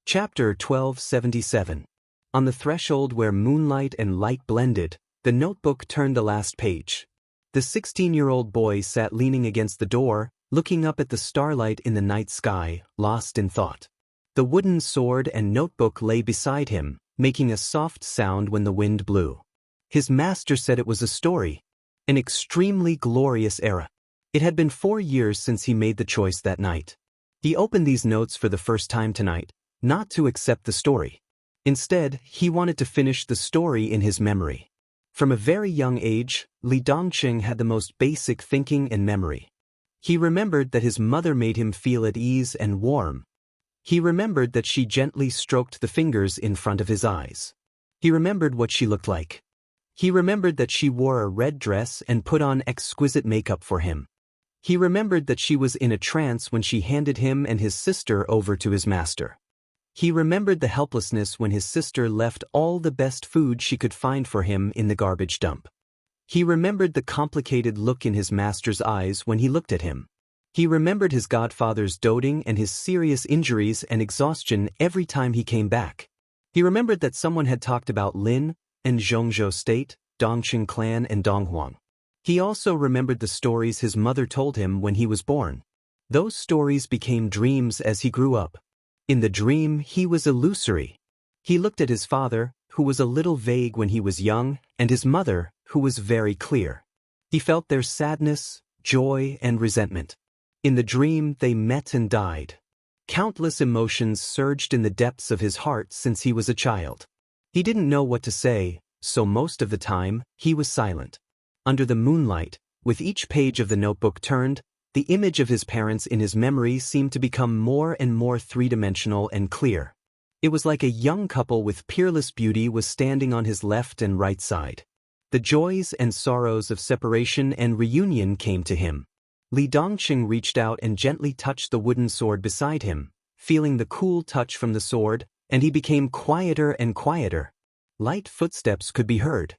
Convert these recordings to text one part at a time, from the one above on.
Chapter 1277. On the threshold where moonlight and light blended, the notebook turned the last page. The 16-year-old boy sat leaning against the door, looking up at the starlight in the night sky, lost in thought. The wooden sword and notebook lay beside him, making a soft sound when the wind blew. His master said it was a story, an extremely glorious era. It had been 4 years since he made the choice that night. He opened these notes for the first time tonight, not to accept the story. Instead, he wanted to finish the story in his memory. From a very young age, Li Dongqing had the most basic thinking and memory. He remembered that his mother made him feel at ease and warm. He remembered that she gently stroked the fingers in front of his eyes. He remembered what she looked like. He remembered that she wore a red dress and put on exquisite makeup for him. He remembered that she was in a trance when she handed him and his sister over to his master. He remembered the helplessness when his sister left all the best food she could find for him in the garbage dump. He remembered the complicated look in his master's eyes when he looked at him. He remembered his godfather's doting and his serious injuries and exhaustion every time he came back. He remembered that someone had talked about Lin and Zhongzhou State, Dongqing clan and Donghuang. He also remembered the stories his mother told him when he was born. Those stories became dreams as he grew up. In the dream, he was illusory. He looked at his father, who was a little vague when he was young, and his mother, who was very clear. He felt their sadness, joy, and resentment. In the dream, they met and died. Countless emotions surged in the depths of his heart since he was a child. He didn't know what to say, so most of the time, he was silent. Under the moonlight, with each page of the notebook turned, the image of his parents in his memory seemed to become more and more three-dimensional and clear. It was like a young couple with peerless beauty was standing on his left and right side. The joys and sorrows of separation and reunion came to him. Li Dongqing reached out and gently touched the wooden sword beside him, feeling the cool touch from the sword, and he became quieter and quieter. Light footsteps could be heard.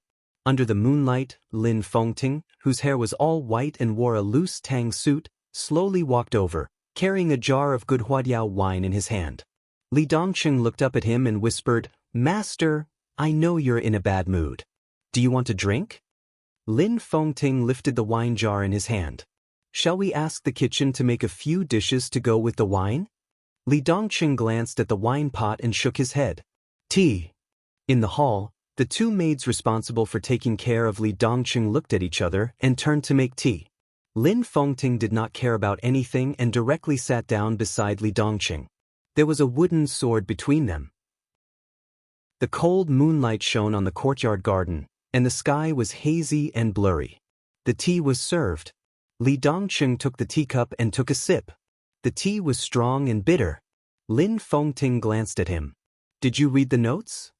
Under the moonlight, Lin Fengting, whose hair was all white and wore a loose tang suit, slowly walked over, carrying a jar of good Huadiao wine in his hand. Li Dongqing looked up at him and whispered, "Master, I know you're in a bad mood. Do you want a drink?" Lin Fengting lifted the wine jar in his hand. "Shall we ask the kitchen to make a few dishes to go with the wine?" Li Dongqing glanced at the wine pot and shook his head. "Tea." In the hall, the two maids responsible for taking care of Li Dongqing looked at each other and turned to make tea. Lin Fengting did not care about anything and directly sat down beside Li Dongqing. There was a wooden sword between them. The cold moonlight shone on the courtyard garden, and the sky was hazy and blurry. The tea was served. Li Dongqing took the teacup and took a sip. The tea was strong and bitter. Lin Fengting glanced at him. "Did you read the notes?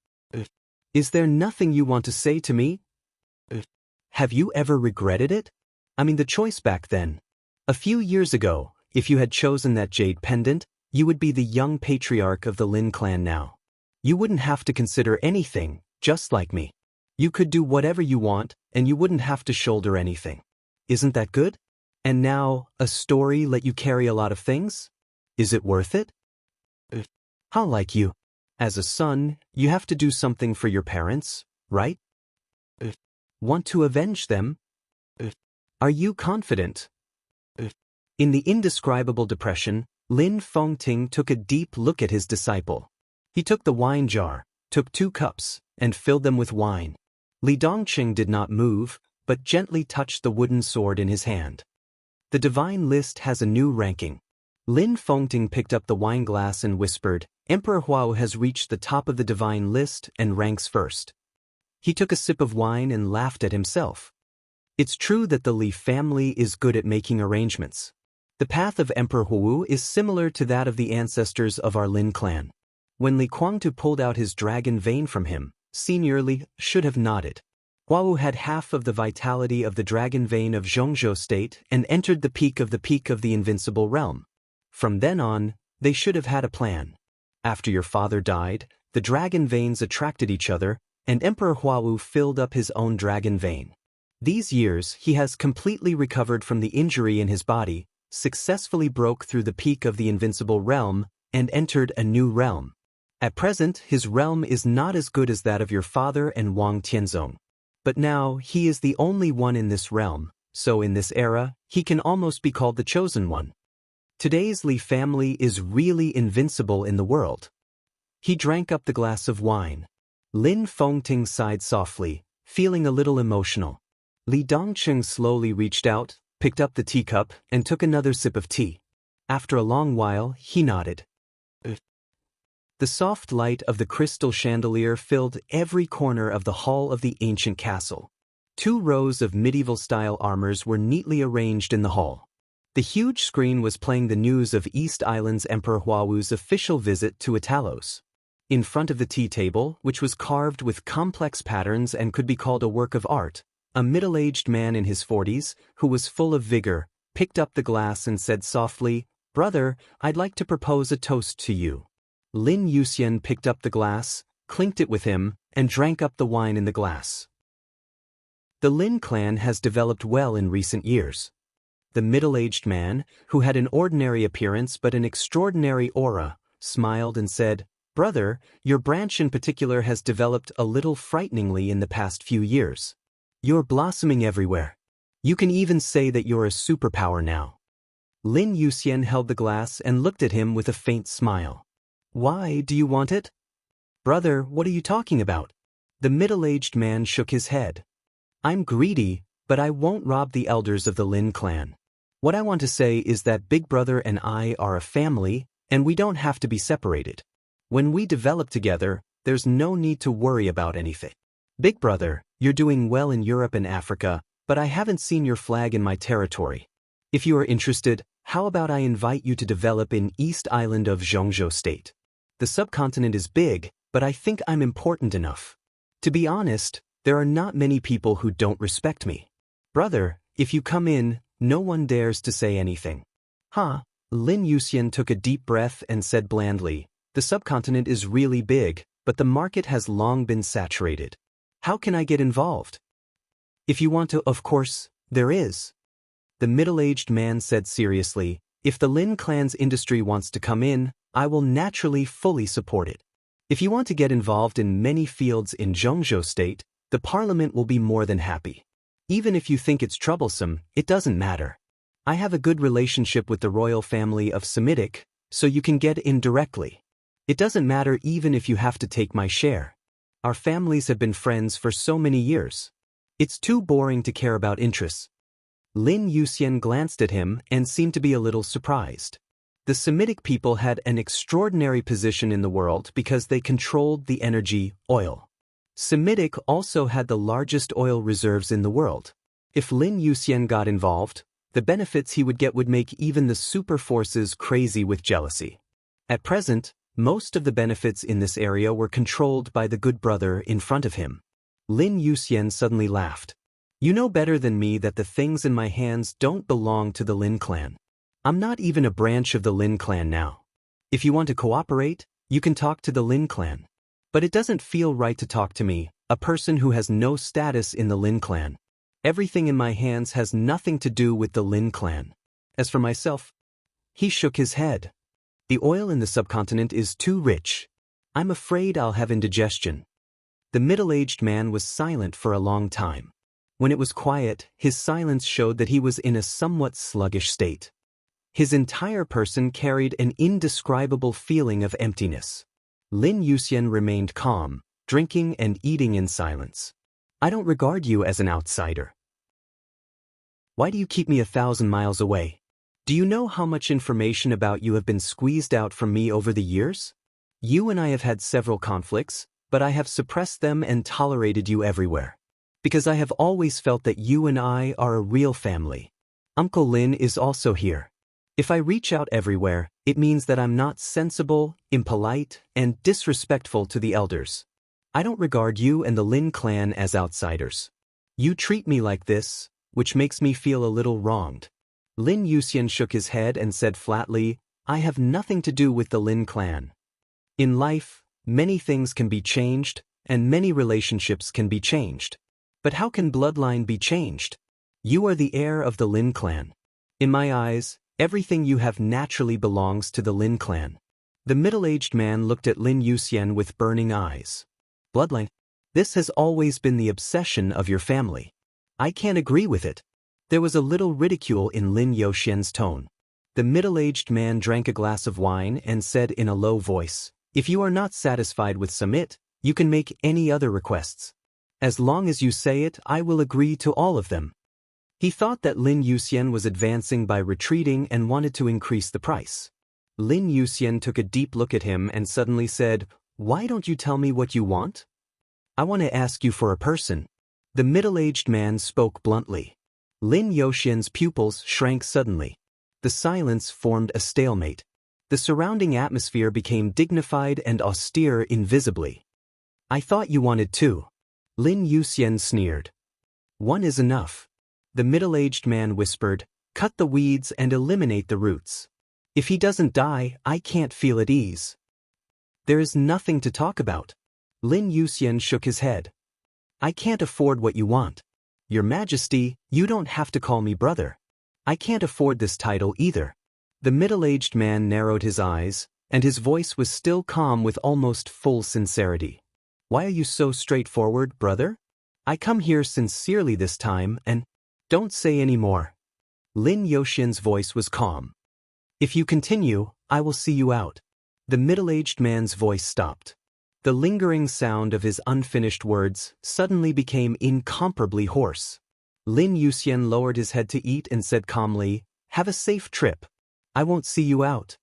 Is there nothing you want to say to me? Have you ever regretted it? I mean the choice back then. A few years ago, if you had chosen that jade pendant, you would be the young patriarch of the Lin clan now. You wouldn't have to consider anything, just like me. You could do whatever you want, and you wouldn't have to shoulder anything. Isn't that good? And now, a story let you carry a lot of things? Is it worth it? How like you? As a son, you have to do something for your parents, right? Want to avenge them? Are you confident?" In the indescribable depression, Lin Fengting took a deep look at his disciple. He took the wine jar, took 2 cups, and filled them with wine. Li Dongqing did not move, but gently touched the wooden sword in his hand. "The divine list has a new ranking." Lin Fengting picked up the wine glass and whispered, "Emperor Huao has reached the top of the divine list and ranks first." He took a sip of wine and laughed at himself. It's true that the Li family is good at making arrangements. The path of Emperor Huo is similar to that of the ancestors of our Lin clan. When Li Guangtu pulled out his dragon vein from him, Senior Li should have nodded. Huo had half of the vitality of the dragon vein of Zhongzhou State and entered the peak of the invincible realm. From then on, they should have had a plan. After your father died, the dragon veins attracted each other, and Emperor Huo filled up his own dragon vein. These years he has completely recovered from the injury in his body, successfully broke through the peak of the invincible realm, and entered a new realm. At present, his realm is not as good as that of your father and Wang Tianzong. But now, he is the only one in this realm, so in this era, he can almost be called the chosen one. Today's Li family is really invincible in the world. He drank up the glass of wine. Lin Fengting sighed softly, feeling a little emotional. Li Dongcheng slowly reached out, picked up the teacup, and took another sip of tea. After a long while, he nodded. The soft light of the crystal chandelier filled every corner of the hall of the ancient castle. 2 rows of medieval-style armors were neatly arranged in the hall. The huge screen was playing the news of East Island's Emperor Huawu's official visit to Italos. In front of the tea table, which was carved with complex patterns and could be called a work of art, a middle-aged man in his 40s, who was full of vigor, picked up the glass and said softly, "Brother, I'd like to propose a toast to you." Lin Yuxian picked up the glass, clinked it with him, and drank up the wine in the glass. The Lin clan has developed well in recent years. The middle-aged man, who had an ordinary appearance but an extraordinary aura, smiled and said, "Brother, your branch in particular has developed a little frighteningly in the past few years. You're blossoming everywhere. You can even say that you're a superpower now." Lin Yuxian held the glass and looked at him with a faint smile. "Why do you want it?" "Brother, what are you talking about?" The middle-aged man shook his head. "I'm greedy, but I won't rob the elders of the Lin clan. What I want to say is that Big Brother and I are a family, and we don't have to be separated. When we develop together, there's no need to worry about anything. Big Brother, you're doing well in Europe and Africa, but I haven't seen your flag in my territory. If you are interested, how about I invite you to develop in East Island of Zhongzhou State? The subcontinent is big, but I think I'm important enough. To be honest, there are not many people who don't respect me. Brother, if you come in, no one dares to say anything." "Huh?" Lin Yuxian took a deep breath and said blandly, "The subcontinent is really big, but the market has long been saturated. How can I get involved?" "If you want to, of course, there is." The middle-aged man said seriously, "If the Lin clan's industry wants to come in, I will naturally fully support it. If you want to get involved in many fields in Zhongzhou State, the parliament will be more than happy. Even if you think it's troublesome, it doesn't matter. I have a good relationship with the royal family of Semitic, so you can get in directly. It doesn't matter even if you have to take my share. Our families have been friends for so many years. It's too boring to care about interests." Lin Yuxian glanced at him and seemed to be a little surprised. The Semitic people had an extraordinary position in the world because they controlled the energy, oil. Semitic also had the largest oil reserves in the world. If Lin Yuxian got involved, the benefits he would get would make even the super forces crazy with jealousy. At present, most of the benefits in this area were controlled by the good brother in front of him. Lin Yuxian suddenly laughed. "You know better than me that the things in my hands don't belong to the Lin clan. I'm not even a branch of the Lin clan now. If you want to cooperate, you can talk to the Lin clan. But it doesn't feel right to talk to me, a person who has no status in the Lin clan. Everything in my hands has nothing to do with the Lin clan. As for myself..." He shook his head. "The oil in the subcontinent is too rich. I'm afraid I'll have indigestion." The middle-aged man was silent for a long time. When it was quiet, his silence showed that he was in a somewhat sluggish state. His entire person carried an indescribable feeling of emptiness. Lin Yuxian remained calm, drinking and eating in silence. "I don't regard you as an outsider. Why do you keep me 1,000 miles away? Do you know how much information about you have been squeezed out from me over the years? You and I have had several conflicts, but I have suppressed them and tolerated you everywhere. Because I have always felt that you and I are a real family. Uncle Lin is also here. If I reach out everywhere, it means that I'm not sensible, impolite, and disrespectful to the elders. I don't regard you and the Lin clan as outsiders. You treat me like this, which makes me feel a little wronged." Lin Yuxian shook his head and said flatly, "I have nothing to do with the Lin clan. In life, many things can be changed, and many relationships can be changed. But how can bloodline be changed? You are the heir of the Lin clan. In my eyes, everything you have naturally belongs to the Lin clan. The middle-aged man looked at Lin Yuxian with burning eyes. Bloodline. This has always been the obsession of your family. I can't agree with it. There was a little ridicule in Lin Yuxian's tone. The middle-aged man drank a glass of wine and said in a low voice, "If you are not satisfied with Summit, you can make any other requests. As long as you say it, I will agree to all of them." He thought that Lin Yuxian was advancing by retreating and wanted to increase the price. Lin Yuxian took a deep look at him and suddenly said, "Why don't you tell me what you want? I want to ask you for a person." The middle-aged man spoke bluntly. Lin Yuxian's pupils shrank suddenly. The silence formed a stalemate. The surrounding atmosphere became dignified and austere invisibly. "I thought you wanted two." Lin Yuxian sneered. "One is enough." The middle-aged man whispered, "Cut the weeds and eliminate the roots. If he doesn't die, I can't feel at ease." "There is nothing to talk about." Lin Yuxian shook his head. "I can't afford what you want. Your Majesty, you don't have to call me brother. I can't afford this title either." The middle-aged man narrowed his eyes, and his voice was still calm with almost full sincerity. "Why are you so straightforward, brother? I come here sincerely this time and—" "Don't say any more." Lin Yuxian's voice was calm. "If you continue, I will see you out." The middle-aged man's voice stopped. The lingering sound of his unfinished words suddenly became incomparably hoarse. Lin Yuxian lowered his head to eat and said calmly, "Have a safe trip. I won't see you out."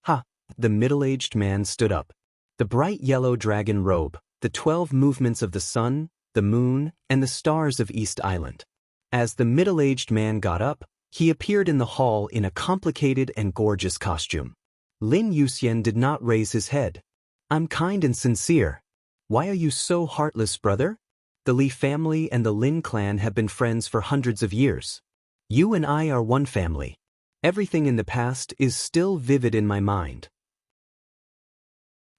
"Ha!" The middle-aged man stood up. The bright yellow dragon robe, the 12 movements of the sun, the moon, and the stars of East Island. As the middle-aged man got up, he appeared in the hall in a complicated and gorgeous costume. Lin Yuxian did not raise his head. "I'm kind and sincere. Why are you so heartless, brother? The Li family and the Lin clan have been friends for hundreds of years. You and I are one family. Everything in the past is still vivid in my mind.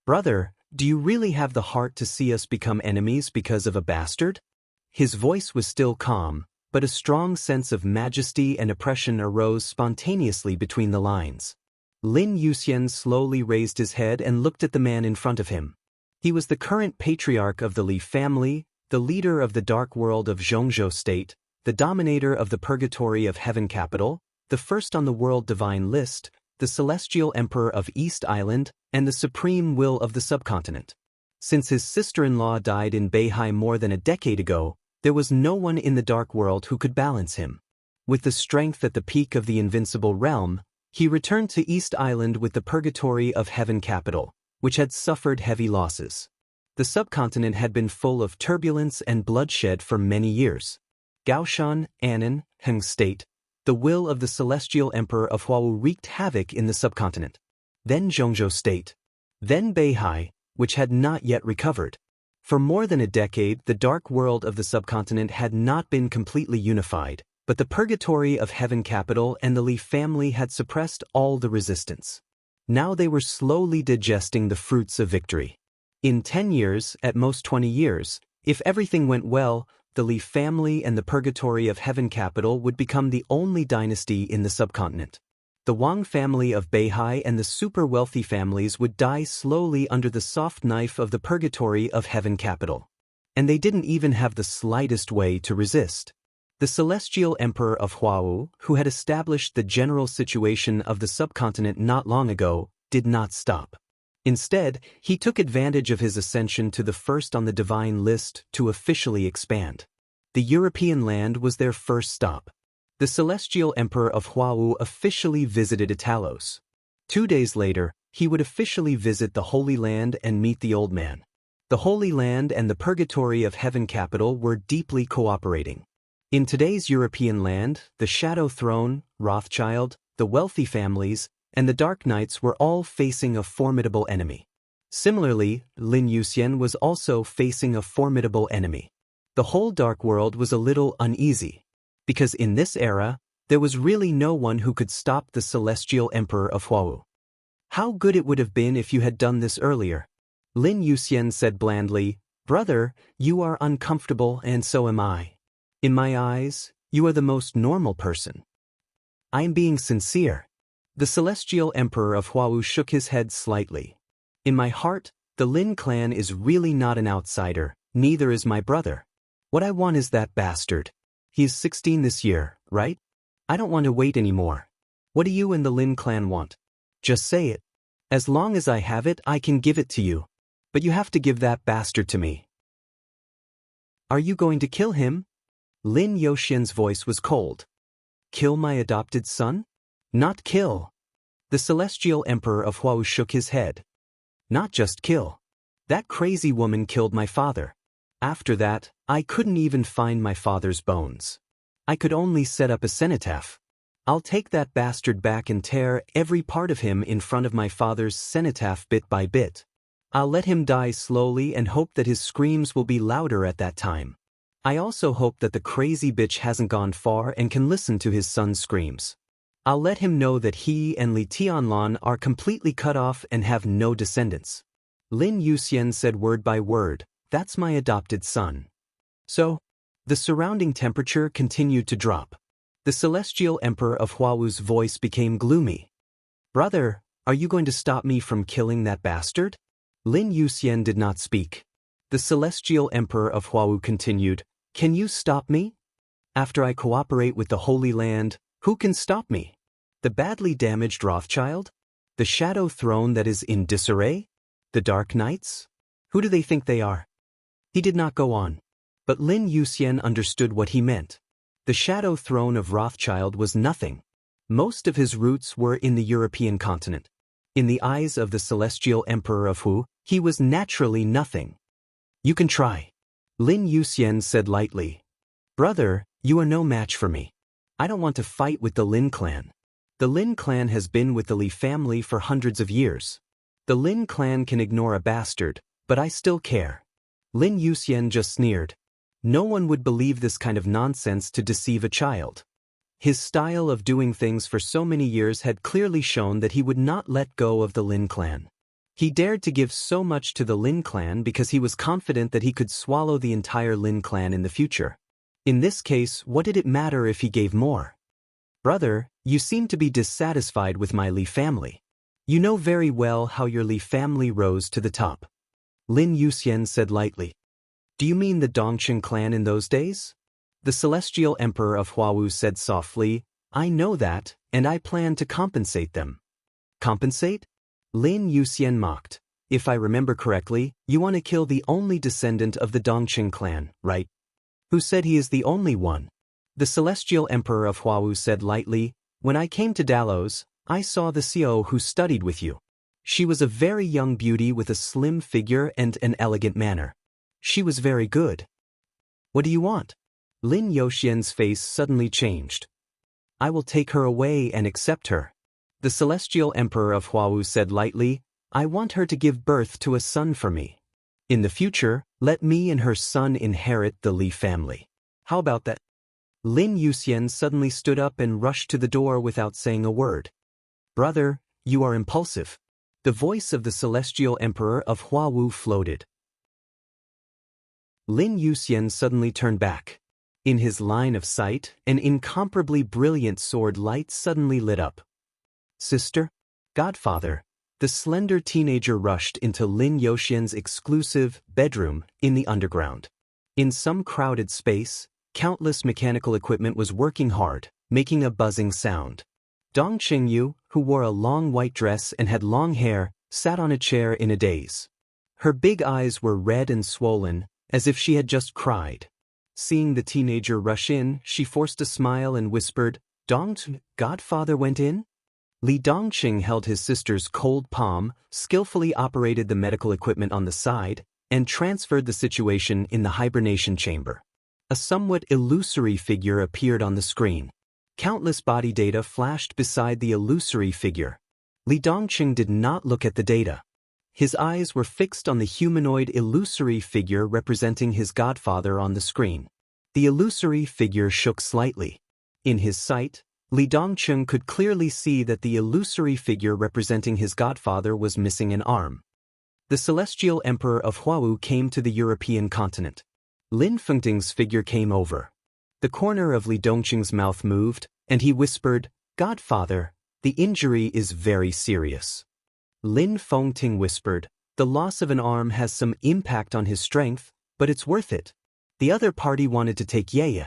Brother, do you really have the heart to see us become enemies because of a bastard?" His voice was still calm, but a strong sense of majesty and oppression arose spontaneously between the lines. Lin Yuxian slowly raised his head and looked at the man in front of him. He was the current patriarch of the Li family, the leader of the dark world of Xianxia state, the dominator of the purgatory of heaven capital, the first on the world divine list, the celestial emperor of East Island, and the supreme will of the subcontinent. Since his sister-in-law died in Beihai more than a decade ago, there was no one in the dark world who could balance him. With the strength at the peak of the invincible realm, he returned to East Island with the purgatory of heaven capital, which had suffered heavy losses. The subcontinent had been full of turbulence and bloodshed for many years. Gaoshan, Annan, Heng State, the will of the celestial emperor of Huau wreaked havoc in the subcontinent. Then Xianxia State. Then Beihai, which had not yet recovered. For more than a decade, the dark world of the subcontinent had not been completely unified, but the purgatory of heaven capital and the Li family had suppressed all the resistance. Now they were slowly digesting the fruits of victory. In 10 years, at most 20 years, if everything went well, the Li family and the purgatory of heaven capital would become the only dynasty in the subcontinent. The Wang family of Beihai and the super-wealthy families would die slowly under the soft knife of the purgatory of heaven capital. And they didn't even have the slightest way to resist. The celestial emperor of Huau, who had established the general situation of the subcontinent not long ago, did not stop. Instead, he took advantage of his ascension to the first on the divine list to officially expand. The European land was their first stop. The celestial emperor of Huau officially visited Italos. 2 days later, he would officially visit the Holy Land and meet the Old Man. The Holy Land and the purgatory of heaven capital were deeply cooperating. In today's European land, the Shadow Throne, Rothschild, the wealthy families, and the Dark Knights were all facing a formidable enemy. Similarly, Lin Yuxian was also facing a formidable enemy. The whole dark world was a little uneasy, because in this era, there was really no one who could stop the celestial emperor of Huau. "How good it would have been if you had done this earlier." Lin Yuxian said blandly, "Brother, you are uncomfortable and so am I. In my eyes, you are the most normal person. I am being sincere." The celestial emperor of Huawu shook his head slightly. In my heart, the Lin clan is really not an outsider, neither is my brother. What I want is that bastard. He is 16 this year, right? I don't want to wait anymore. What do you and the Lin clan want? Just say it. As long as I have it, I can give it to you. But you have to give that bastard to me. Are you going to kill him? Lin Yoxian's voice was cold. Kill my adopted son? Not kill. The celestial emperor of Huawu shook his head. Not just kill. That crazy woman killed my father. After that, I couldn't even find my father's bones. I could only set up a cenotaph. I'll take that bastard back and tear every part of him in front of my father's cenotaph bit by bit. I'll let him die slowly and hope that his screams will be louder at that time. I also hope that the crazy bitch hasn't gone far and can listen to his son's screams. I'll let him know that he and Li Tianlan are completely cut off and have no descendants. Lin Yuxian said word by word, that's my adopted son. So, the surrounding temperature continued to drop. The celestial emperor of Huawu's voice became gloomy. Brother, are you going to stop me from killing that bastard? Lin Yuxian did not speak. The celestial emperor of Huawu continued, can you stop me? After I cooperate with the Holy Land, who can stop me? The badly damaged Rothschild? The Shadow Throne that is in disarray? The Dark Knights? Who do they think they are? He did not go on. But Lin Yuxian understood what he meant. The Shadow Throne of Rothschild was nothing. Most of his roots were in the European continent. In the eyes of the celestial emperor of Hu, he was naturally nothing. You can try. Lin Yuxian said lightly. Brother, you are no match for me. I don't want to fight with the Lin clan. The Lin clan has been with the Li family for hundreds of years. The Lin clan can ignore a bastard, but I still care. Lin Yuxian just sneered. No one would believe this kind of nonsense to deceive a child. His style of doing things for so many years had clearly shown that he would not let go of the Lin clan. He dared to give so much to the Lin clan because he was confident that he could swallow the entire Lin clan in the future. In this case, what did it matter if he gave more? Brother, you seem to be dissatisfied with my Li family. You know very well how your Li family rose to the top. Lin Yuxian said lightly. Do you mean the Dongqing clan in those days? The celestial emperor of Huawu said softly, I know that, and I plan to compensate them. Compensate? Lin Yuxian mocked. If I remember correctly, you want to kill the only descendant of the Dongqing clan, right? Who said he is the only one? The celestial emperor of Huawu said lightly, when I came to Dalos, I saw the Xiao who studied with you. She was a very young beauty with a slim figure and an elegant manner. She was very good. What do you want? Lin Yoxian's face suddenly changed. I will take her away and accept her. The celestial emperor of Huawu said lightly, I want her to give birth to a son for me. In the future, let me and her son inherit the Li family. How about that? Lin Yuxian suddenly stood up and rushed to the door without saying a word. Brother, you are impulsive. The voice of the celestial emperor of Huawu floated. Lin Yuxian suddenly turned back. In his line of sight, an incomparably brilliant sword light suddenly lit up. Sister? Godfather? The slender teenager rushed into Lin Yoxian's exclusive bedroom in the underground. In some crowded space, countless mechanical equipment was working hard, making a buzzing sound. Dong Qingyu, who wore a long white dress and had long hair, sat on a chair in a daze. Her big eyes were red and swollen, as if she had just cried. Seeing the teenager rush in, she forced a smile and whispered, Dongqing, Godfather went in? Li Dongqing held his sister's cold palm, skillfully operated the medical equipment on the side, and transferred the situation in the hibernation chamber. A somewhat illusory figure appeared on the screen. Countless body data flashed beside the illusory figure. Li Dongqing did not look at the data. His eyes were fixed on the humanoid illusory figure representing his godfather on the screen. The illusory figure shook slightly. In his sight, Li Dongqing could clearly see that the illusory figure representing his godfather was missing an arm. The celestial emperor of Huawu came to the European continent. Lin Fengting's figure came over. The corner of Li Dongqing's mouth moved, and he whispered, Godfather, The injury is very serious. Lin Fengting whispered, the loss of an arm has some impact on his strength, but it's worth it. The other party wanted to take Ye.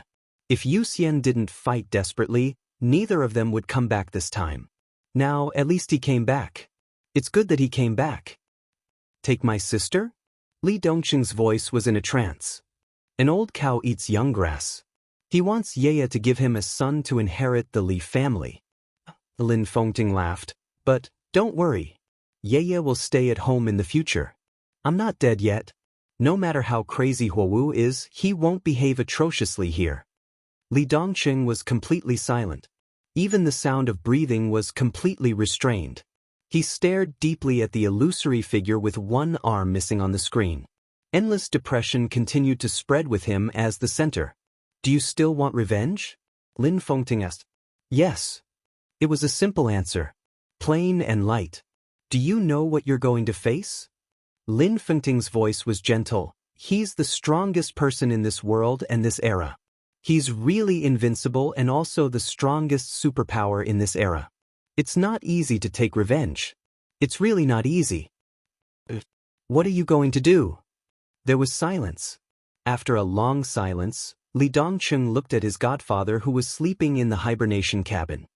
If Wuxia didn't fight desperately, neither of them would come back this time. Now, at least he came back. It's good that he came back. Take my sister? Li Dongqing's voice was in a trance. An old cow eats young grass. He wants Ye to give him a son to inherit the Li family. Lin Fengting laughed, but don't worry. Ye will stay at home in the future. I'm not dead yet. No matter how crazy Huowu is, he won't behave atrociously here. Li Dongqing was completely silent. Even the sound of breathing was completely restrained. He stared deeply at the illusory figure with one arm missing on the screen. Endless depression continued to spread with him as the center. Do you still want revenge? Lin Fengting asked. Yes. It was a simple answer. Plain and light. Do you know what you're going to face? Lin Fengting's voice was gentle. He's the strongest person in this world and this era. He's really invincible and also the strongest superpower in this era. It's not easy to take revenge. It's really not easy. What are you going to do? There was silence. After a long silence, Li Dongqing looked at his godfather who was sleeping in the hibernation cabin.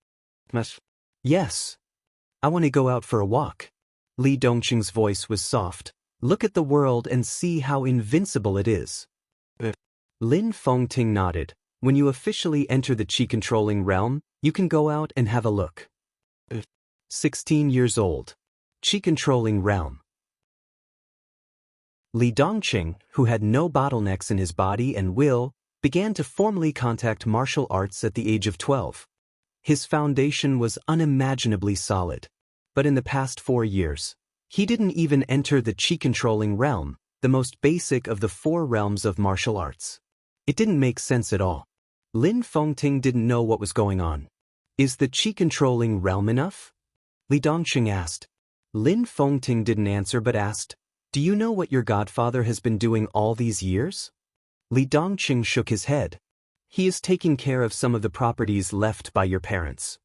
Yes. I want to go out for a walk. Li Dongqing's voice was soft. Look at the world and see how invincible it is. Lin Fengting nodded. When you officially enter the Qi-controlling realm, you can go out and have a look. 16 years old. Qi-controlling realm. Li Dongqing, who had no bottlenecks in his body and will, began to formally contact martial arts at the age of 12. His foundation was unimaginably solid. But in the past 4 years, he didn't even enter the Qi-controlling realm, the most basic of the 4 realms of martial arts. It didn't make sense at all. Lin Fengting didn't know what was going on. Is the Qi-controlling realm enough? Li Dongqing asked. Lin Fengting didn't answer but asked, do you know what your godfather has been doing all these years? Li Dongqing shook his head. He is taking care of some of the properties left by your parents.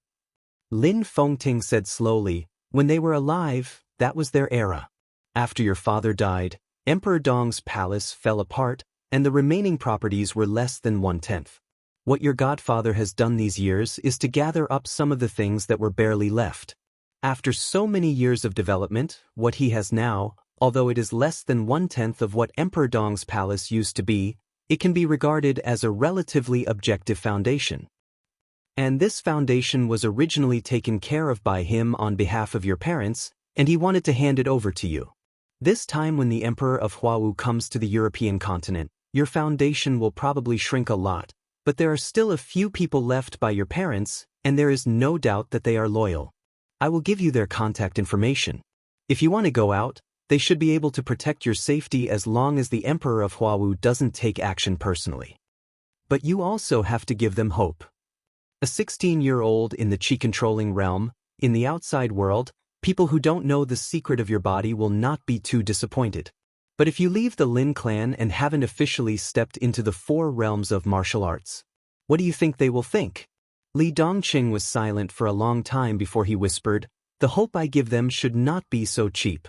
Lin Fengting said slowly, when they were alive, that was their era. After your father died, Emperor Dong's palace fell apart, and the remaining properties were less than 1/10. What your godfather has done these years is to gather up some of the things that were barely left. After so many years of development, what he has now, although it is less than 1/10 of what Emperor Dong's palace used to be, it can be regarded as a relatively objective foundation. And this foundation was originally taken care of by him on behalf of your parents, and he wanted to hand it over to you. This time when the Emperor of Huowu comes to the European continent, your foundation will probably shrink a lot, but there are still a few people left by your parents, and there is no doubt that they are loyal. I will give you their contact information. If you want to go out, they should be able to protect your safety as long as the Emperor of Huowu doesn't take action personally. But you also have to give them hope. A 16-year-old in the Qi-controlling realm, in the outside world, people who don't know the secret of your body will not be too disappointed. But if you leave the Lin clan and haven't officially stepped into the 4 realms of martial arts, what do you think they will think? Li Dongqing was silent for a long time before he whispered, the hope I give them should not be so cheap.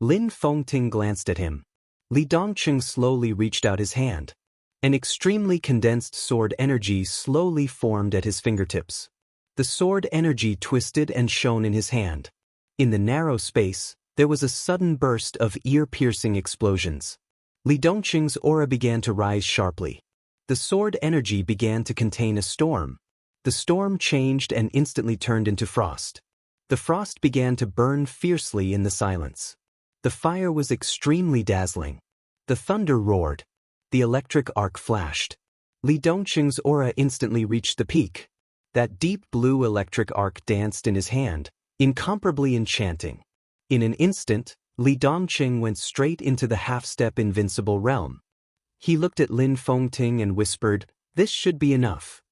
Lin Fengting glanced at him. Li Dongqing slowly reached out his hand. An extremely condensed sword energy slowly formed at his fingertips. The sword energy twisted and shone in his hand. In the narrow space, there was a sudden burst of ear-piercing explosions. Li Dongqing's aura began to rise sharply. The sword energy began to contain a storm. The storm changed and instantly turned into frost. The frost began to burn fiercely in the silence. The fire was extremely dazzling. The thunder roared. The electric arc flashed. Li Dongqing's aura instantly reached the peak. That deep blue electric arc danced in his hand, incomparably enchanting. In an instant, Li Dongqing went straight into the half-step invincible realm. He looked at Lin Fengting and whispered, this should be enough.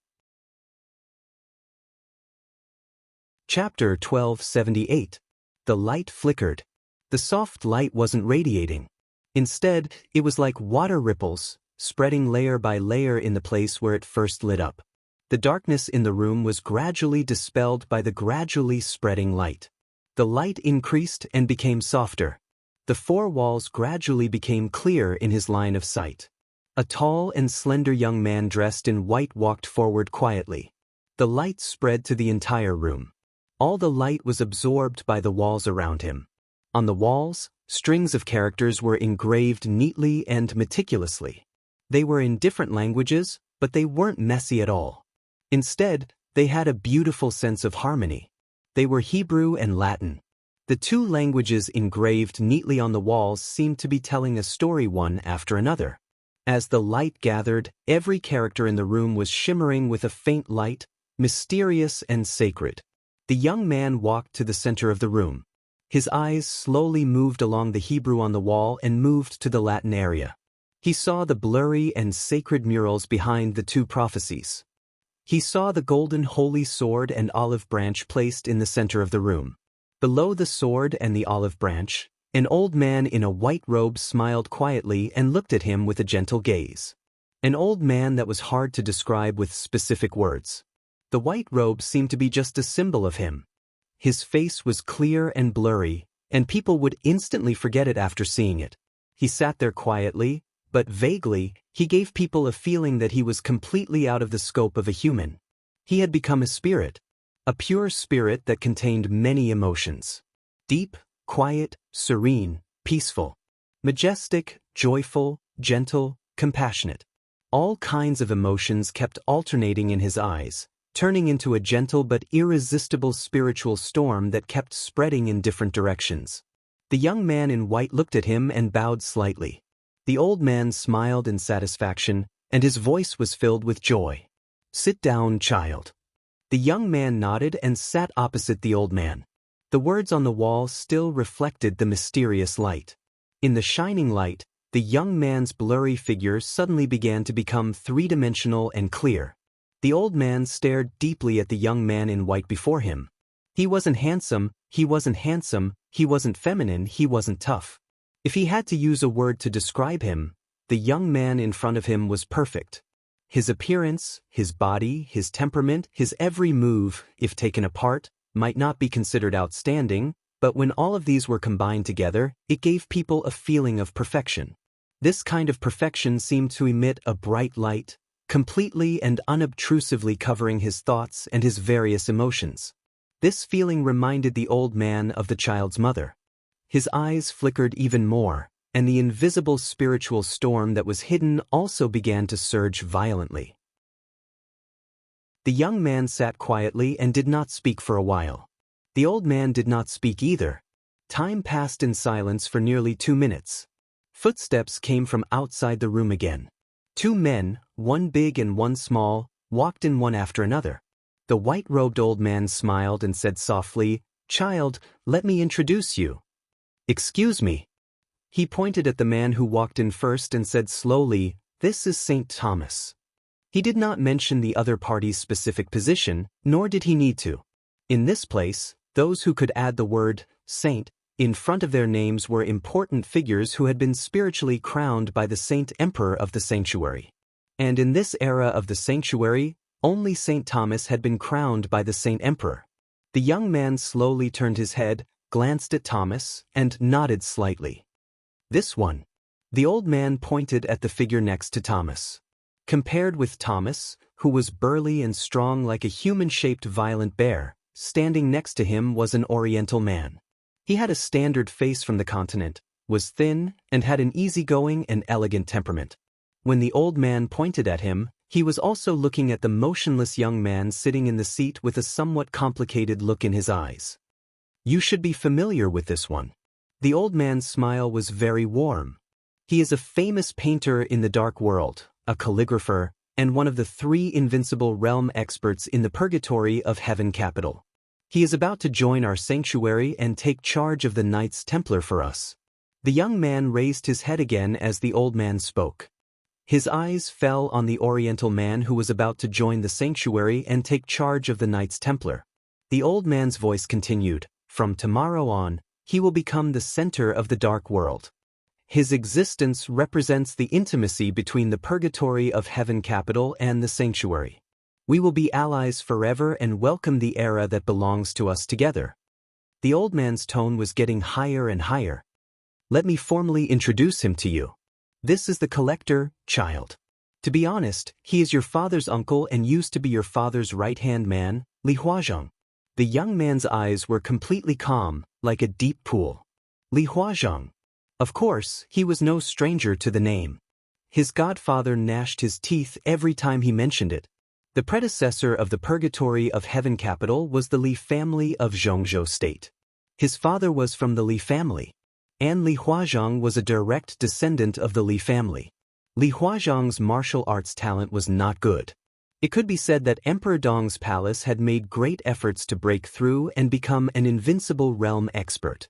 Chapter 1278. The light flickered. The soft light wasn't radiating. Instead, it was like water ripples, spreading layer by layer in the place where it first lit up. The darkness in the room was gradually dispelled by the gradually spreading light. The light increased and became softer. The four walls gradually became clear in his line of sight. A tall and slender young man dressed in white walked forward quietly. The light spread to the entire room. All the light was absorbed by the walls around him. On the walls, strings of characters were engraved neatly and meticulously. They were in different languages, but they weren't messy at all. Instead, they had a beautiful sense of harmony. They were Hebrew and Latin. The two languages engraved neatly on the walls seemed to be telling a story one after another. As the light gathered, every character in the room was shimmering with a faint light, mysterious and sacred. The young man walked to the center of the room. His eyes slowly moved along the Hebrew on the wall and moved to the Latin area. He saw the blurry and sacred murals behind the two prophecies. He saw the golden holy sword and olive branch placed in the center of the room. Below the sword and the olive branch, an old man in a white robe smiled quietly and looked at him with a gentle gaze. An old man that was hard to describe with specific words. The white robe seemed to be just a symbol of him. His face was clear and blurry, and people would instantly forget it after seeing it. He sat there quietly, but vaguely, he gave people a feeling that he was completely out of the scope of a human. He had become a spirit, a pure spirit that contained many emotions. Deep, quiet, serene, peaceful, majestic, joyful, gentle, compassionate. All kinds of emotions kept alternating in his eyes, turning into a gentle but irresistible spiritual storm that kept spreading in different directions. The young man in white looked at him and bowed slightly. The old man smiled in satisfaction, and his voice was filled with joy. "Sit down, child." The young man nodded and sat opposite the old man. The words on the wall still reflected the mysterious light. In the shining light, the young man's blurry figure suddenly began to become three-dimensional and clear. The old man stared deeply at the young man in white before him. He wasn't handsome, he wasn't feminine, he wasn't tough. If he had to use a word to describe him, the young man in front of him was perfect. His appearance, his body, his temperament, his every move, if taken apart, might not be considered outstanding, but when all of these were combined together, it gave people a feeling of perfection. This kind of perfection seemed to emit a bright light, completely and unobtrusively covering his thoughts and his various emotions. This feeling reminded the old man of the child's mother. His eyes flickered even more, and the invisible spiritual storm that was hidden also began to surge violently. The young man sat quietly and did not speak for a while. The old man did not speak either. Time passed in silence for nearly 2 minutes. Footsteps came from outside the room again. 2 men, one big and one small, walked in one after another. The white-robed old man smiled and said softly, "Child, let me introduce you." "Excuse me." He pointed at the man who walked in first and said slowly, "This is St. Thomas." He did not mention the other party's specific position, nor did he need to. In this place, those who could add the word saint in front of their names were important figures who had been spiritually crowned by the Saint Emperor of the sanctuary. And in this era of the sanctuary, only St. Thomas had been crowned by the Saint Emperor. The young man slowly turned his head, glanced at Thomas, and nodded slightly. "This one." The old man pointed at the figure next to Thomas. Compared with Thomas, who was burly and strong like a human-shaped violent bear, standing next to him was an Oriental man. He had a standard face from the continent, was thin, and had an easygoing and elegant temperament. When the old man pointed at him, he was also looking at the motionless young man sitting in the seat with a somewhat complicated look in his eyes. "You should be familiar with this one." The old man's smile was very warm. "He is a famous painter in the dark world, a calligrapher, and one of the 3 invincible realm experts in the purgatory of Heaven Capital. He is about to join our sanctuary and take charge of the Knights Templar for us." The young man raised his head again as the old man spoke. His eyes fell on the Oriental man who was about to join the sanctuary and take charge of the Knights Templar. The old man's voice continued, "From tomorrow on, he will become the center of the dark world. His existence represents the intimacy between the purgatory of Heaven Capital and the sanctuary. We will be allies forever and welcome the era that belongs to us together. The old man's tone was getting higher and higher. Let me formally introduce him to you. This is the collector, child. To be honest, he is your father's uncle and used to be your father's right-hand man, Li Huazhong. The young man's eyes were completely calm, like a deep pool. Li Huazhong. Of course, he was no stranger to the name. His godfather gnashed his teeth every time he mentioned it. The predecessor of the Purgatory of Heaven capital was the Li family of Zhongzhou State. His father was from the Li family, and Li Huazhong was a direct descendant of the Li family. Li Huazhong's martial arts talent was not good. It could be said that Emperor Dong's palace had made great efforts to break through and become an invincible realm expert.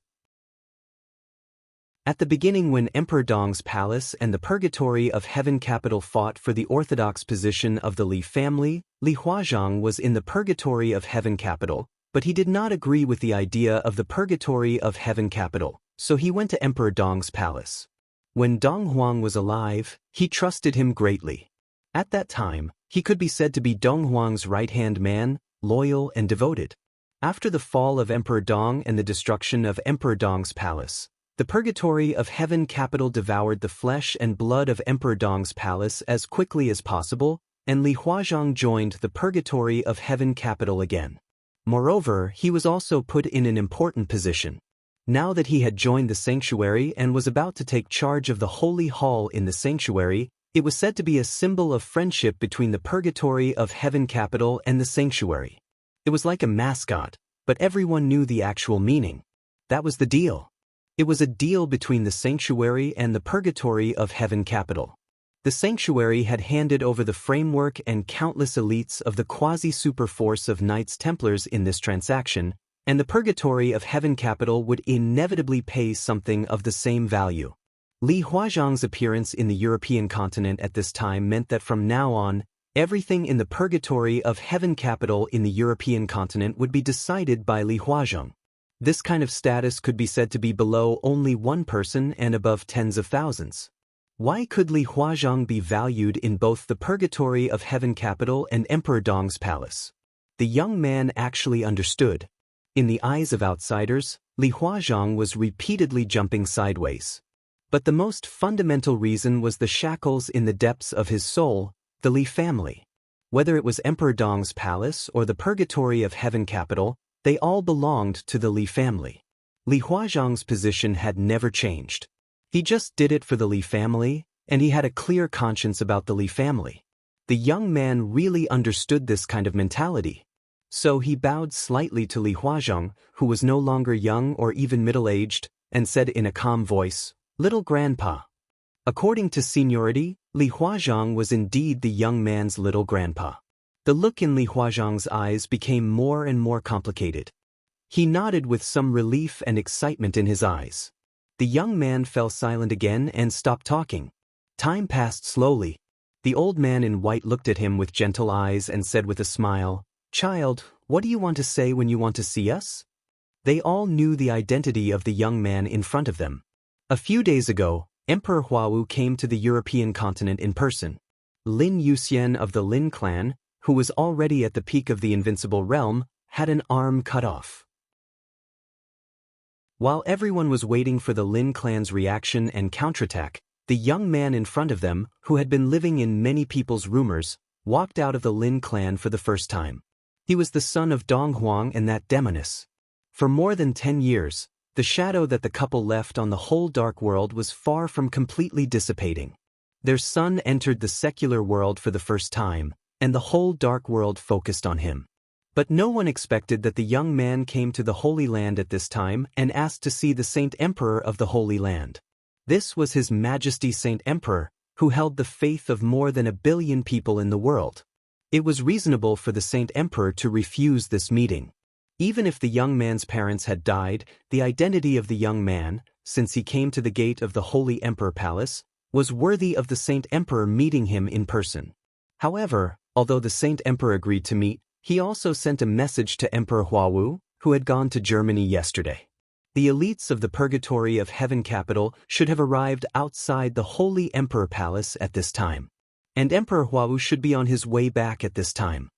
At the beginning, when Emperor Dong's palace and the Purgatory of Heaven capital fought for the orthodox position of the Li family, Li Huazhong was in the Purgatory of Heaven capital, but he did not agree with the idea of the Purgatory of Heaven capital, so he went to Emperor Dong's palace. When Dong Huang was alive, he trusted him greatly. At that time, he could be said to be Dong Huang's right-hand man, loyal and devoted. After the fall of Emperor Dong and the destruction of Emperor Dong's palace, the Purgatory of Heaven capital devoured the flesh and blood of Emperor Dong's palace as quickly as possible, and Li Huazhong joined the Purgatory of Heaven capital again. Moreover, he was also put in an important position. Now that he had joined the sanctuary and was about to take charge of the holy hall in the sanctuary, it was said to be a symbol of friendship between the Purgatory of Heaven capital and the sanctuary. It was like a mascot, but everyone knew the actual meaning. That was the deal. It was a deal between the sanctuary and the Purgatory of Heaven capital. The sanctuary had handed over the framework and countless elites of the quasi-super force of Knights Templars in this transaction, and the Purgatory of Heaven capital would inevitably pay something of the same value. Li Huazhong's appearance in the European continent at this time meant that from now on, everything in the Purgatory of Heaven capital in the European continent would be decided by Li Huazhong. This kind of status could be said to be below only one person and above tens of thousands. Why could Li Huazhong be valued in both the Purgatory of Heaven capital and Emperor Dong's palace? The young man actually understood. In the eyes of outsiders, Li Huazhong was repeatedly jumping sideways. But the most fundamental reason was the shackles in the depths of his soul, the Li family. Whether it was Emperor Dong's palace or the Purgatory of Heaven capital, they all belonged to the Li family. Li Huazhong's position had never changed. He just did it for the Li family, and he had a clear conscience about the Li family. The young man really understood this kind of mentality. So he bowed slightly to Li Huazhong, who was no longer young or even middle-aged, and said in a calm voice, "Little grandpa." According to seniority, Li Huazhong was indeed the young man's little grandpa. The look in Li Huazhong's eyes became more and more complicated. He nodded with some relief and excitement in his eyes. The young man fell silent again and stopped talking. Time passed slowly. The old man in white looked at him with gentle eyes and said with a smile, "Child, what do you want to say when you want to see us?" They all knew the identity of the young man in front of them. A few days ago, Emperor Huawu came to the European continent in person. Lin Yuxian of the Lin clan, who was already at the peak of the invincible realm, had an arm cut off. While everyone was waiting for the Lin clan's reaction and counterattack, the young man in front of them, who had been living in many people's rumors, walked out of the Lin clan for the first time. He was the son of Dong Huang and that demoness. For more than 10 years, the shadow that the couple left on the whole dark world was far from completely dissipating. Their son entered the secular world for the first time, and the whole dark world focused on him. But no one expected that the young man came to the Holy Land at this time and asked to see the Saint Emperor of the Holy Land. This was His Majesty Saint Emperor, who held the faith of more than 1 billion people in the world. It was reasonable for the Saint Emperor to refuse this meeting. Even if the young man's parents had died, the identity of the young man, since he came to the gate of the Holy Emperor Palace, was worthy of the Saint Emperor meeting him in person. However, although the Saint Emperor agreed to meet, he also sent a message to Emperor Huawu, who had gone to Germany yesterday. The elites of the Purgatory of Heaven capital should have arrived outside the Holy Emperor Palace at this time. And Emperor Huawu should be on his way back at this time.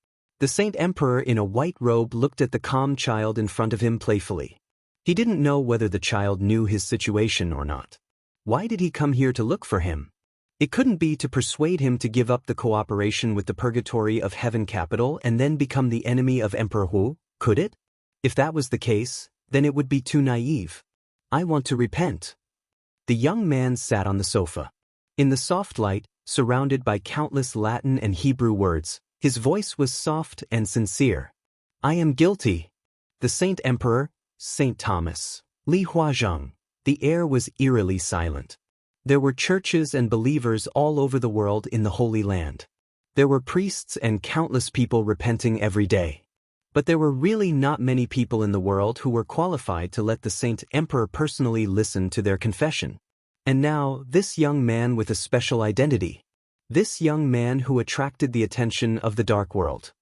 The Saint Emperor in a white robe looked at the calm child in front of him playfully. He didn't know whether the child knew his situation or not. Why did he come here to look for him? It couldn't be to persuade him to give up the cooperation with the purgatory of heaven capital and then become the enemy of Emperor Hu, could it? If that was the case, then it would be too naive. I want to repent. The young man sat on the sofa. In the soft light, surrounded by countless Latin and Hebrew words, his voice was soft and sincere. I am guilty. The Saint Emperor, Saint Thomas, Li Huazheng. The air was eerily silent. There were churches and believers all over the world in the Holy Land. There were priests and countless people repenting every day. But there were really not many people in the world who were qualified to let the Saint Emperor personally listen to their confession. And now, this young man with a special identity. This young man who attracted the attention of the dark world.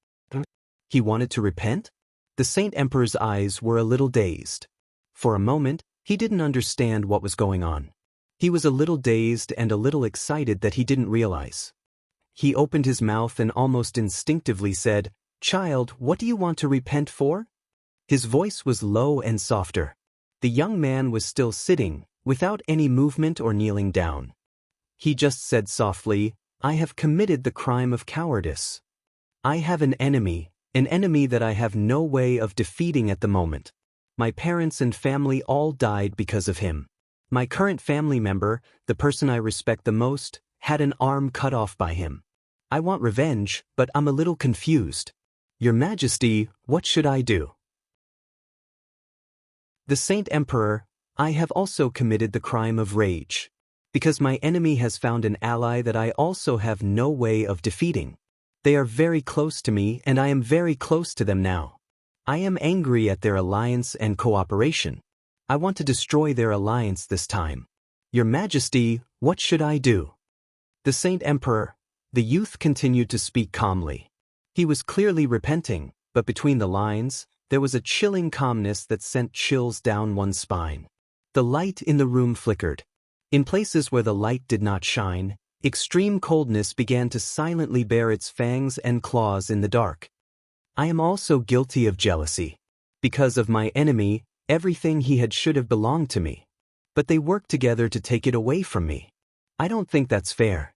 He wanted to repent? The Saint Emperor's eyes were a little dazed. For a moment, he didn't understand what was going on. He was a little dazed and a little excited that he didn't realize. He opened his mouth and almost instinctively said, "Child, what do you want to repent for?" His voice was low and softer. The young man was still sitting, without any movement or kneeling down. He just said softly, "I have committed the crime of cowardice. I have an enemy that I have no way of defeating at the moment. My parents and family all died because of him. My current family member, the person I respect the most, had an arm cut off by him. I want revenge, but I'm a little confused. Your Majesty, what should I do?" The Saint Emperor, I have also committed the crime of rage. Because my enemy has found an ally that I also have no way of defeating. They are very close to me and I am very close to them now. I am angry at their alliance and cooperation. I want to destroy their alliance this time. Your Majesty, what should I do? The Saint Emperor, the youth continued to speak calmly. He was clearly repenting, but between the lines, there was a chilling calmness that sent chills down one's spine. The light in the room flickered. In places where the light did not shine, extreme coldness began to silently bare its fangs and claws in the dark. I am also guilty of jealousy. Because of my enemy, everything he had should have belonged to me. But they worked together to take it away from me. I don't think that's fair.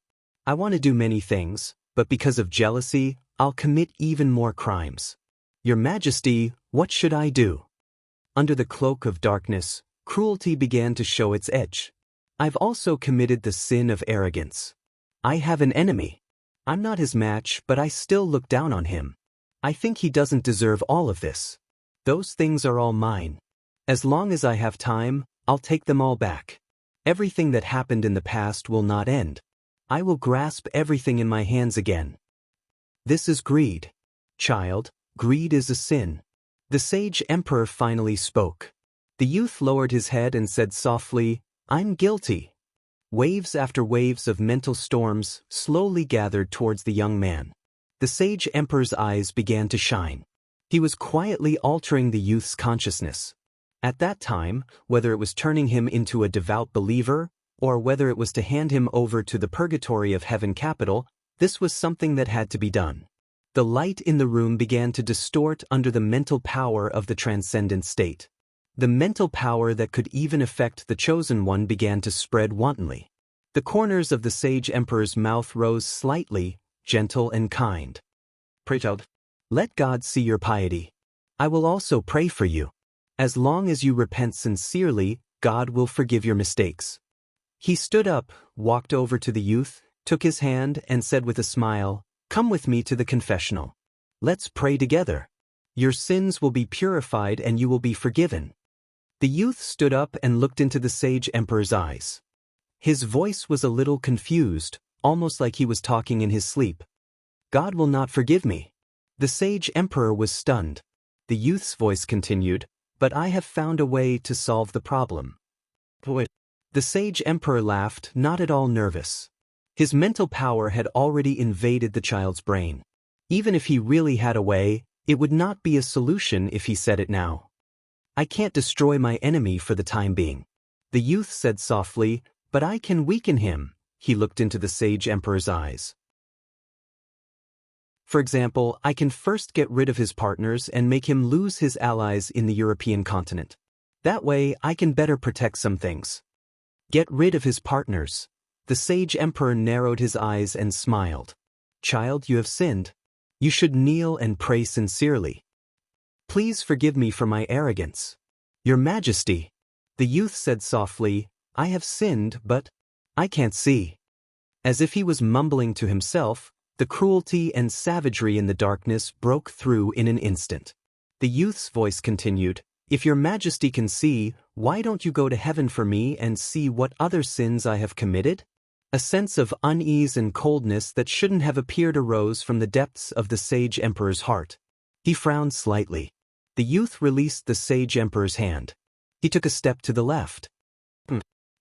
I want to do many things, but because of jealousy, I'll commit even more crimes. Your Majesty, what should I do? Under the cloak of darkness, cruelty began to show its edge. I've also committed the sin of arrogance. I have an enemy. I'm not his match, but I still look down on him. I think he doesn't deserve all of this. Those things are all mine. As long as I have time, I'll take them all back. Everything that happened in the past will not end. I will grasp everything in my hands again. This is greed. Child, greed is a sin. The sage emperor finally spoke. The youth lowered his head and said softly, I'm guilty. Waves after waves of mental storms slowly gathered towards the young man. The sage emperor's eyes began to shine. He was quietly altering the youth's consciousness. At that time, whether it was turning him into a devout believer, or whether it was to hand him over to the purgatory of heaven capital, this was something that had to be done. The light in the room began to distort under the mental power of the transcendent state. The mental power that could even affect the chosen one began to spread wantonly. The corners of the sage emperor's mouth rose slightly, gentle and kind. Pray, child. Let God see your piety. I will also pray for you. As long as you repent sincerely, God will forgive your mistakes. He stood up, walked over to the youth, took his hand and said with a smile, Come with me to the confessional. Let's pray together. Your sins will be purified and you will be forgiven. The youth stood up and looked into the sage emperor's eyes. His voice was a little confused, almost like he was talking in his sleep. God will not forgive me. The sage emperor was stunned. The youth's voice continued, but I have found a way to solve the problem. The sage emperor laughed, not at all nervous. His mental power had already invaded the child's brain. Even if he really had a way, it would not be a solution if he said it now. I can't destroy my enemy for the time being. The youth said softly, but I can weaken him. He looked into the sage emperor's eyes. For example, I can first get rid of his partners and make him lose his allies in the European continent. That way, I can better protect some things. Get rid of his partners. The sage emperor narrowed his eyes and smiled. Child, you have sinned. You should kneel and pray sincerely. Please forgive me for my arrogance. Your Majesty. The youth said softly, I have sinned, but I can't see. As if he was mumbling to himself, the cruelty and savagery in the darkness broke through in an instant. The youth's voice continued, If your Majesty can see, why don't you go to heaven for me and see what other sins I have committed? A sense of unease and coldness that shouldn't have appeared arose from the depths of the sage emperor's heart. He frowned slightly. The youth released the sage emperor's hand. He took a step to the left.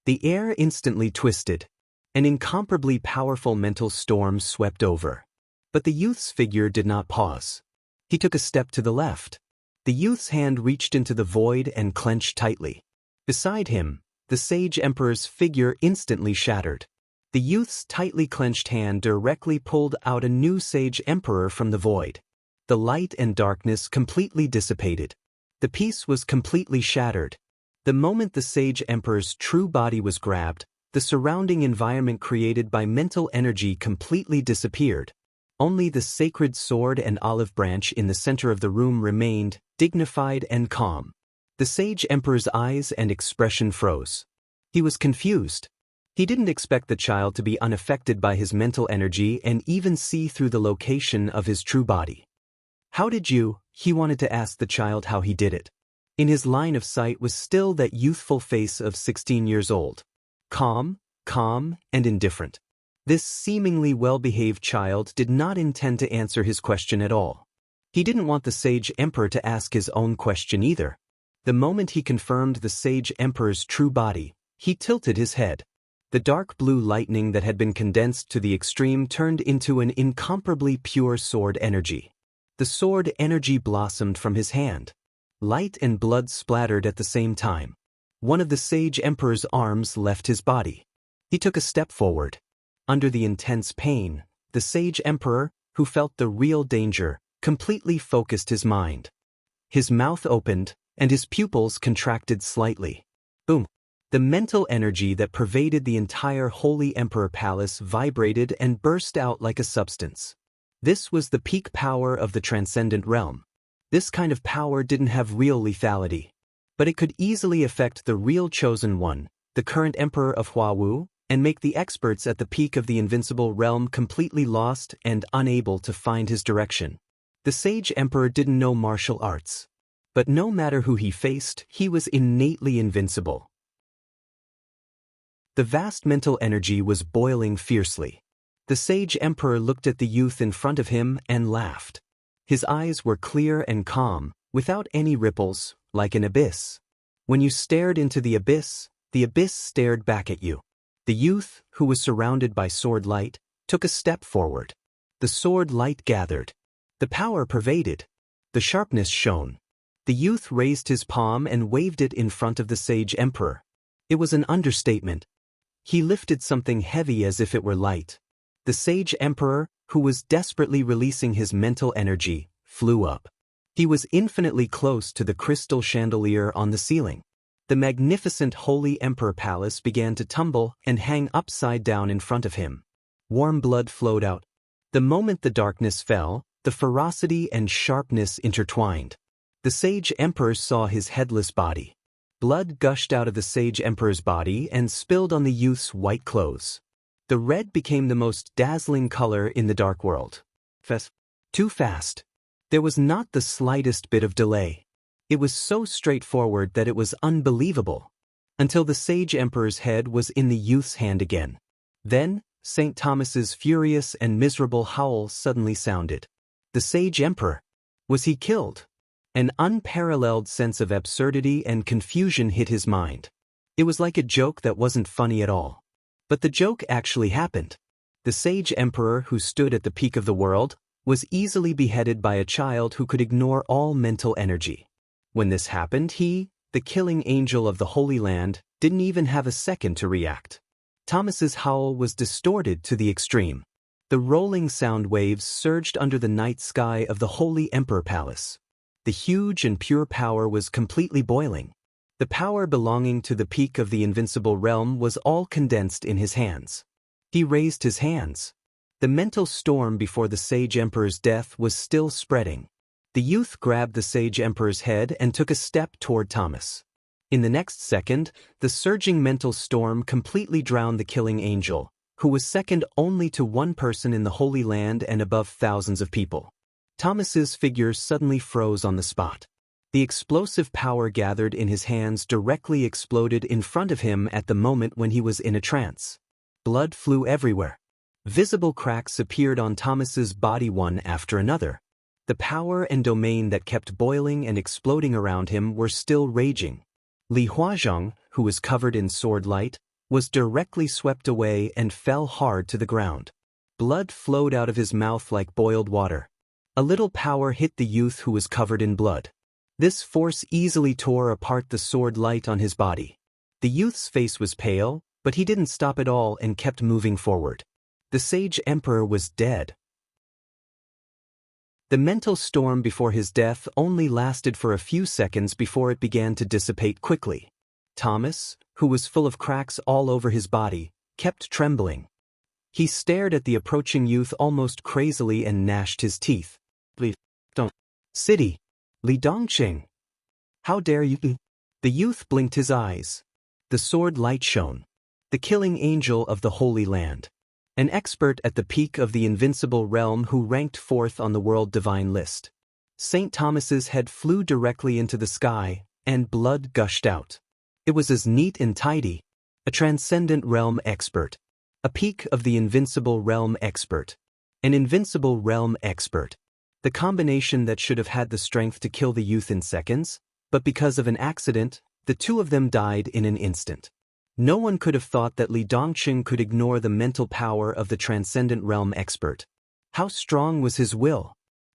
The air instantly twisted. An incomparably powerful mental storm swept over. But the youth's figure did not pause. He took a step to the left. The youth's hand reached into the void and clenched tightly. Beside him, the sage emperor's figure instantly shattered. The youth's tightly clenched hand directly pulled out a new sage emperor from the void. The light and darkness completely dissipated. The piece was completely shattered. The moment the sage emperor's true body was grabbed, the surrounding environment created by mental energy completely disappeared. Only the sacred sword and olive branch in the center of the room remained, dignified and calm. The sage emperor's eyes and expression froze. He was confused. He didn't expect the child to be unaffected by his mental energy and even see through the location of his true body. How did you? He wanted to ask the child how he did it. In his line of sight was still that youthful face of 16 years old. Calm, and indifferent. This seemingly well-behaved child did not intend to answer his question at all. He didn't want the sage emperor to ask his own question either. The moment he confirmed the sage emperor's true body, he tilted his head. The dark blue lightning that had been condensed to the extreme turned into an incomparably pure sword energy. The sword energy blossomed from his hand. Light and blood splattered at the same time. One of the sage emperor's arms left his body. He took a step forward. Under the intense pain, the sage emperor, who felt the real danger, completely focused his mind. His mouth opened, and his pupils contracted slightly. Boom! The mental energy that pervaded the entire Holy Emperor Palace vibrated and burst out like a substance. This was the peak power of the transcendent realm. This kind of power didn't have real lethality. But it could easily affect the real chosen one, the current emperor of Huawu, and make the experts at the peak of the invincible realm completely lost and unable to find his direction. The sage emperor didn't know martial arts. But no matter who he faced, he was innately invincible. The vast mental energy was boiling fiercely. The sage emperor looked at the youth in front of him and laughed. His eyes were clear and calm, without any ripples, like an abyss. When you stared into the abyss stared back at you. The youth, who was surrounded by sword light, took a step forward. The sword light gathered. The power pervaded. The sharpness shone. The youth raised his palm and waved it in front of the sage emperor. It was an understatement. He lifted something heavy as if it were light. The sage emperor, who was desperately releasing his mental energy, flew up. He was infinitely close to the crystal chandelier on the ceiling. The magnificent Holy Emperor Palace began to tumble and hang upside down in front of him. Warm blood flowed out. The moment the darkness fell, the ferocity and sharpness intertwined. The sage emperor saw his headless body. Blood gushed out of the sage emperor's body and spilled on the youth's white clothes. The red became the most dazzling color in the dark world. Too fast. There was not the slightest bit of delay. It was so straightforward that it was unbelievable. Until the sage emperor's head was in the youth's hand again. Then, St. Thomas's furious and miserable howl suddenly sounded. The sage emperor. Was he killed? An unparalleled sense of absurdity and confusion hit his mind. It was like a joke that wasn't funny at all. But the joke actually happened. The sage emperor, who stood at the peak of the world, was easily beheaded by a child who could ignore all mental energy. When this happened, he, the killing angel of the Holy Land, didn't even have a second to react. Thomas's howl was distorted to the extreme. The rolling sound waves surged under the night sky of the Holy Emperor Palace. The huge and pure power was completely boiling. The power belonging to the peak of the invincible realm was all condensed in his hands. He raised his hands. The mental storm before the Sage Emperor's death was still spreading. The youth grabbed the Sage Emperor's head and took a step toward Thomas. In the next second, the surging mental storm completely drowned the killing angel, who was second only to one person in the Holy Land and above thousands of people. Thomas's figure suddenly froze on the spot. The explosive power gathered in his hands directly exploded in front of him at the moment when he was in a trance. Blood flew everywhere. Visible cracks appeared on Thomas's body one after another. The power and domain that kept boiling and exploding around him were still raging. Li Huazhong, who was covered in sword light, was directly swept away and fell hard to the ground. Blood flowed out of his mouth like boiled water. A little power hit the youth who was covered in blood. This force easily tore apart the sword light on his body. The youth's face was pale, but he didn't stop at all and kept moving forward. The Sage Emperor was dead. The mental storm before his death only lasted for a few seconds before it began to dissipate quickly. Thomas, who was full of cracks all over his body, kept trembling. He stared at the approaching youth almost crazily and gnashed his teeth. "Please, don't. City. Li Dongqing. How dare you?" The youth blinked his eyes. The sword light shone. The killing angel of the Holy Land. An expert at the peak of the invincible realm who ranked fourth on the world divine list. St. Thomas's head flew directly into the sky, and blood gushed out. It was as neat and tidy. A transcendent realm expert. A peak of the invincible realm expert. An invincible realm expert. The combination that should have had the strength to kill the youth in seconds, but because of an accident, the two of them died in an instant. No one could have thought that Li Dongqing could ignore the mental power of the transcendent realm expert. How strong was his will?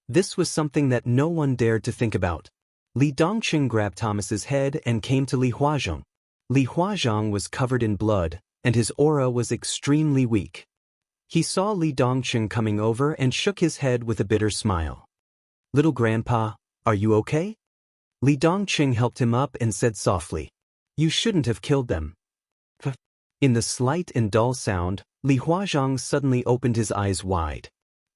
This was something that no one dared to think about. Li Dongqing grabbed Thomas's head and came to Li Huazhong. Li Huazhong was covered in blood, and his aura was extremely weak. He saw Li Dongqing coming over and shook his head with a bitter smile. "Little grandpa, are you okay?" Li Dongqing helped him up and said softly, "You shouldn't have killed them." In the slight and dull sound, Li Huazhong suddenly opened his eyes wide.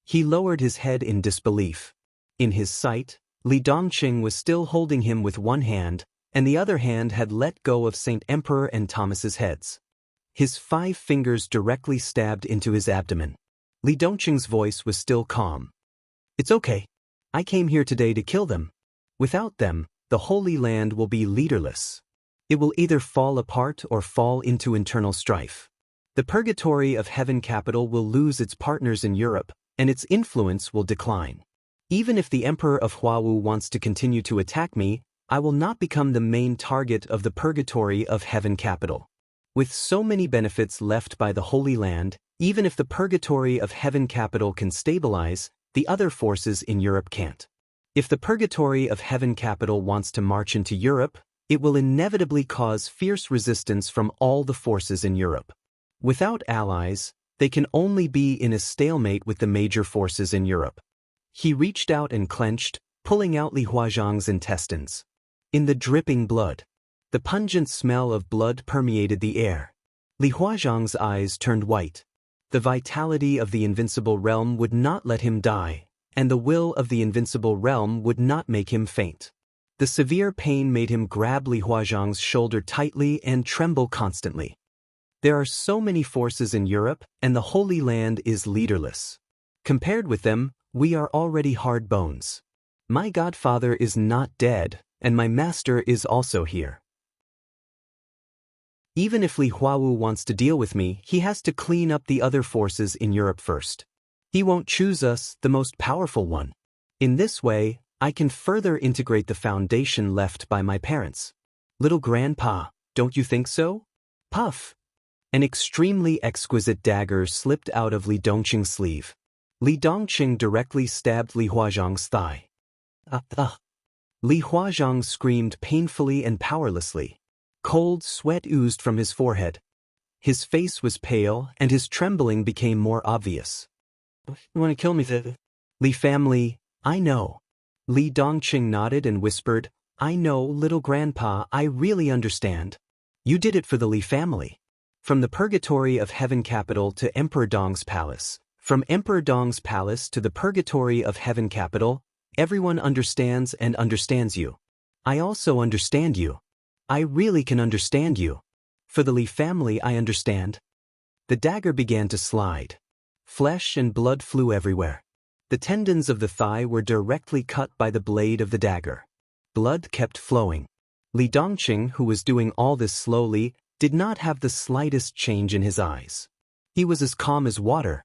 He lowered his head in disbelief. In his sight, Li Dongqing was still holding him with one hand, and the other hand had let go of Saint Emperor and Thomas's heads. His 5 fingers directly stabbed into his abdomen. Li Dongqing's voice was still calm. "It's okay. I came here today to kill them. Without them, the Holy Land will be leaderless. It will either fall apart or fall into internal strife. The purgatory of Heaven Capital will lose its partners in Europe, and its influence will decline. Even if the Emperor of Huawu wants to continue to attack me, I will not become the main target of the purgatory of Heaven Capital. With so many benefits left by the Holy Land, even if the purgatory of Heaven Capital can stabilize, the other forces in Europe can't. If the purgatory of Heaven Capital wants to march into Europe, it will inevitably cause fierce resistance from all the forces in Europe. Without allies, they can only be in a stalemate with the major forces in Europe." He reached out and clenched, pulling out Li Huazhong's intestines. In the dripping blood, the pungent smell of blood permeated the air. Li Huazhong's eyes turned white. The vitality of the invincible realm would not let him die, and the will of the invincible realm would not make him faint. The severe pain made him grab Li Huazhong's shoulder tightly and tremble constantly. There are so many forces in Europe, and the Holy Land is leaderless. Compared with them, we are already hard bones. My godfather is not dead, and my master is also here. Even if Li Huawu wants to deal with me, he has to clean up the other forces in Europe first. He won't choose us, the most powerful one. In this way, I can further integrate the foundation left by my parents. Little grandpa, don't you think so? Puff! An extremely exquisite dagger slipped out of Li Dongqing's sleeve. Li Dongqing directly stabbed Li Huazhong's thigh. Li Huazhong screamed painfully and powerlessly. Cold sweat oozed from his forehead. His face was pale and his trembling became more obvious. You want to kill me, Li family, I know. Li Dongqing nodded and whispered, I know, little grandpa, I really understand. You did it for the Li family. From the purgatory of heaven capital to Emperor Dong's palace. From Emperor Dong's palace to the purgatory of heaven capital, everyone understands and understands you. I also understand you. I really can understand you. For the Li family, I understand. The dagger began to slide. Flesh and blood flew everywhere. The tendons of the thigh were directly cut by the blade of the dagger. Blood kept flowing. Li Dongqing, who was doing all this slowly, did not have the slightest change in his eyes. He was as calm as water.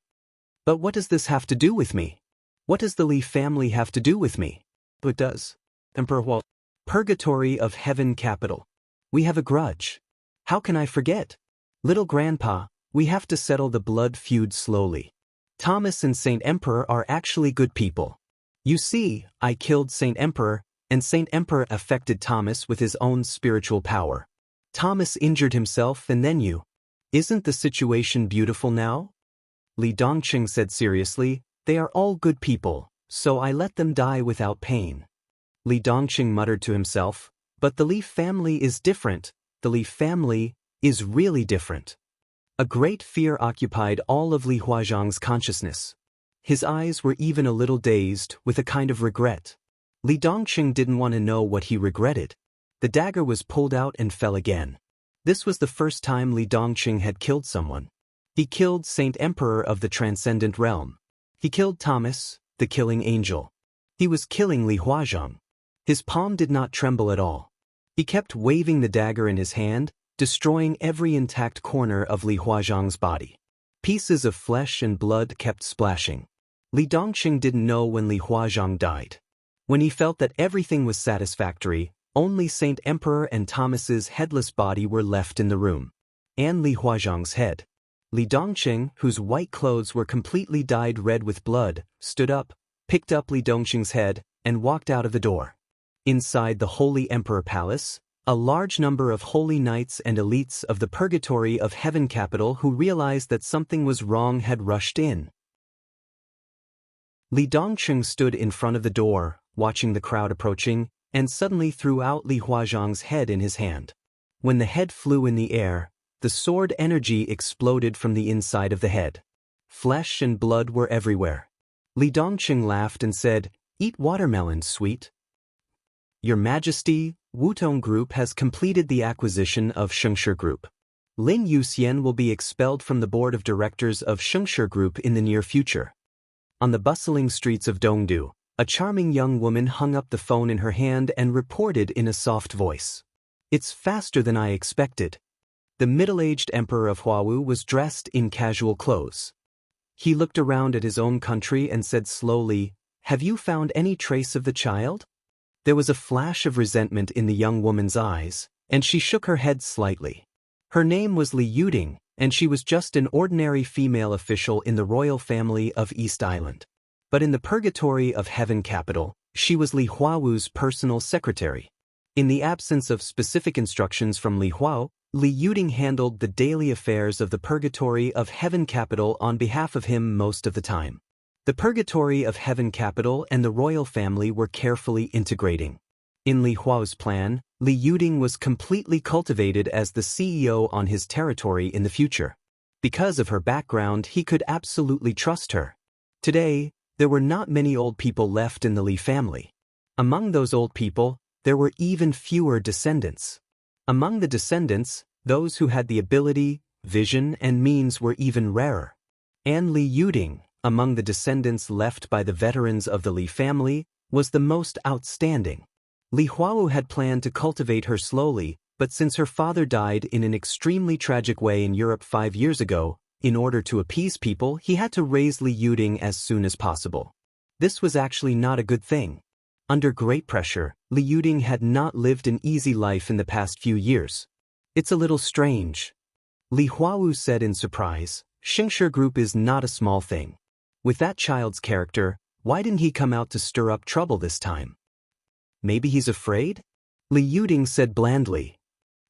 But what does this have to do with me? What does the Li family have to do with me? It does. Emperor Huo. Purgatory of heaven capital. We have a grudge. How can I forget? Little grandpa, we have to settle the blood feud slowly. Thomas and Saint Emperor are actually good people. You see, I killed Saint Emperor, and Saint Emperor affected Thomas with his own spiritual power. Thomas injured himself and then you. Isn't the situation beautiful now? Li Dongqing said seriously, they are all good people, so I let them die without pain. Li Dongqing muttered to himself, but the Li family is different, the Li family is really different. A great fear occupied all of Li Huazhang's consciousness. His eyes were even a little dazed with a kind of regret. Li Dongqing didn't want to know what he regretted. The dagger was pulled out and fell again. This was the first time Li Dongqing had killed someone. He killed Saint Emperor of the Transcendent Realm. He killed Thomas, the killing angel. He was killing Li Huazhang. His palm did not tremble at all. He kept waving the dagger in his hand, destroying every intact corner of Li Huazhang's body. Pieces of flesh and blood kept splashing. Li Dongqing didn't know when Li Huazhang died. When he felt that everything was satisfactory, only Saint Emperor and Thomas's headless body were left in the room. And Li Huazhang's head. Li Dongqing, whose white clothes were completely dyed red with blood, stood up, picked up Li Dongqing's head, and walked out of the door. Inside the Holy Emperor Palace, a large number of holy knights and elites of the purgatory of heaven capital who realized that something was wrong had rushed in. Li Dongqing stood in front of the door, watching the crowd approaching, and suddenly threw out Li Huazhang's head in his hand. When the head flew in the air, the sword energy exploded from the inside of the head. Flesh and blood were everywhere. Li Dongqing laughed and said, "Eat watermelon, sweet." Your Majesty, Wutong Group has completed the acquisition of Xianxia Group. Lin Yuxian will be expelled from the board of directors of Xianxia Group in the near future. On the bustling streets of Dongdu, a charming young woman hung up the phone in her hand and reported in a soft voice. It's faster than I expected. The middle-aged emperor of Huawu was dressed in casual clothes. He looked around at his own country and said slowly, "Have you found any trace of the child?" There was a flash of resentment in the young woman's eyes, and she shook her head slightly. Her name was Li Yuding, and she was just an ordinary female official in the royal family of East Island. But in the purgatory of heaven capital, she was Li Huawu's personal secretary. In the absence of specific instructions from Li Huao, Li Yuding handled the daily affairs of the purgatory of heaven capital on behalf of him most of the time. The purgatory of heaven capital and the royal family were carefully integrating. In Li Huao's plan, Li Yuding was completely cultivated as the CEO on his territory in the future. Because of her background, he could absolutely trust her. Today, there were not many old people left in the Li family. Among those old people, there were even fewer descendants. Among the descendants, those who had the ability, vision, and means were even rarer. And Li Yuding, among the descendants left by the veterans of the Li family, was the most outstanding. Li Huao had planned to cultivate her slowly, but since her father died in an extremely tragic way in Europe 5 years ago, in order to appease people, he had to raise Li Yuding as soon as possible. This was actually not a good thing. Under great pressure, Li Yuding had not lived an easy life in the past few years. It's a little strange. Li Huawu said in surprise, Xianxia Group is not a small thing. With that child's character, why didn't he come out to stir up trouble this time? Maybe he's afraid? Li Yuding said blandly.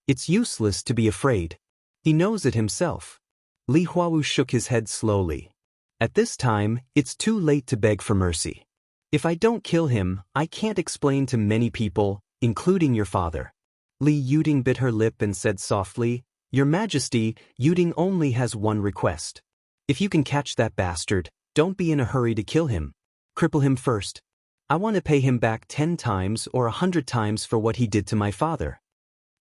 It's useless to be afraid. He knows it himself. Li Huawu shook his head slowly. At this time, it's too late to beg for mercy. If I don't kill him, I can't explain to many people, including your father. Li Yuding bit her lip and said softly, Your Majesty, Yuding only has one request. If you can catch that bastard, don't be in a hurry to kill him. Cripple him first. I want to pay him back 10 times or 100 times for what he did to my father.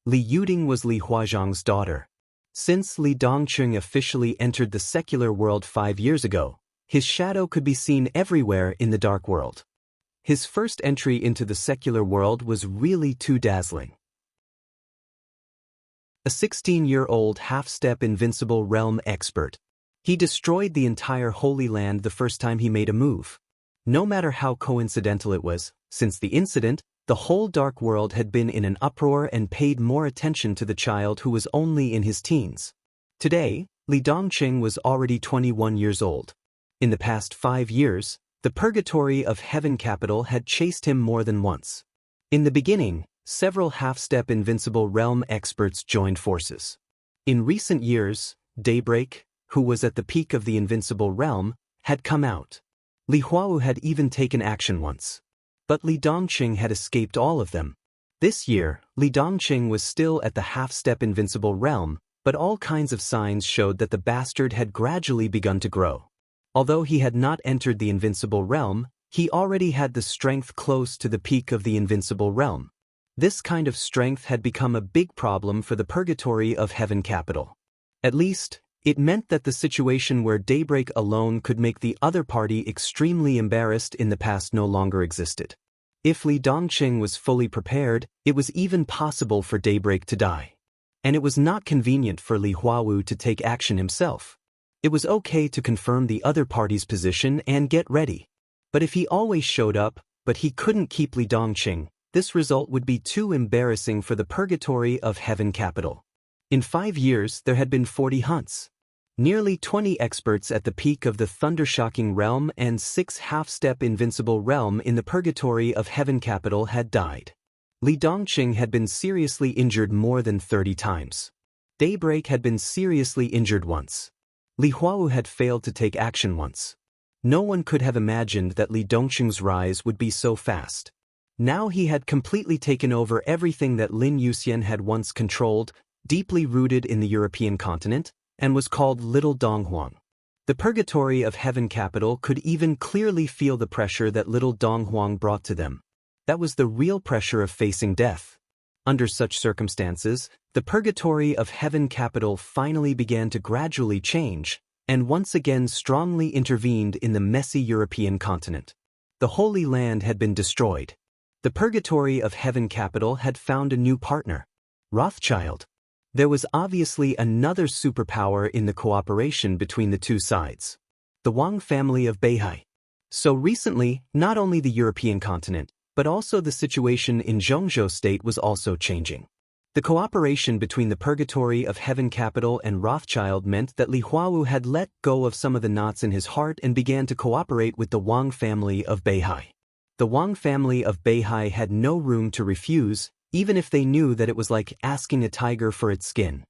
Li Yuding was Li Huazhang's daughter. Since Li Dongqing officially entered the secular world 5 years ago, his shadow could be seen everywhere in the dark world. His first entry into the secular world was really too dazzling. A 16-year-old half-step invincible realm expert. He destroyed the entire Holy Land the first time he made a move. No matter how coincidental it was, since the incident, the whole dark world had been in an uproar and paid more attention to the child who was only in his teens. Today, Li Dongqing was already 21 years old. In the past 5 years, the purgatory of Heaven Capital had chased him more than once. In the beginning, several half-step invincible realm experts joined forces. In recent years, Daybreak, who was at the peak of the invincible realm, had come out. Li Huawu had even taken action once. But Li Dongqing had escaped all of them. This year, Li Dongqing was still at the half-step invincible realm, but all kinds of signs showed that the bastard had gradually begun to grow. Although he had not entered the invincible realm, he already had the strength close to the peak of the invincible realm. This kind of strength had become a big problem for the purgatory of Heaven Capital. At least, it meant that the situation where Daybreak alone could make the other party extremely embarrassed in the past no longer existed. If Li Dongqing was fully prepared, it was even possible for Daybreak to die. And it was not convenient for Li Huawu to take action himself. It was okay to confirm the other party's position and get ready. But if he always showed up, but he couldn't keep Li Dongqing, this result would be too embarrassing for the purgatory of Heaven Capital. In 5 years, there had been 40 hunts. Nearly 20 experts at the peak of the Thundershocking realm and 6 half-step invincible realm in the purgatory of Heaven Capital had died. Li Dongqing had been seriously injured more than 30 times. Daybreak had been seriously injured once. Li Huawu had failed to take action once. No one could have imagined that Li Dongqing's rise would be so fast. Now he had completely taken over everything that Lin Yuxian had once controlled, deeply rooted in the European continent, and was called Little Donghuang. The purgatory of Heaven Capital could even clearly feel the pressure that Little Donghuang brought to them. That was the real pressure of facing death. Under such circumstances, the purgatory of Heaven Capital finally began to gradually change, and once again strongly intervened in the messy European continent. The Holy Land had been destroyed. The purgatory of Heaven Capital had found a new partner, Rothschild. There was obviously another superpower in the cooperation between the two sides. The Wang family of Beihai. So recently, not only the European continent, but also the situation in Zhongzhou state was also changing. The cooperation between the purgatory of Heaven Capital and Rothschild meant that Li Huawu had let go of some of the knots in his heart and began to cooperate with the Wang family of Beihai. The Wang family of Beihai had no room to refuse, even if they knew that it was like asking a tiger for its skin.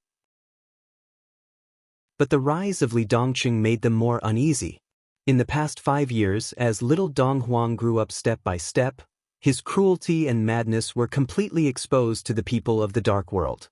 But the rise of Li Dongqing made them more uneasy. In the past 5 years, as Little Donghuang grew up step by step, his cruelty and madness were completely exposed to the people of the dark world.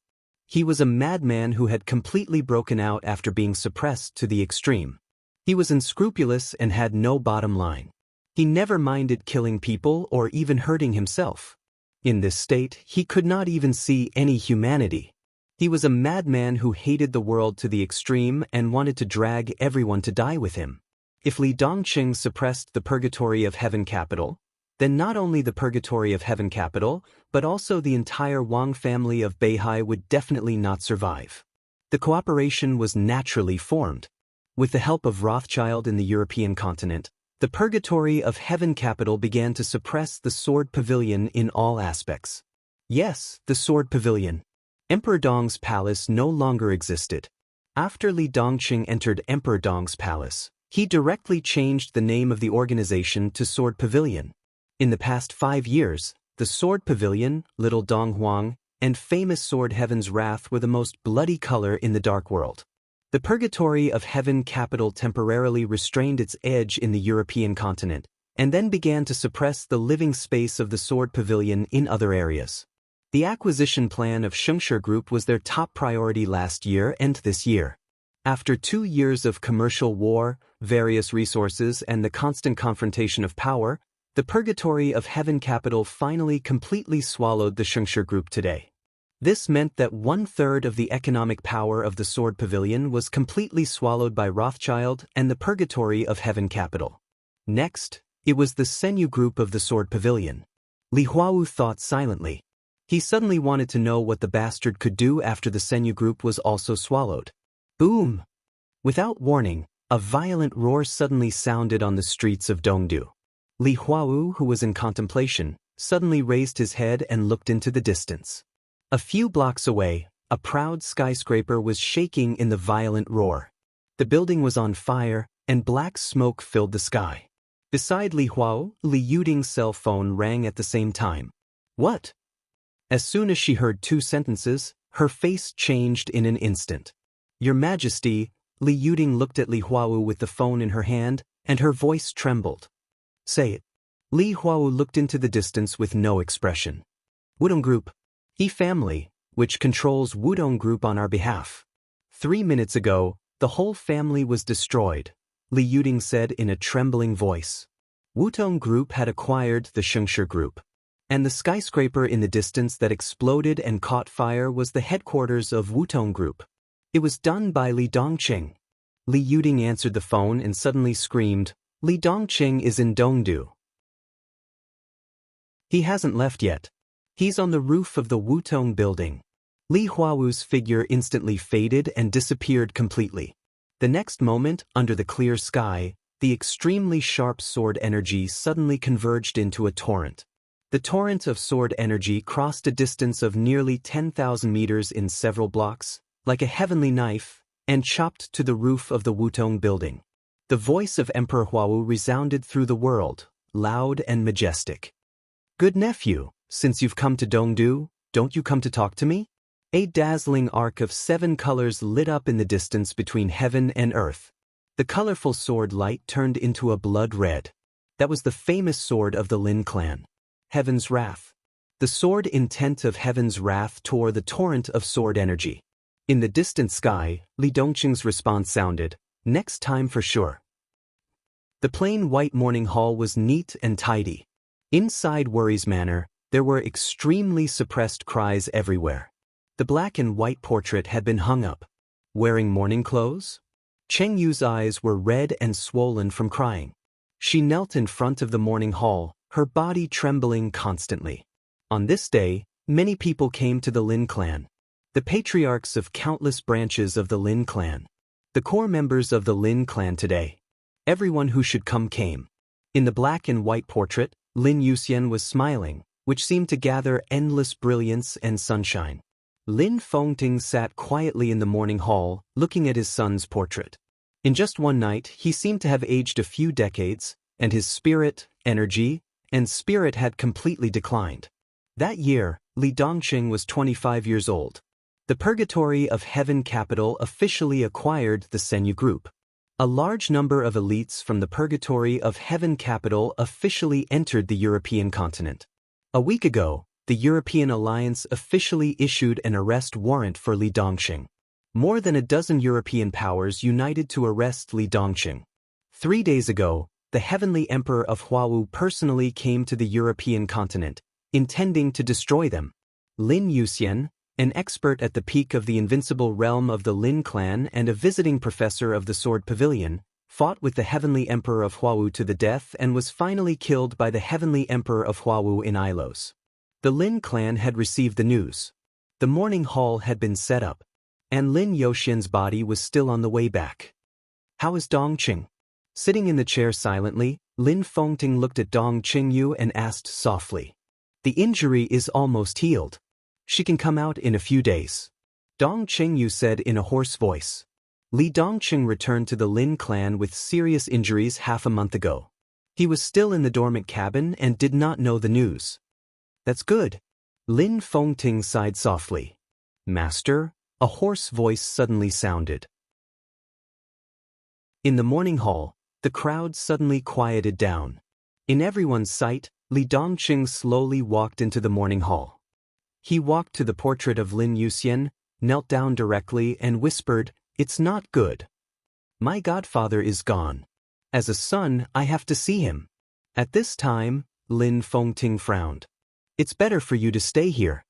He was a madman who had completely broken out after being suppressed to the extreme. He was unscrupulous and had no bottom line. He never minded killing people or even hurting himself. In this state, he could not even see any humanity. He was a madman who hated the world to the extreme and wanted to drag everyone to die with him. If Li Dongqing suppressed the purgatory of Heaven Capital, then not only the purgatory of Heaven Capital, but also the entire Wang family of Beihai would definitely not survive. The cooperation was naturally formed. With the help of Rothschild in the European continent, the purgatory of Heaven Capital began to suppress the Sword Pavilion in all aspects. Yes, the Sword Pavilion. Emperor Dong's palace no longer existed. After Li Dongqing entered Emperor Dong's palace, he directly changed the name of the organization to Sword Pavilion. In the past 5 years, the Sword Pavilion, Little Donghuang, and famous sword Heaven's Wrath were the most bloody color in the dark world. The purgatory of heaven capital temporarily restrained its edge in the European continent, and then began to suppress the living space of the Sword Pavilion in other areas. The acquisition plan of Xianxia Group was their top priority last year and this year. After 2 years of commercial war, various resources, and the constant confrontation of power, the purgatory of heaven capital finally completely swallowed the Xianxia Group today. This meant that 1/3 of the economic power of the Sword Pavilion was completely swallowed by Rothschild and the purgatory of heaven capital. Next, it was the Senyu Group of the Sword Pavilion. Li Huawu thought silently. He suddenly wanted to know what the bastard could do after the Senyu Group was also swallowed. Boom! Without warning, a violent roar suddenly sounded on the streets of Dongdu. Li Huawu, who was in contemplation, suddenly raised his head and looked into the distance. A few blocks away, a proud skyscraper was shaking in the violent roar. The building was on fire, and black smoke filled the sky. Beside Li Huawu, Li Yuding's cell phone rang at the same time. What? As soon as she heard 2 sentences, her face changed in an instant. Your Majesty, Li Yuding looked at Li Huawu with the phone in her hand, and her voice trembled. Say it. Li Huawu looked into the distance with no expression. Wudong Group. He family, which controls Wudong Group on our behalf. 3 minutes ago, the whole family was destroyed, Li Yuding said in a trembling voice. Wudong Group had acquired the Xianxia Group. And the skyscraper in the distance that exploded and caught fire was the headquarters of Wudong Group. It was done by Li Dongqing. Li Yuding answered the phone and suddenly screamed, Li Dongqing is in Dongdu. He hasn't left yet. He's on the roof of the Wudong building. Li Huawu's figure instantly faded and disappeared completely. The next moment, under the clear sky, the extremely sharp sword energy suddenly converged into a torrent. The torrent of sword energy crossed a distance of nearly 10,000 meters in several blocks, like a heavenly knife, and chopped to the roof of the Wudong building. The voice of Emperor Huawu resounded through the world, loud and majestic. Good nephew, since you've come to Dongdu, don't you come to talk to me? A dazzling arc of 7 colors lit up in the distance between heaven and earth. The colorful sword light turned into a blood red. That was the famous sword of the Lin clan. Heaven's Wrath. The sword intent of Heaven's Wrath tore the torrent of sword energy. In the distant sky, Li Dongqing's response sounded, next time for sure. The plain white morning hall was neat and tidy. Inside Worry's manor, there were extremely suppressed cries everywhere. The black and white portrait had been hung up. Wearing morning clothes? Cheng Yu's eyes were red and swollen from crying. She knelt in front of the morning hall, her body trembling constantly. On this day, many people came to the Lin clan. The patriarchs of countless branches of the Lin clan. The core members of the Lin clan today. Everyone who should come came. In the black and white portrait, Lin Yuxian was smiling, which seemed to gather endless brilliance and sunshine. Lin Fengting sat quietly in the morning hall, looking at his son's portrait. In just one night, he seemed to have aged a few decades, and his spirit, energy, and spirit had completely declined. That year, Li Dongqing was 25 years old. The Purgatory of Heaven capital officially acquired the Senyu Group. A large number of elites from the Purgatory of Heaven capital officially entered the European continent. A week ago, the European Alliance officially issued an arrest warrant for Li Dongqing. More than a dozen European powers united to arrest Li Dongqing. 3 days ago, the Heavenly Emperor of Huawu personally came to the European continent, intending to destroy them. Lin Yuxian, an expert at the peak of the invincible realm of the Lin clan and a visiting professor of the Sword Pavilion, fought with the Heavenly Emperor of Huawu to the death and was finally killed by the Heavenly Emperor of Huawu in Ilos. The Lin clan had received the news. The morning hall had been set up, and Lin Yuxian's body was still on the way back. How is Dongqing? Sitting in the chair silently, Lin Fengting looked at Dongqing Yu and asked softly. The injury is almost healed. She can come out in a few days. Dongqing Yu said in a hoarse voice. Li Dongqing returned to the Lin clan with serious injuries half a month ago. He was still in the dormant cabin and did not know the news. That's good. Lin Fengting sighed softly. Master, a hoarse voice suddenly sounded. In the morning hall, the crowd suddenly quieted down. In everyone's sight, Li Dongqing slowly walked into the morning hall. He walked to the portrait of Lin Yuxian, knelt down directly and whispered, "It's not good. My godfather is gone. As a son, I have to see him." At this time, Lin Fengting frowned. "It's better for you to stay here."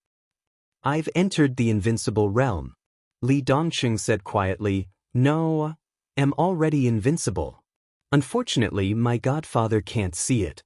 "I've entered the invincible realm." Li Dongqing said quietly, "No, am already invincible. Unfortunately, my godfather can't see it.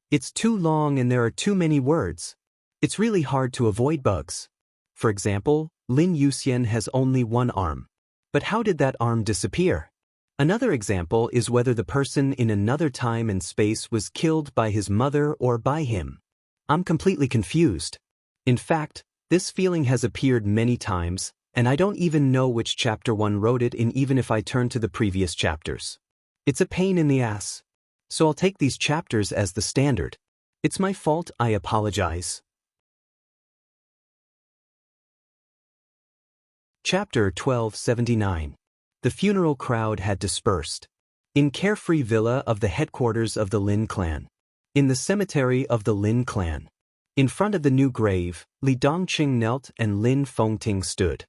It's too long and there are too many words. It's really hard to avoid bugs. For example, Lin Yuxian has only one arm. But how did that arm disappear? Another example is whether the person in another time and space was killed by his mother or by him. I'm completely confused. In fact, this feeling has appeared many times, and I don't even know which chapter one wrote it in even if I turn to the previous chapters. It's a pain in the ass. So I'll take these chapters as the standard. It's my fault, I apologize. Chapter 1279. The funeral crowd had dispersed. In carefree villa of the headquarters of the Lin clan. In the cemetery of the Lin clan. In front of the new grave, Li Dongqing knelt and Lin Fengting stood.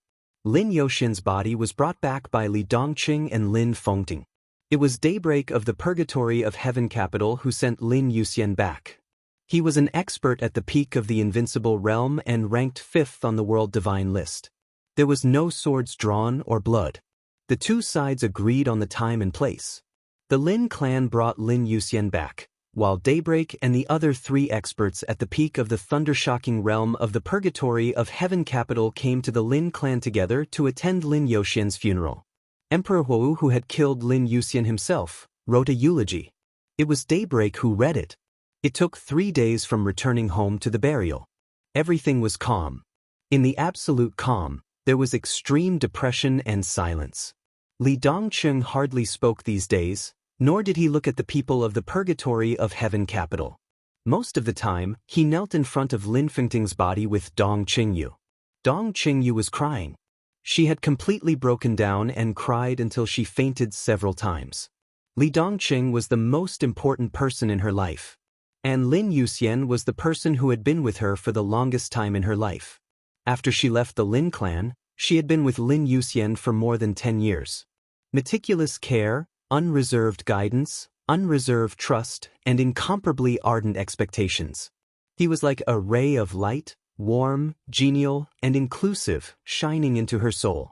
Lin Yuxian's body was brought back by Li Dongqing and Lin Fengting. It was Daybreak of the Purgatory of Heaven Capital who sent Lin Yuxian back. He was an expert at the peak of the invincible realm and ranked 5th on the world divine list. There was no swords drawn or blood. The two sides agreed on the time and place. The Lin clan brought Lin Yuxian back, while Daybreak and the other 3 experts at the peak of the thunder-shocking realm of the Purgatory of Heaven Capital came to the Lin clan together to attend Lin Yuxian's funeral. Emperor Wu, who had killed Lin Yuxian himself, wrote a eulogy. It was Daybreak who read it. It took 3 days from returning home to the burial. Everything was calm. In the absolute calm, there was extreme depression and silence. Li Dongqing hardly spoke these days, nor did he look at the people of the Purgatory of Heaven Capital. Most of the time, he knelt in front of Lin Fengting's body with Dong Qingyu. Dong Qingyu was crying. She had completely broken down and cried until she fainted several times. Li Dongqing was the most important person in her life. And Lin Yuxian was the person who had been with her for the longest time in her life. After she left the Lin clan, she had been with Lin Yuxian for more than 10 years. Meticulous care, unreserved guidance, unreserved trust, and incomparably ardent expectations. He was like a ray of light, warm, genial, and inclusive, shining into her soul.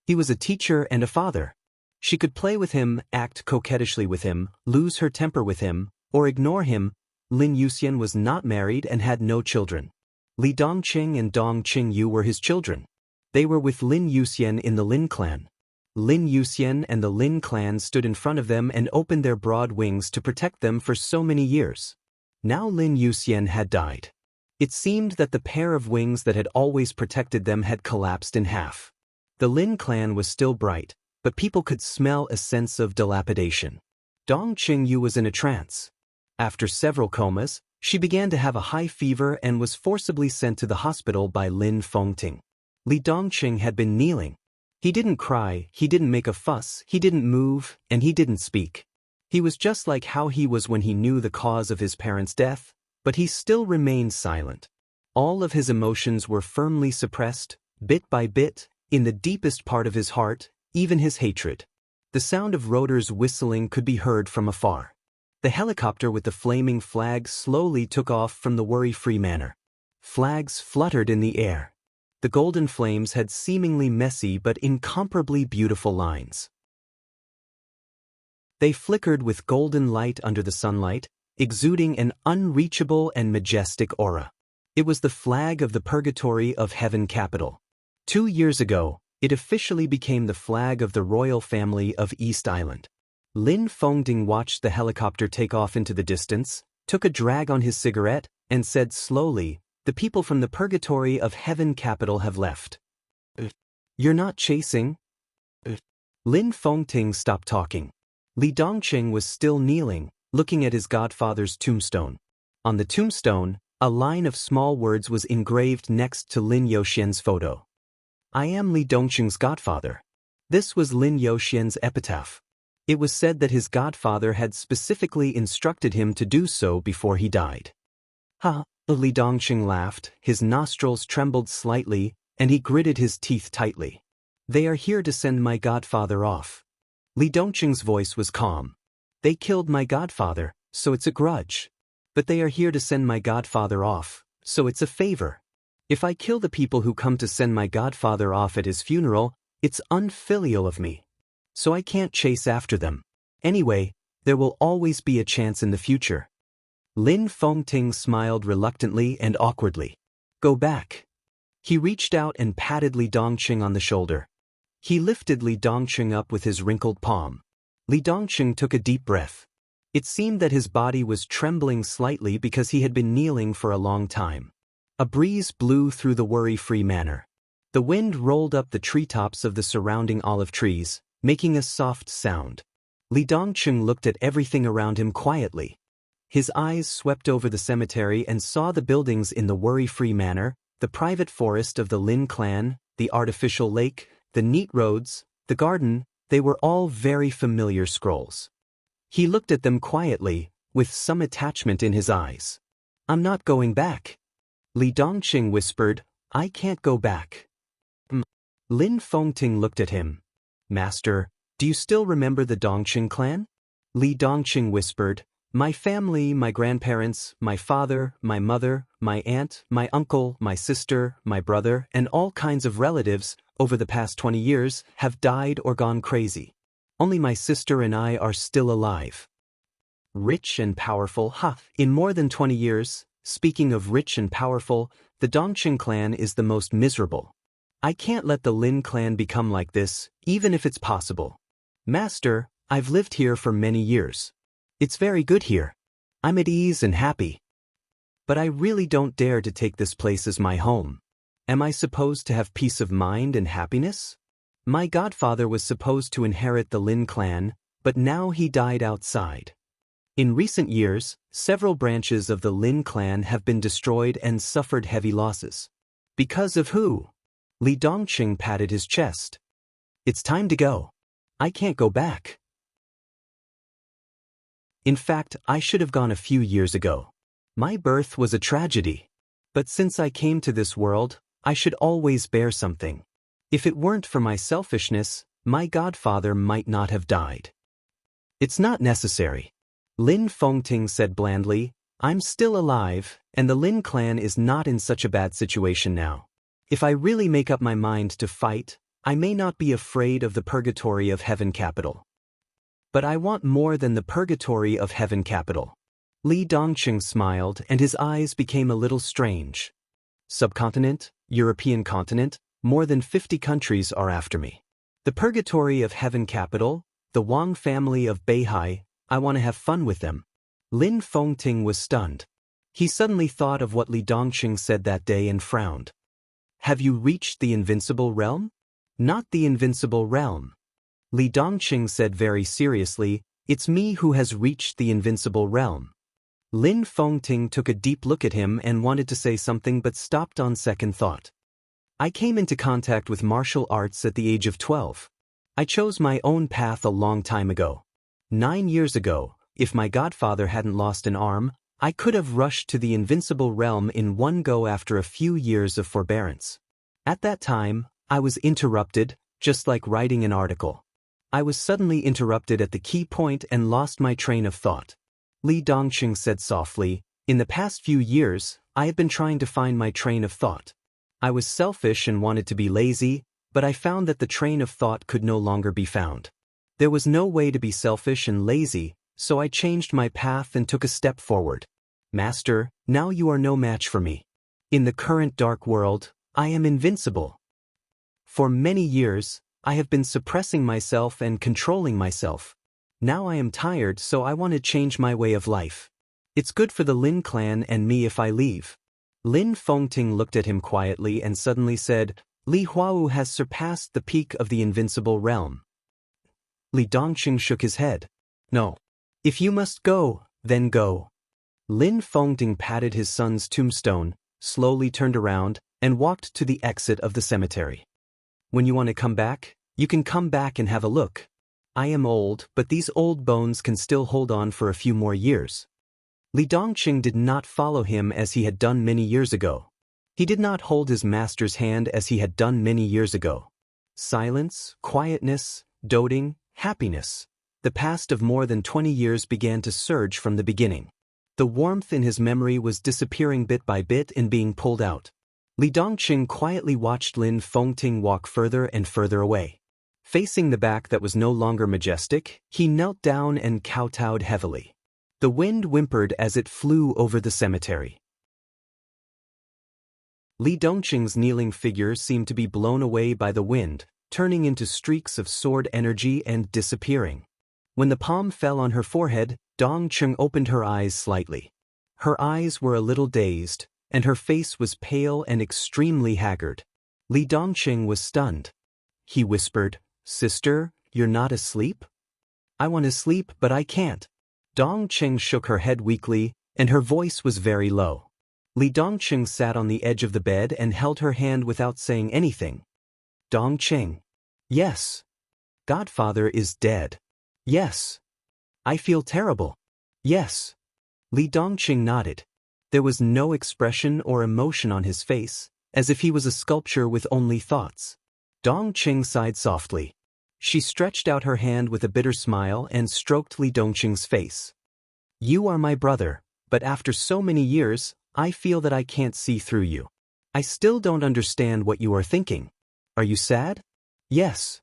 He was a teacher and a father. She could play with him, act coquettishly with him, lose her temper with him, or ignore him. Lin Yuxian was not married and had no children. Li Dongqing and Dong Qingyu were his children. They were with Lin Yuxian in the Lin clan. Lin Yuxian and the Lin clan stood in front of them and opened their broad wings to protect them for so many years. Now Lin Yuxian had died. It seemed that the pair of wings that had always protected them had collapsed in half. The Lin clan was still bright, but people could smell a sense of dilapidation. Dong Qingyu was in a trance. After several comas, she began to have a high fever and was forcibly sent to the hospital by Lin Fengting. Li Dongqing had been kneeling. He didn't cry, he didn't make a fuss, he didn't move, and he didn't speak. He was just like how he was when he knew the cause of his parents' death, but he still remained silent. All of his emotions were firmly suppressed, bit by bit, in the deepest part of his heart, even his hatred. The sound of rotors whistling could be heard from afar. The helicopter with the flaming flag slowly took off from the worry-free manor. Flags fluttered in the air. The golden flames had seemingly messy but incomparably beautiful lines. They flickered with golden light under the sunlight, exuding an unreachable and majestic aura. It was the flag of the Purgatory of Heaven Capital. 2 years ago, it officially became the flag of the royal family of East Island. Lin Fengting watched the helicopter take off into the distance, took a drag on his cigarette, and said slowly, "The people from the Purgatory of Heaven Capital have left." "You're not chasing?" Lin Fengting stopped talking. Li Dongqing was still kneeling, looking at his godfather's tombstone. On the tombstone, a line of small words was engraved next to Lin Yuxian's photo. "I am Li Dongqing's godfather." This was Lin Yuxian's epitaph. It was said that his godfather had specifically instructed him to do so before he died. Ha! Li Dongqing laughed, his nostrils trembled slightly, and he gritted his teeth tightly. They are here to send my godfather off. Li Dongqing's voice was calm. They killed my godfather, so it's a grudge. But they are here to send my godfather off, so it's a favor. If I kill the people who come to send my godfather off at his funeral, it's unfilial of me. So I can't chase after them. Anyway, there will always be a chance in the future. Lin Fengting smiled reluctantly and awkwardly. Go back. He reached out and patted Li Dongqing on the shoulder. He lifted Li Dongqing up with his wrinkled palm. Li Dongqing took a deep breath. It seemed that his body was trembling slightly because he had been kneeling for a long time. A breeze blew through the worry-free manor. The wind rolled up the treetops of the surrounding olive trees, making a soft sound. Li Dongqing looked at everything around him quietly. His eyes swept over the cemetery and saw the buildings in the worry-free manor, the private forest of the Lin clan, the artificial lake, the neat roads, the garden. They were all very familiar scrolls. He looked at them quietly, with some attachment in his eyes. I'm not going back. Li Dongqing whispered, I can't go back. Lin Fengting looked at him. Master, do you still remember the Dongqing clan? Li Dongqing whispered, my family, my grandparents, my father, my mother, my aunt, my uncle, my sister, my brother, and all kinds of relatives, over the past 20 years, have died or gone crazy. Only my sister and I are still alive. Rich and powerful, in more than 20 years, speaking of rich and powerful, the Dongqing clan is the most miserable. I can't let the Lin clan become like this, even if it's possible. Master, I've lived here for many years. It's very good here. I'm at ease and happy. But I really don't dare to take this place as my home. Am I supposed to have peace of mind and happiness? My godfather was supposed to inherit the Lin clan, but now he died outside. In recent years, several branches of the Lin clan have been destroyed and suffered heavy losses. Because of who? Li Dongqing patted his chest. It's time to go. I can't go back. In fact, I should have gone a few years ago. My birth was a tragedy. But since I came to this world, I should always bear something. If it weren't for my selfishness, my godfather might not have died. It's not necessary. Lin Fengting said blandly, I'm still alive, and the Lin clan is not in such a bad situation now. If I really make up my mind to fight, I may not be afraid of the purgatory of Heaven Capital. But I want more than the purgatory of Heaven Capital. Li Dongqing smiled and his eyes became a little strange. Subcontinent, European continent, more than 50 countries are after me. The purgatory of Heaven Capital, the Wang family of Beihai, I want to have fun with them. Lin Fengting was stunned. He suddenly thought of what Li Dongqing said that day and frowned. Have you reached the invincible realm? Not the invincible realm. Li Dongqing said very seriously, it's me who has reached the invincible realm. Lin Fengting took a deep look at him and wanted to say something but stopped on second thought. I came into contact with martial arts at the age of 12. I chose my own path a long time ago. 9 years ago, if my godfather hadn't lost an arm, I could have rushed to the invincible realm in one go after a few years of forbearance. At that time, I was interrupted, just like writing an article. I was suddenly interrupted at the key point and lost my train of thought. Li Dongqing said softly, in the past few years, I have been trying to find my train of thought. I was selfish and wanted to be lazy, but I found that the train of thought could no longer be found. There was no way to be selfish and lazy, so I changed my path and took a step forward. Master, now you are no match for me. In the current dark world, I am invincible. For many years, I have been suppressing myself and controlling myself. Now I am tired, so I want to change my way of life. It's good for the Lin clan and me if I leave. Lin Fengting looked at him quietly and suddenly said, Li Huawu has surpassed the peak of the invincible realm. Li Dongqing shook his head. No. If you must go, then go. Lin Fengting patted his son's tombstone, slowly turned around, and walked to the exit of the cemetery. When you want to come back, you can come back and have a look. I am old, but these old bones can still hold on for a few more years. Li Dongqing did not follow him as he had done many years ago. He did not hold his master's hand as he had done many years ago. Silence, quietness, doting, happiness. The past of more than 20 years began to surge from the beginning. The warmth in his memory was disappearing bit by bit and being pulled out. Li Dongqing quietly watched Lin Fengting walk further and further away. Facing the back that was no longer majestic, he knelt down and kowtowed heavily. The wind whimpered as it flew over the cemetery. Li Dongqing's kneeling figure seemed to be blown away by the wind, turning into streaks of sword energy and disappearing. When the palm fell on her forehead, Dongqing opened her eyes slightly. Her eyes were a little dazed, and her face was pale and extremely haggard. Li Dongqing was stunned. He whispered, "Sister, you're not asleep?" "I want to sleep, but I can't." Dongqing shook her head weakly, and her voice was very low. Li Dongqing sat on the edge of the bed and held her hand without saying anything. "Dongqing." "Yes." "Godfather is dead." "Yes." "I feel terrible." "Yes." Li Dongqing nodded. There was no expression or emotion on his face, as if he was a sculpture with only thoughts. Dongqing sighed softly. She stretched out her hand with a bitter smile and stroked Li Dongqing's face. "You are my brother, but after so many years, I feel that I can't see through you. I still don't understand what you are thinking. Are you sad?" "Yes."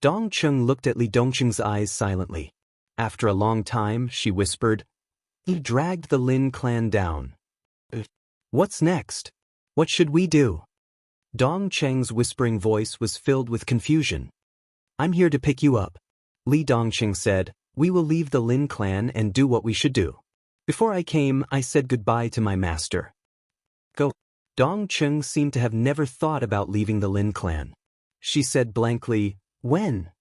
Dongqing looked at Li Dongqing's eyes silently. After a long time, she whispered, "You dragged the Lin clan down. What's next? What should we do?" Dongqing's whispering voice was filled with confusion. "I'm here to pick you up." Li Dongqing said, "We will leave the Lin clan and do what we should do. Before I came, I said goodbye to my master." "Go." Dongqing seemed to have never thought about leaving the Lin clan. She said blankly, "When?"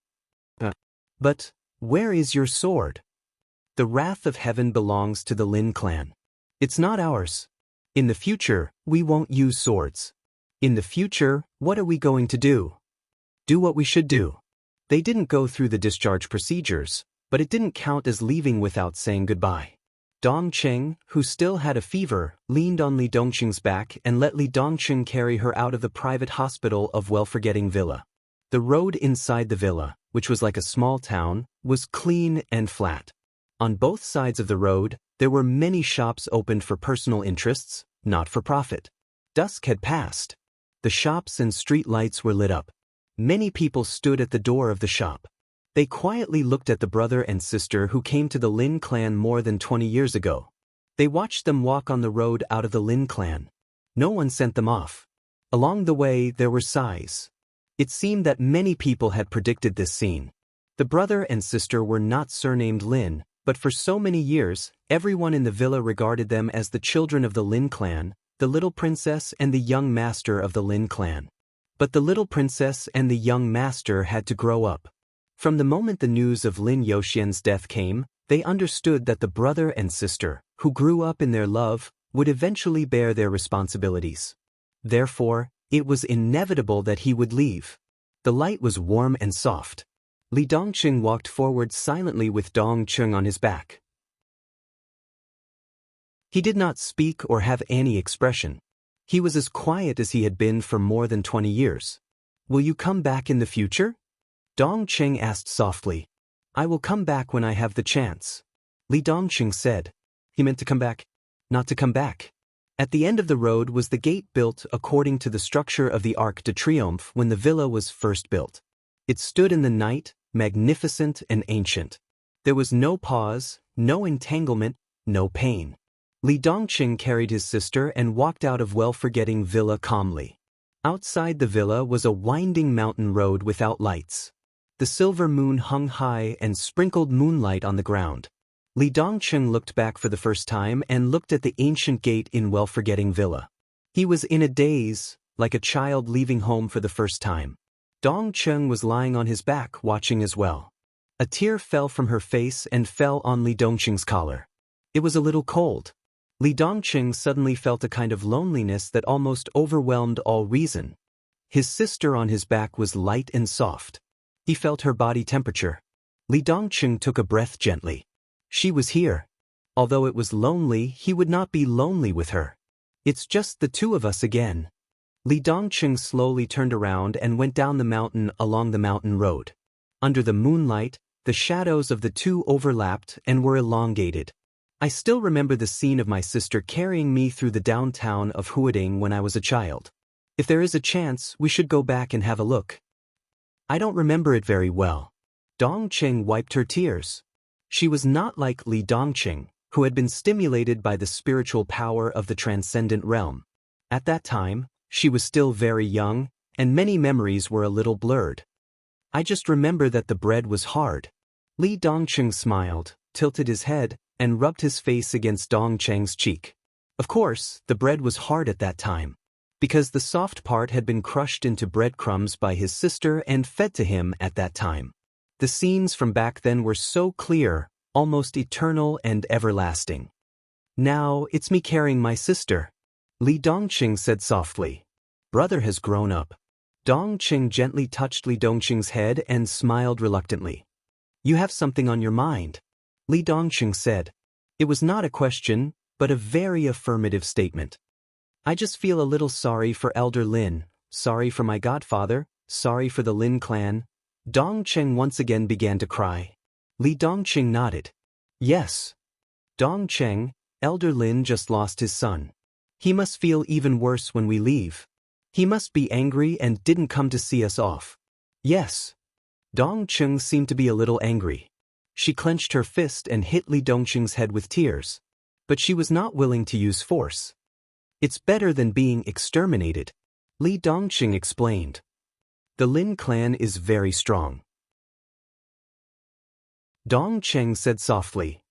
But where is your sword?" "The wrath of heaven belongs to the Lin clan. It's not ours. In the future, we won't use swords. In the future, what are we going to do?" "Do what we should do." They didn't go through the discharge procedures, but it didn't count as leaving without saying goodbye. Dongqing, who still had a fever, leaned on Li Dongqing's back and let Li Dongqing carry her out of the private hospital of Well-Forgetting Villa. The road inside the villa, which was like a small town, was clean and flat. On both sides of the road, there were many shops opened for personal interests, not for profit. Dusk had passed. The shops and street lights were lit up. Many people stood at the door of the shop. They quietly looked at the brother and sister who came to the Lin clan more than 20 years ago. They watched them walk on the road out of the Lin clan. No one sent them off. Along the way, there were sighs. It seemed that many people had predicted this scene. The brother and sister were not surnamed Lin, but for so many years, everyone in the villa regarded them as the children of the Lin clan, the little princess and the young master of the Lin clan. But the little princess and the young master had to grow up. From the moment the news of Lin Youxian's death came, they understood that the brother and sister, who grew up in their love, would eventually bear their responsibilities. Therefore, it was inevitable that he would leave. The light was warm and soft. Li Dongqing walked forward silently with Dongqing on his back. He did not speak or have any expression. He was as quiet as he had been for more than 20 years. "Will you come back in the future?" Dongqing asked softly. "I will come back when I have the chance." Li Dongqing said. He meant to come back, not to come back. At the end of the road was the gate built according to the structure of the Arc de Triomphe when the villa was first built. It stood in the night, magnificent and ancient. There was no pause, no entanglement, no pain. Li Dongqing carried his sister and walked out of Well-Forgetting Villa calmly. Outside the villa was a winding mountain road without lights. The silver moon hung high and sprinkled moonlight on the ground. Li Dongqing looked back for the first time and looked at the ancient gate in Well-Forgetting Villa. He was in a daze, like a child leaving home for the first time. Dongqing was lying on his back watching as well. A tear fell from her face and fell on Li Dongqing's collar. It was a little cold. Li Dongqing suddenly felt a kind of loneliness that almost overwhelmed all reason. His sister on his back was light and soft. He felt her body temperature. Li Dongqing took a breath gently. She was here. Although it was lonely, he would not be lonely with her. It's just the two of us again. Li Dongqing slowly turned around and went down the mountain along the mountain road. Under the moonlight, the shadows of the two overlapped and were elongated. I still remember the scene of my sister carrying me through the downtown of Huading when I was a child. If there is a chance, we should go back and have a look. I don't remember it very well. Dongqing wiped her tears. She was not like Li Dongqing, who had been stimulated by the spiritual power of the transcendent realm. At that time, she was still very young, and many memories were a little blurred. I just remember that the bread was hard. Li Dongqing smiled, tilted his head, and rubbed his face against Dongqing's cheek. Of course, the bread was hard at that time, because the soft part had been crushed into breadcrumbs by his sister and fed to him at that time. The scenes from back then were so clear, almost eternal and everlasting. Now, it's me carrying my sister, Li Dongqing said softly. Brother has grown up. Dongqing gently touched Li Dongqing's head and smiled reluctantly. You have something on your mind, Li Dongqing said. It was not a question, but a very affirmative statement. I just feel a little sorry for Elder Lin, sorry for my godfather, sorry for the Lin clan. Dongqing once again began to cry. Li Dongqing nodded. Yes. Dongqing, Elder Lin just lost his son. He must feel even worse when we leave. He must be angry and didn't come to see us off. Yes. Dongqing seemed to be a little angry. She clenched her fist and hit Li Dongqing's head with tears. But she was not willing to use force. It's better than being exterminated, Li Dongqing explained. The Lin clan is very strong. Dongqing said softly.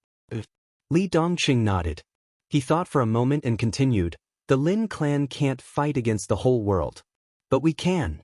Li Dongqing nodded. He thought for a moment and continued, the Lin clan can't fight against the whole world. But we can.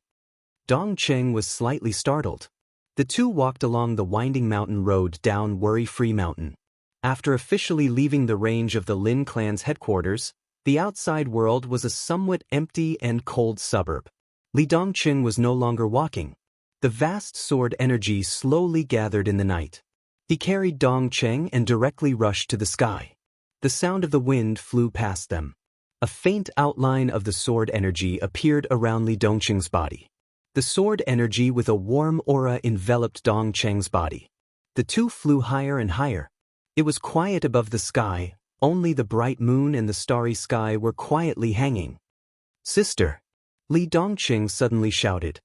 Dongqing was slightly startled. The two walked along the winding mountain road down Worry-Free Mountain. After officially leaving the range of the Lin clan's headquarters, the outside world was a somewhat empty and cold suburb. Li Dongqing was no longer walking. The vast sword energy slowly gathered in the night. He carried Dongqing and directly rushed to the sky. The sound of the wind flew past them. A faint outline of the sword energy appeared around Li Dongqing's body. The sword energy with a warm aura enveloped Dongqing's body. The two flew higher and higher. It was quiet above the sky, only the bright moon and the starry sky were quietly hanging. Sister! Li Dongqing suddenly shouted.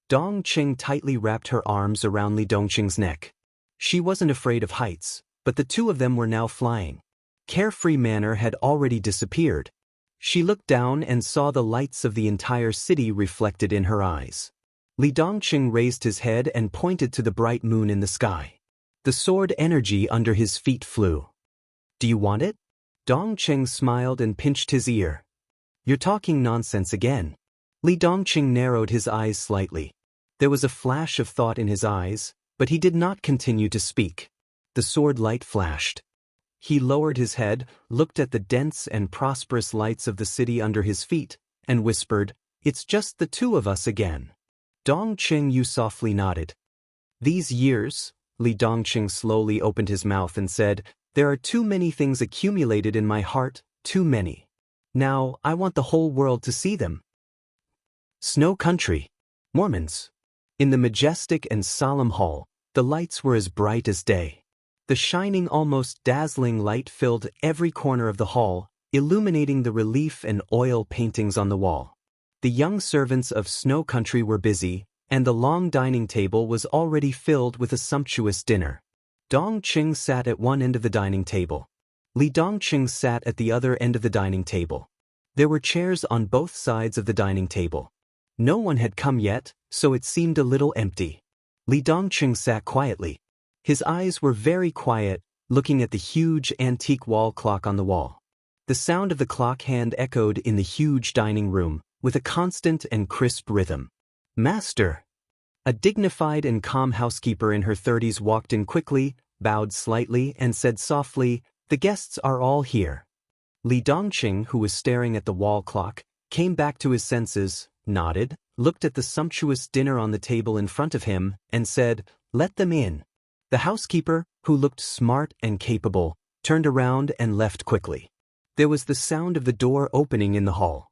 Dongqing tightly wrapped her arms around Li Dongqing's neck. She wasn't afraid of heights, but the two of them were now flying. Carefree manner had already disappeared. She looked down and saw the lights of the entire city reflected in her eyes. Li Dongqing raised his head and pointed to the bright moon in the sky. The sword energy under his feet flew. Do you want it? Dongqing smiled and pinched his ear. You're talking nonsense again. Li Dongqing narrowed his eyes slightly. There was a flash of thought in his eyes, but he did not continue to speak. The sword light flashed. He lowered his head, looked at the dense and prosperous lights of the city under his feet, and whispered, It's just the two of us again. Dongqing Yu softly nodded. These years, Li Dongqing slowly opened his mouth and said, There are too many things accumulated in my heart, too many. Now, I want the whole world to see them. Snow Country. Mormons. In the majestic and solemn hall, the lights were as bright as day. The shining, almost dazzling light filled every corner of the hall, illuminating the relief and oil paintings on the wall. The young servants of Snow Country were busy, and the long dining table was already filled with a sumptuous dinner. Dongqing sat at one end of the dining table. Li Dongqing sat at the other end of the dining table. There were chairs on both sides of the dining table. No one had come yet, so it seemed a little empty. Li Dongqing sat quietly. His eyes were very quiet, looking at the huge antique wall clock on the wall. The sound of the clock hand echoed in the huge dining room, with a constant and crisp rhythm. Master! A dignified and calm housekeeper in her 30s walked in quickly, bowed slightly, and said softly, The guests are all here. Li Dongqing, who was staring at the wall clock, came back to his senses, nodded, looked at the sumptuous dinner on the table in front of him, and said, Let them in. The housekeeper, who looked smart and capable, turned around and left quickly. There was the sound of the door opening in the hall.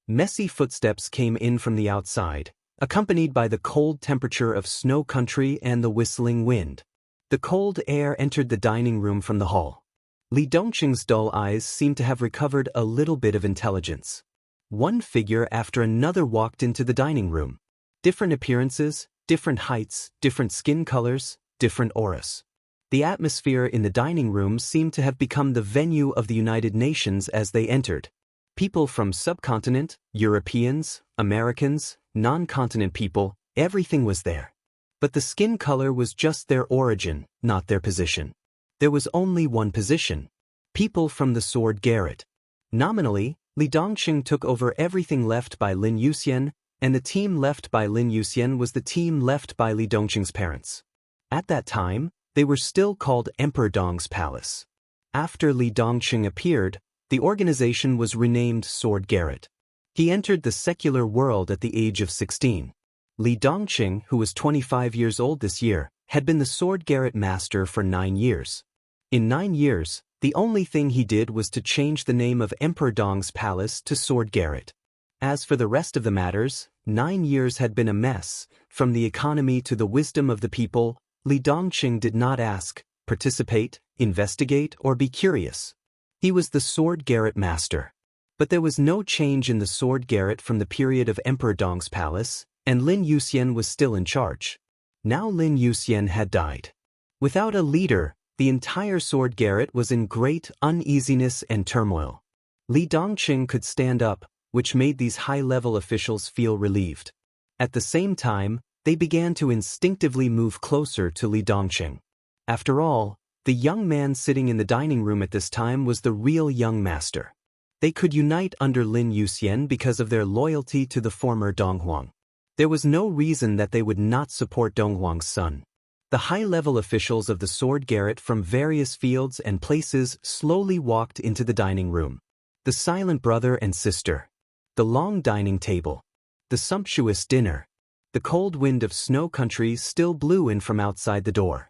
Messy footsteps came in from the outside, accompanied by the cold temperature of snow country and the whistling wind. The cold air entered the dining room from the hall. Li Dongqing's dull eyes seemed to have recovered a little bit of intelligence. One figure after another walked into the dining room. Different appearances, different heights, different skin colors, different auras. The atmosphere in the dining room seemed to have become the venue of the United Nations as they entered. People from subcontinent, Europeans, Americans, non-continent people, everything was there. But the skin color was just their origin, not their position. There was only one position. People from the Sword Garret. Nominally, Li Dongqing took over everything left by Lin Yuxian, and the team left by Lin Yuxian was the team left by Li Dongqing's parents. At that time, they were still called Emperor Dong's Palace. After Li Dongqing appeared, the organization was renamed Sword Garret. He entered the secular world at the age of 16. Li Dongqing, who was 25 years old this year, had been the Sword Garret master for 9 years. In 9 years, the only thing he did was to change the name of Emperor Dong's Palace to Sword Garret. As for the rest of the matters, 9 years had been a mess. From the economy to the wisdom of the people, Li Dongqing did not ask, participate, investigate, or be curious. He was the Sword Garret master. But there was no change in the Sword Garret from the period of Emperor Dong's Palace, and Lin Yuxian was still in charge. Now Lin Yuxian had died. Without a leader, the entire Sword Garret was in great uneasiness and turmoil. Li Dongqing could stand up, which made these high-level officials feel relieved. At the same time, they began to instinctively move closer to Li Dongqing. After all, the young man sitting in the dining room at this time was the real young master. They could unite under Lin Yuxian because of their loyalty to the former Donghuang. There was no reason that they would not support Donghuang's son. The high-level officials of the Sword Garret from various fields and places slowly walked into the dining room. The silent brother and sister. The long dining table. The sumptuous dinner. The cold wind of snow country still blew in from outside the door.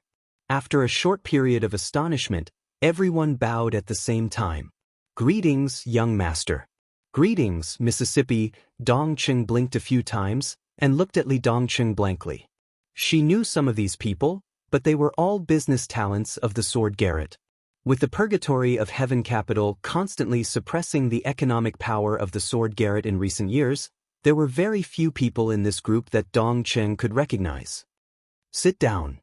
After a short period of astonishment, everyone bowed at the same time. Greetings, young master. Greetings, Mississippi. Dongqing blinked a few times and looked at Li Dongqing blankly. She knew some of these people, but they were all business talents of the Sword Garret. With the purgatory of Heaven Capital constantly suppressing the economic power of the Sword Garret in recent years, there were very few people in this group that Dongqing could recognize. Sit down.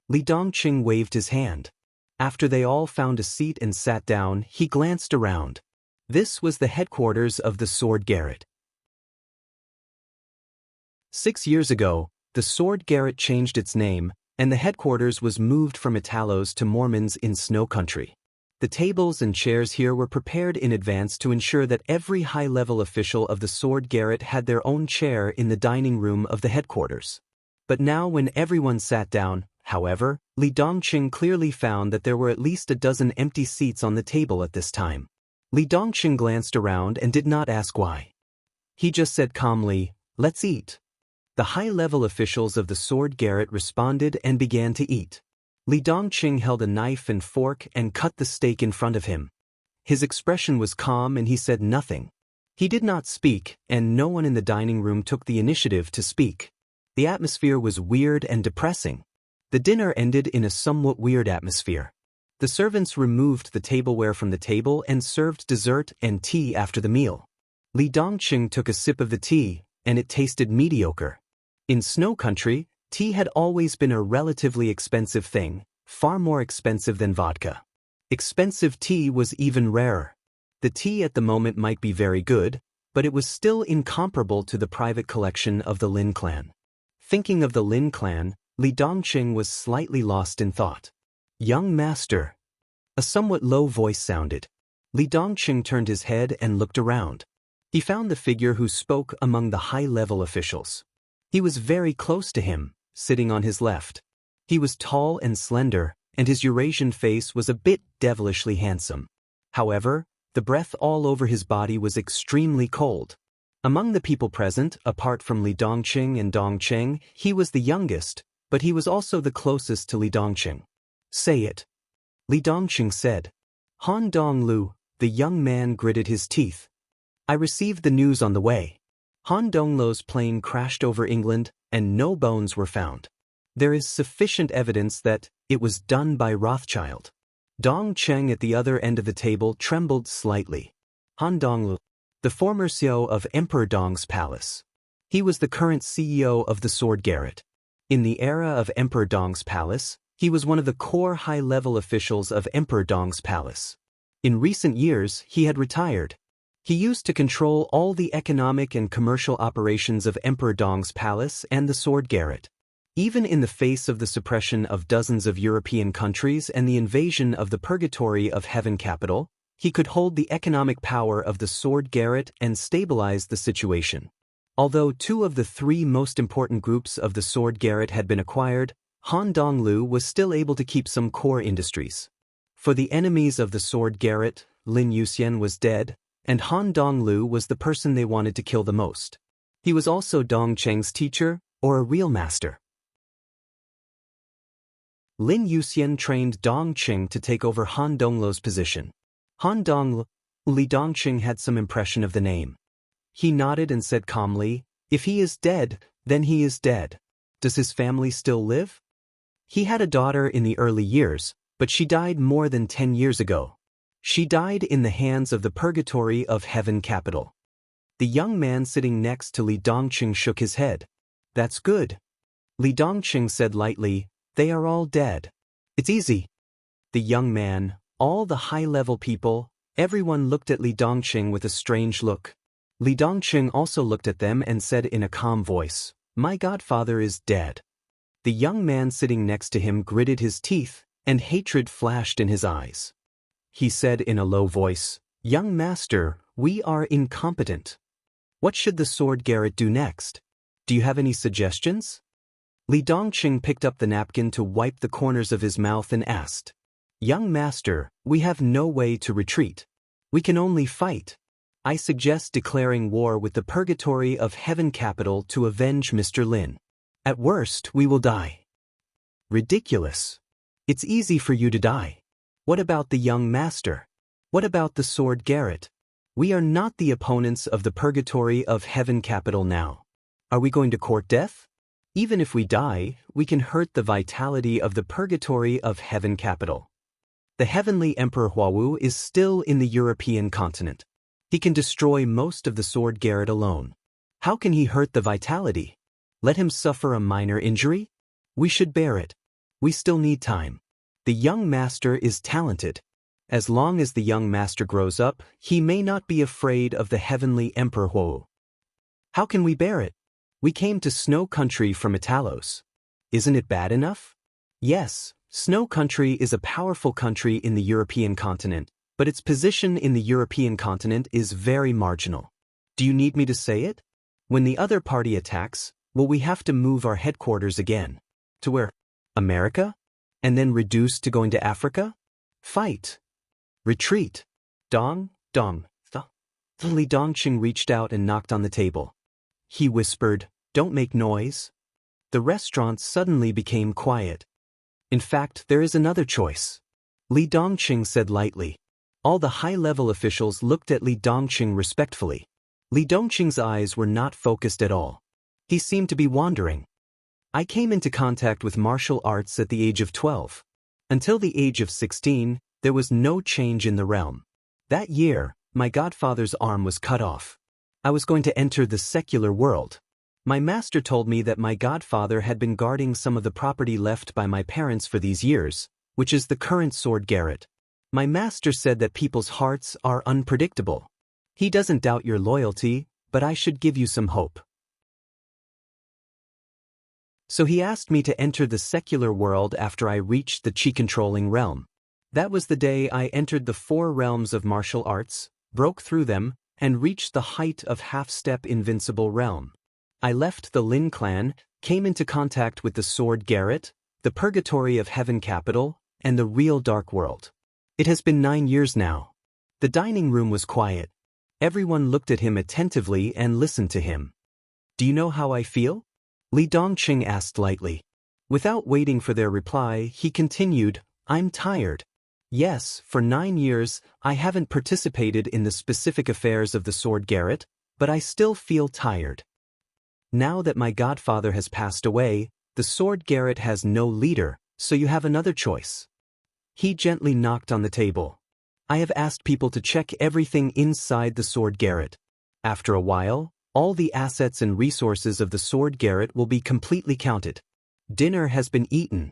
Li Dongqing waved his hand. After they all found a seat and sat down, he glanced around. This was the headquarters of the Sword Garret. 6 years ago, the Sword Garret changed its name, and the headquarters was moved from Italos to Mormons in Snow Country. The tables and chairs here were prepared in advance to ensure that every high-level official of the Sword Garret had their own chair in the dining room of the headquarters. But now when everyone sat down, however, Li Dongqing clearly found that there were at least a dozen empty seats on the table at this time. Li Dongqing glanced around and did not ask why. He just said calmly, "Let's eat." The high-level officials of the Sword Garret responded and began to eat. Li Dongqing held a knife and fork and cut the steak in front of him. His expression was calm and he said nothing. He did not speak, and no one in the dining room took the initiative to speak. The atmosphere was weird and depressing. The dinner ended in a somewhat weird atmosphere. The servants removed the tableware from the table and served dessert and tea after the meal. Li Dongqing took a sip of the tea, and it tasted mediocre. In Snow Country, tea had always been a relatively expensive thing, far more expensive than vodka. Expensive tea was even rarer. The tea at the moment might be very good, but it was still incomparable to the private collection of the Lin clan. Thinking of the Lin clan, Li Dongqing was slightly lost in thought. "Young master." A somewhat low voice sounded. Li Dongqing turned his head and looked around. He found the figure who spoke among the high-level officials. He was very close to him, sitting on his left. He was tall and slender, and his Eurasian face was a bit devilishly handsome. However, the breath all over his body was extremely cold. Among the people present, apart from Li Dongqing and Dongcheng, he was the youngest, but he was also the closest to Li Dongqing. Say it. Li Dongqing said. Han Donglu, the young man gritted his teeth. I received the news on the way. Han Donglu's plane crashed over England, and no bones were found. There is sufficient evidence that it was done by Rothschild. Dongcheng at the other end of the table trembled slightly. Han Donglu, the former CEO of Emperor Dong's palace. He was the current CEO of the Sword Garret. In the era of Emperor Dong's palace, he was one of the core high-level officials of Emperor Dong's palace. In recent years, he had retired. He used to control all the economic and commercial operations of Emperor Dong's palace and the Sword Garret. Even in the face of the suppression of dozens of European countries and the invasion of the Purgatory of Heaven capital, he could hold the economic power of the Sword Garret and stabilize the situation. Although 2 of the 3 most important groups of the Sword Garret had been acquired, Han Donglu was still able to keep some core industries. For the enemies of the Sword Garret, Lin Yuxian was dead, and Han Donglu was the person they wanted to kill the most. He was also Dongcheng's teacher, or a real master. Lin Yuxian trained Dongcheng to take over Han Donglu's position. Han Donglu, Li Dongcheng had some impression of the name. He nodded and said calmly, if he is dead, then he is dead. Does his family still live? He had a daughter in the early years, but she died more than 10 years ago. She died in the hands of the Purgatory of Heaven capital. The young man sitting next to Li Dongcheng shook his head. That's good. Li Dongcheng said lightly, they are all dead. It's easy. The young man, all the high-level people, everyone looked at Li Dongcheng with a strange look. Li Dongcheng also looked at them and said in a calm voice, my godfather is dead. The young man sitting next to him gritted his teeth, and hatred flashed in his eyes. He said in a low voice, young master, we are incompetent. What should the Sword Garret do next? Do you have any suggestions? Li Dongcheng picked up the napkin to wipe the corners of his mouth and asked, young master, we have no way to retreat. We can only fight. I suggest declaring war with the Purgatory of Heaven capital to avenge Mr. Lin. At worst, we will die. Ridiculous. It's easy for you to die. What about the young master? What about the Sword Garret? We are not the opponents of the Purgatory of Heaven capital now. Are we going to court death? Even if we die, we can hurt the vitality of the Purgatory of Heaven capital. The Heavenly Emperor Huawu is still in the European continent. He can destroy most of the Sword Garret alone. How can he hurt the vitality? Let him suffer a minor injury? We should bear it. We still need time. The young master is talented. As long as the young master grows up, he may not be afraid of the Heavenly Emperor Huawu. How can we bear it? We came to Snow Country from Italos. Isn't it bad enough? Yes, Snow Country is a powerful country in the European continent, but its position in the European continent is very marginal. Do you need me to say it? When the other party attacks, will we have to move our headquarters again? To where? America? And then reduce to going to Africa? Fight. Retreat. Dong. Li Dongqing reached out and knocked on the table. He whispered, don't make noise. The restaurant suddenly became quiet. In fact, there is another choice. Li Dongqing said lightly. All the high-level officials looked at Li Dongqing respectfully. Li Dongqing's eyes were not focused at all. He seemed to be wandering. I came into contact with martial arts at the age of 12. Until the age of 16, there was no change in the realm. That year, my godfather's arm was cut off. I was going to enter the secular world. My master told me that my godfather had been guarding some of the property left by my parents for these years, which is the current Sword Garret. My master said that people's hearts are unpredictable. He doesn't doubt your loyalty, but I should give you some hope. So he asked me to enter the secular world after I reached the chi-controlling realm. That was the day I entered the 4 realms of martial arts, broke through them, and reached the height of half-step invincible realm. I left the Lin clan, came into contact with the Sword Garret, the Purgatory of Heaven capital, and the real Dark World. It has been 9 years now. The dining room was quiet. Everyone looked at him attentively and listened to him. Do you know how I feel? Li Dongqing asked lightly. Without waiting for their reply, he continued, I'm tired. Yes, for 9 years, I haven't participated in the specific affairs of the Sword Garret, but I still feel tired. Now that my godfather has passed away, the Sword Garret has no leader, so you have another choice. He gently knocked on the table. I have asked people to check everything inside the Sword Garret. After a while, all the assets and resources of the Sword Garret will be completely counted. Dinner has been eaten.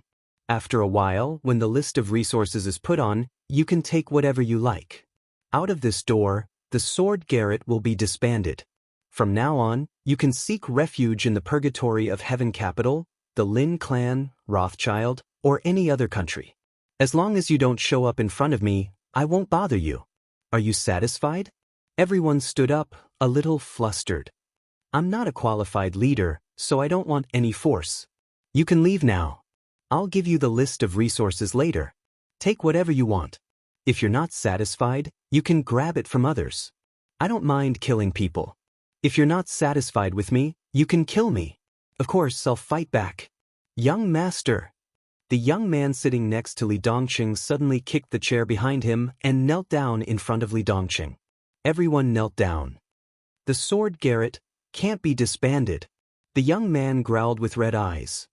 After a while, when the list of resources is put on, you can take whatever you like. Out of this door, the Sword Garret will be disbanded. From now on, you can seek refuge in the purgatory of Heaven Capital, the Lin clan, Rothschild, or any other country. As long as you don't show up in front of me, I won't bother you. Are you satisfied? Everyone stood up, a little flustered. I'm not a qualified leader, so I don't want any force. You can leave now. I'll give you the list of resources later. Take whatever you want. If you're not satisfied, you can grab it from others. I don't mind killing people. If you're not satisfied with me, you can kill me. Of course, I'll fight back. Young master. The young man sitting next to Li Dongqing suddenly kicked the chair behind him and knelt down in front of Li Dongqing. Everyone knelt down. The Sword Garret can't be disbanded. The young man growled with red eyes.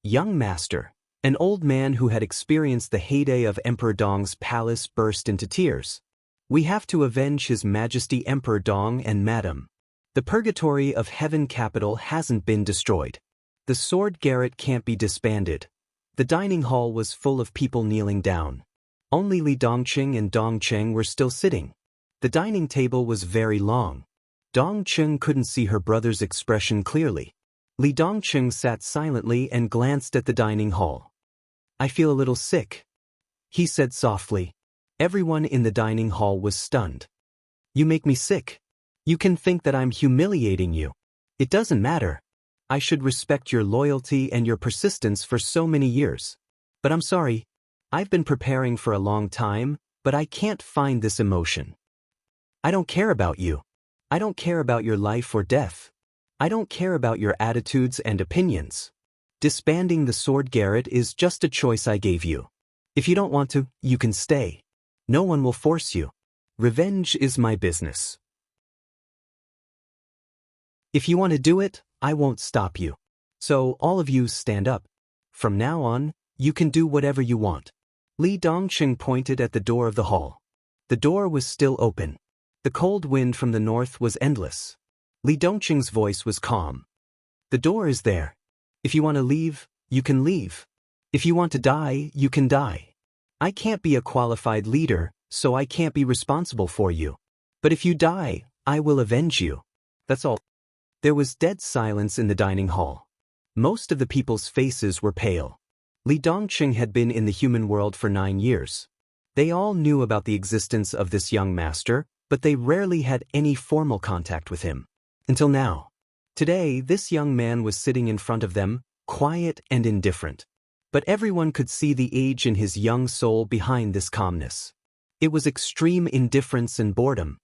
Young master, an old man who had experienced the heyday of Emperor Dong's palace, burst into tears. We have to avenge His Majesty Emperor Dong and Madam. The purgatory of Heaven Capital hasn't been destroyed. The Sword Garret can't be disbanded. The dining hall was full of people kneeling down. Only Li Dongqing and Dongcheng were still sitting. The dining table was very long. Dongcheng couldn't see her brother's expression clearly. Li Dongqing sat silently and glanced at the dining hall. I feel a little sick, he said softly. Everyone in the dining hall was stunned. You make me sick. You can think that I'm humiliating you. It doesn't matter. I should respect your loyalty and your persistence for so many years. But I'm sorry. I've been preparing for a long time, but I can't find this emotion. I don't care about you. I don't care about your life or death. I don't care about your attitudes and opinions. Disbanding the Sword Garret is just a choice I gave you. If you don't want to, you can stay. No one will force you. Revenge is my business. If you want to do it, I won't stop you. So all of you stand up. From now on, you can do whatever you want. Li Dongqing pointed at the door of the hall. The door was still open. The cold wind from the north was endless. Li Dongqing's voice was calm. The door is there. If you want to leave, you can leave. If you want to die, you can die. I can't be a qualified leader, so I can't be responsible for you. But if you die, I will avenge you. That's all. There was dead silence in the dining hall. Most of the people's faces were pale. Li Dongqing had been in the human world for 9 years. They all knew about the existence of this young master, but they rarely had any formal contact with him. Until now. Today, this young man was sitting in front of them, quiet and indifferent. But everyone could see the age in his young soul behind this calmness. It was extreme indifference and boredom.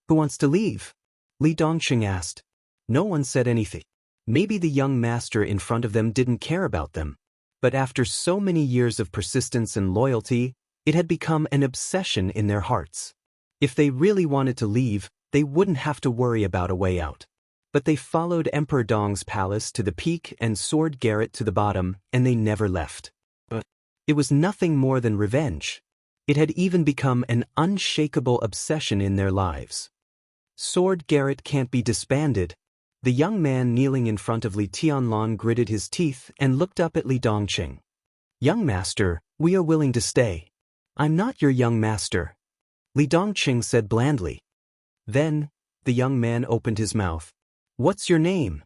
Who wants to leave? Li Dongqing asked. No one said anything. Maybe the young master in front of them didn't care about them. But after so many years of persistence and loyalty, it had become an obsession in their hearts. If they really wanted to leave, they wouldn't have to worry about a way out. But they followed Emperor Dong's palace to the peak and Sword Garret to the bottom, and they never left. But it was nothing more than revenge. It had even become an unshakable obsession in their lives. Sword Garret can't be disbanded. The young man kneeling in front of Li Tianlan gritted his teeth and looked up at Li Dongqing. Young master, we are willing to stay. I'm not your young master, Li Dongqing said blandly. Then, the young man opened his mouth. What's your name?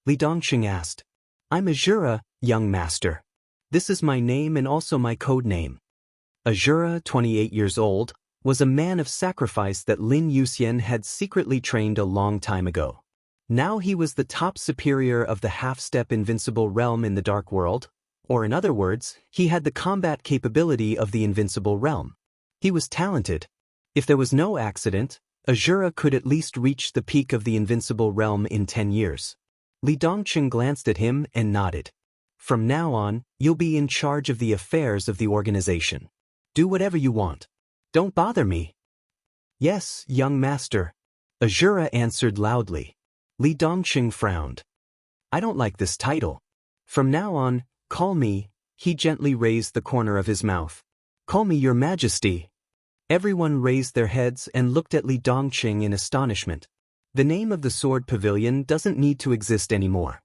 Li Dongqing asked. I'm Azura, young master. This is my name and also my code name. Azura, 28 years old, was a man of sacrifice that Lin Yuxian had secretly trained a long time ago. Now he was the top superior of the half-step invincible realm in the Dark World, or in other words, he had the combat capability of the invincible realm. He was talented. If there was no accident, Azura could at least reach the peak of the invincible realm in 10 years. Li Dongqing glanced at him and nodded. From now on, you'll be in charge of the affairs of the organization. Do whatever you want. Don't bother me. Yes, young master. Azura answered loudly. Li Dongqing frowned. I don't like this title. From now on, call me, he gently raised the corner of his mouth. Call me your majesty. Everyone raised their heads and looked at Li Dongqing in astonishment. The name of the sword pavilion doesn't need to exist anymore.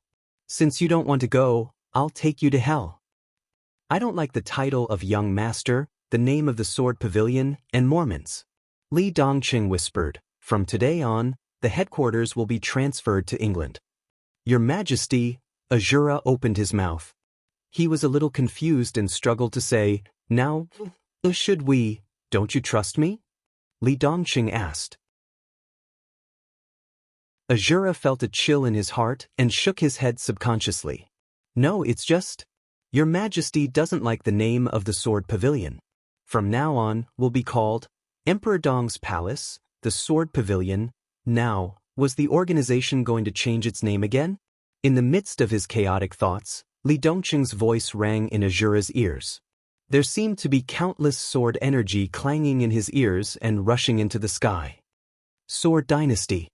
Since you don't want to go, I'll take you to hell. I don't like the title of young master, the name of the sword pavilion, and Mormons. Li Dongqing whispered, from today on, the headquarters will be transferred to England. Your Majesty, Azura opened his mouth. He was a little confused and struggled to say, now, should we, don't you trust me? Li Dongqing asked. Azura felt a chill in his heart and shook his head subconsciously. No, it's just, Your Majesty doesn't like the name of the sword pavilion. From now on, will be called Emperor Dong's Palace, the Sword Pavilion. Now, was the organization going to change its name again? In the midst of his chaotic thoughts, Li Dongqing's voice rang in Azura's ears. There seemed to be countless sword energy clanging in his ears and rushing into the sky. Sword Dynasty.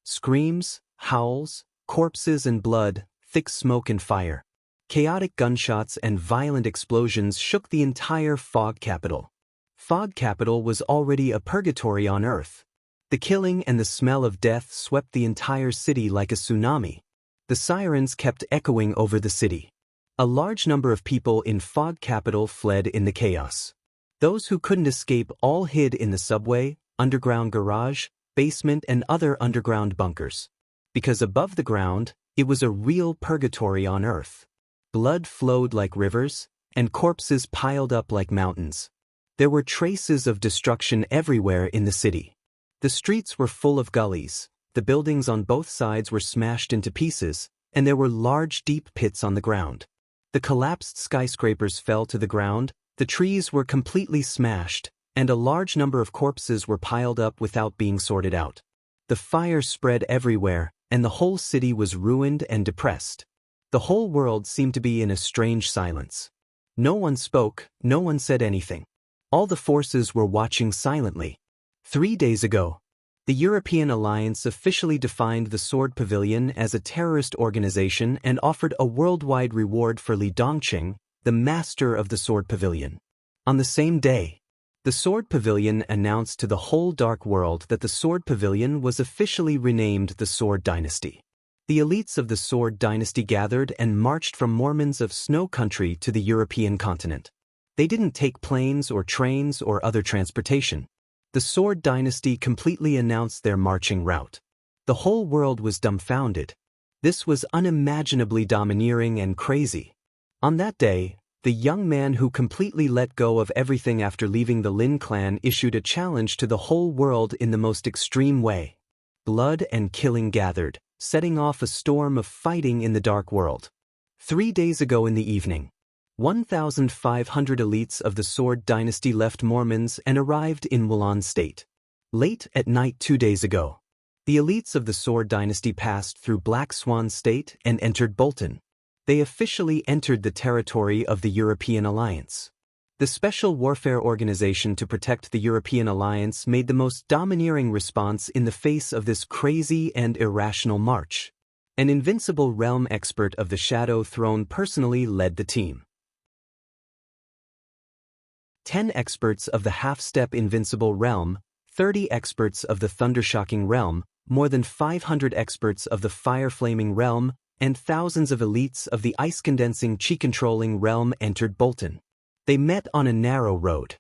Screams, howls, corpses and blood, thick smoke and fire. Chaotic gunshots and violent explosions shook the entire Fog Capital. Fog Capital was already a purgatory on Earth. The killing and the smell of death swept the entire city like a tsunami. The sirens kept echoing over the city. A large number of people in Fog Capital fled in the chaos. Those who couldn't escape all hid in the subway, underground garage, basement and other underground bunkers. Because above the ground, it was a real purgatory on Earth. Blood flowed like rivers, and corpses piled up like mountains. There were traces of destruction everywhere in the city. The streets were full of gullies, the buildings on both sides were smashed into pieces, and there were large deep pits on the ground. The collapsed skyscrapers fell to the ground, the trees were completely smashed, and a large number of corpses were piled up without being sorted out. The fire spread everywhere, and the whole city was ruined and depressed. The whole world seemed to be in a strange silence. No one spoke, no one said anything. All the forces were watching silently. 3 days ago, the European Alliance officially defined the Sword Pavilion as a terrorist organization and offered a worldwide reward for Li Dongqing, the master of the Sword Pavilion. On the same day, the Sword Pavilion announced to the whole dark world that the Sword Pavilion was officially renamed the Sword Dynasty. The elites of the Sword Dynasty gathered and marched from Mormons of Snow Country to the European continent. They didn't take planes or trains or other transportation. The Sword Dynasty completely announced their marching route. The whole world was dumbfounded. This was unimaginably domineering and crazy. On that day, the young man who completely let go of everything after leaving the Lin clan issued a challenge to the whole world in the most extreme way. Blood and killing gathered, setting off a storm of fighting in the dark world. 3 days ago in the evening, 1,500 elites of the Sword Dynasty left Mormons and arrived in Wulan State. Late at night 2 days ago, the elites of the Sword Dynasty passed through Black Swan State and entered Bolton. They officially entered the territory of the European Alliance. The Special Warfare Organization to protect the European Alliance made the most domineering response in the face of this crazy and irrational march. An invincible realm expert of the Shadow Throne personally led the team. 10 experts of the Half-Step Invincible Realm, 30 experts of the Thundershocking Realm, more than 500 experts of the Fire-Flaming Realm, and thousands of elites of the Ice-Condensing Chi-Controlling Realm entered Bolton. They met on a narrow road.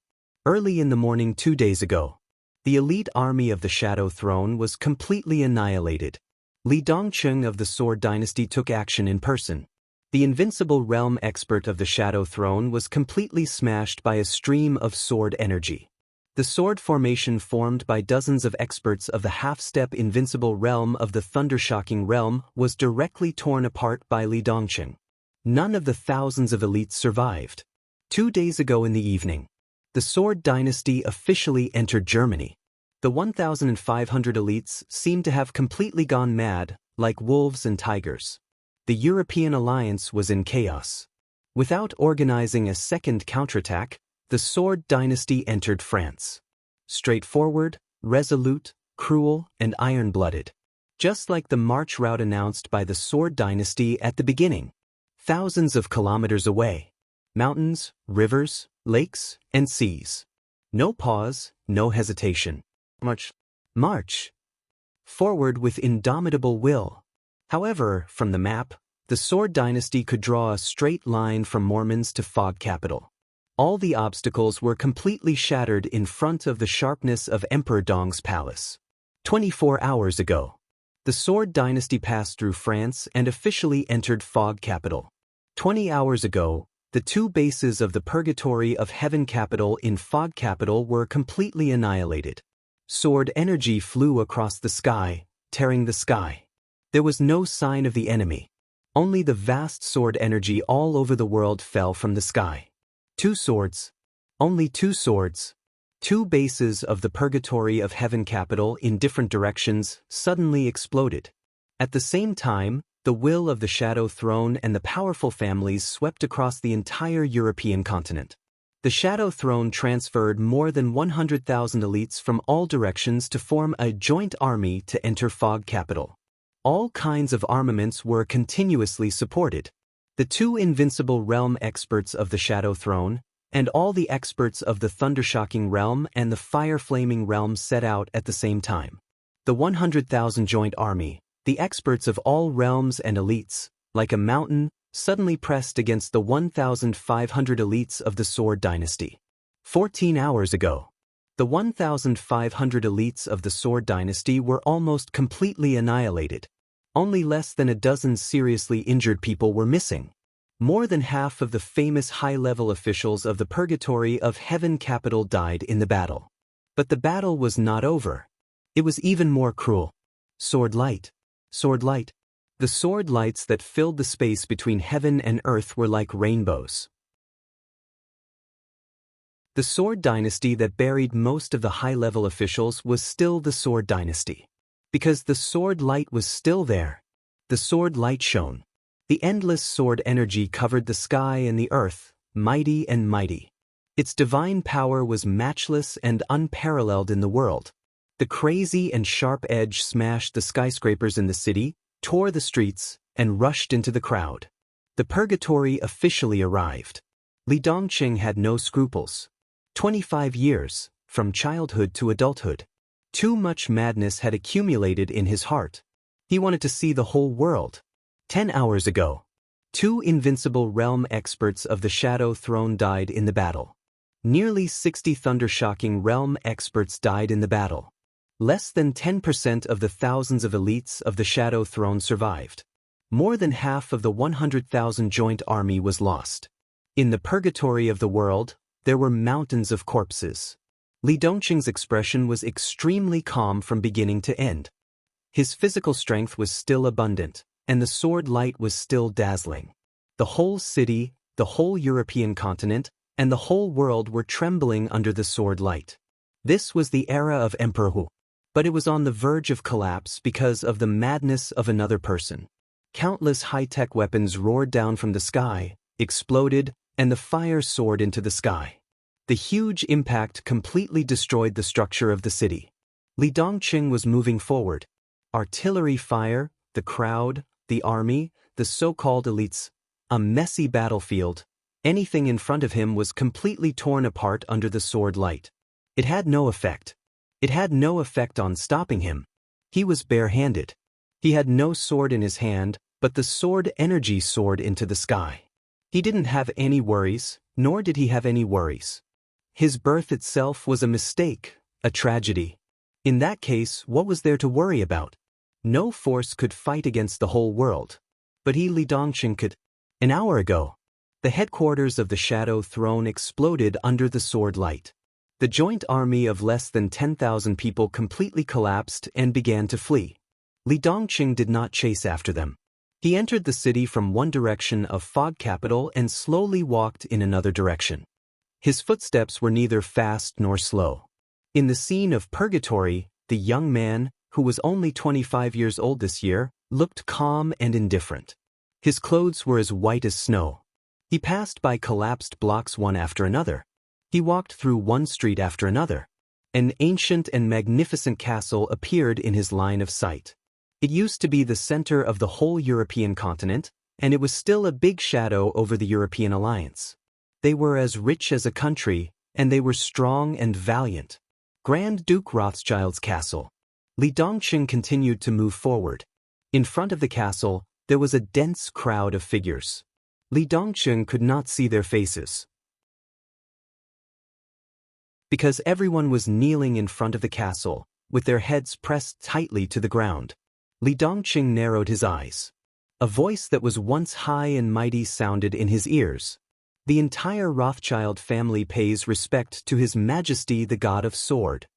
Early in the morning 2 days ago, the elite army of the Shadow Throne was completely annihilated. Li Dongqing of the Sword Dynasty took action in person. The invincible realm expert of the Shadow Throne was completely smashed by a stream of sword energy. The sword formation formed by dozens of experts of the half-step invincible realm of the Thundershocking Realm was directly torn apart by Li Dongqing. None of the thousands of elites survived. 2 days ago in the evening, the Sword Dynasty officially entered Germany. The 1,500 elites seemed to have completely gone mad, like wolves and tigers. The European alliance was in chaos. Without organizing a second counterattack, the Sword Dynasty entered France. Straightforward, resolute, cruel, and iron-blooded. Just like the march route announced by the Sword Dynasty at the beginning. Thousands of kilometers away. Mountains, rivers, lakes, and seas. No pause, no hesitation. March. Forward with indomitable will. However, from the map, the Sword Dynasty could draw a straight line from Mormons to Fog Capital. All the obstacles were completely shattered in front of the sharpness of Emperor Dong's palace. 24 hours ago, the Sword Dynasty passed through France and officially entered Fog Capital. 20 hours ago, the two bases of the Purgatory of Heaven Capital in Fog Capital were completely annihilated. Sword energy flew across the sky, tearing the sky. There was no sign of the enemy. Only the vast sword energy all over the world fell from the sky. 2 swords. Only 2 swords. 2 bases of the Purgatory of Heaven Capital in different directions suddenly exploded. At the same time, the will of the Shadow Throne and the powerful families swept across the entire European continent. The Shadow Throne transferred more than 100,000 elites from all directions to form a joint army to enter Fog Capital. All kinds of armaments were continuously supported. The 2 invincible realm experts of the Shadow Throne, and all the experts of the Thundershocking realm and the Fire-Flaming realm set out at the same time. The 100,000 joint army, the experts of all realms and elites, like a mountain, suddenly pressed against the 1,500 elites of the Sword Dynasty. 14 hours ago, the 1,500 elites of the Sword Dynasty were almost completely annihilated. Only less than a dozen seriously injured people were missing. More than half of the famous high-level officials of the Purgatory of Heaven Capital died in the battle. But the battle was not over. It was even more cruel. Sword light. Sword light. The sword lights that filled the space between heaven and earth were like rainbows. The Sword Dynasty that buried most of the high-level officials was still the Sword Dynasty. Because the sword light was still there. The sword light shone. The endless sword energy covered the sky and the earth, mighty and mighty. Its divine power was matchless and unparalleled in the world. The crazy and sharp edge smashed the skyscrapers in the city, tore the streets, and rushed into the crowd. The Purgatory officially arrived. Li Dongqing had no scruples. 25 years, from childhood to adulthood. Too much madness had accumulated in his heart. He wanted to see the whole world. 10 hours ago, 2 invincible realm experts of the Shadow Throne died in the battle. Nearly 60 Thundershocking realm experts died in the battle. Less than 10% of the thousands of elites of the Shadow Throne survived. More than half of the 100,000 joint army was lost. In the Purgatory of the world, there were mountains of corpses. Li Dongqing's expression was extremely calm from beginning to end. His physical strength was still abundant, and the sword light was still dazzling. The whole city, the whole European continent, and the whole world were trembling under the sword light. This was the era of Emperor Hu. But it was on the verge of collapse because of the madness of another person. Countless high-tech weapons roared down from the sky, exploded, and the fire soared into the sky. The huge impact completely destroyed the structure of the city. Li Dongqing was moving forward. Artillery fire, the crowd, the army, the so-called elites, a messy battlefield. Anything in front of him was completely torn apart under the sword light. It had no effect. It had no effect on stopping him. He was barehanded. He had no sword in his hand, but the sword energy soared into the sky. He didn't have any worries, nor did he have any worries. His birth itself was a mistake, a tragedy. In that case, what was there to worry about? No force could fight against the whole world. But he, Li Dongqing, could. An hour ago, the headquarters of the Shadow Throne exploded under the sword light. The joint army of less than 10,000 people completely collapsed and began to flee. Li Dongqing did not chase after them. He entered the city from one direction of Fog Capital and slowly walked in another direction. His footsteps were neither fast nor slow. In the scene of Purgatory, the young man, who was only 25 years old this year, looked calm and indifferent. His clothes were as white as snow. He passed by collapsed blocks one after another. He walked through one street after another. An ancient and magnificent castle appeared in his line of sight. It used to be the center of the whole European continent, and it was still a big shadow over the European alliance. They were as rich as a country, and they were strong and valiant. Grand Duke Rothschild's castle. Li Dongqing continued to move forward. In front of the castle, there was a dense crowd of figures. Li Dongqing could not see their faces, because everyone was kneeling in front of the castle, with their heads pressed tightly to the ground. Li Dongqing narrowed his eyes. A voice that was once high and mighty sounded in his ears. The entire Rothschild family pays respect to His Majesty the God of Sword.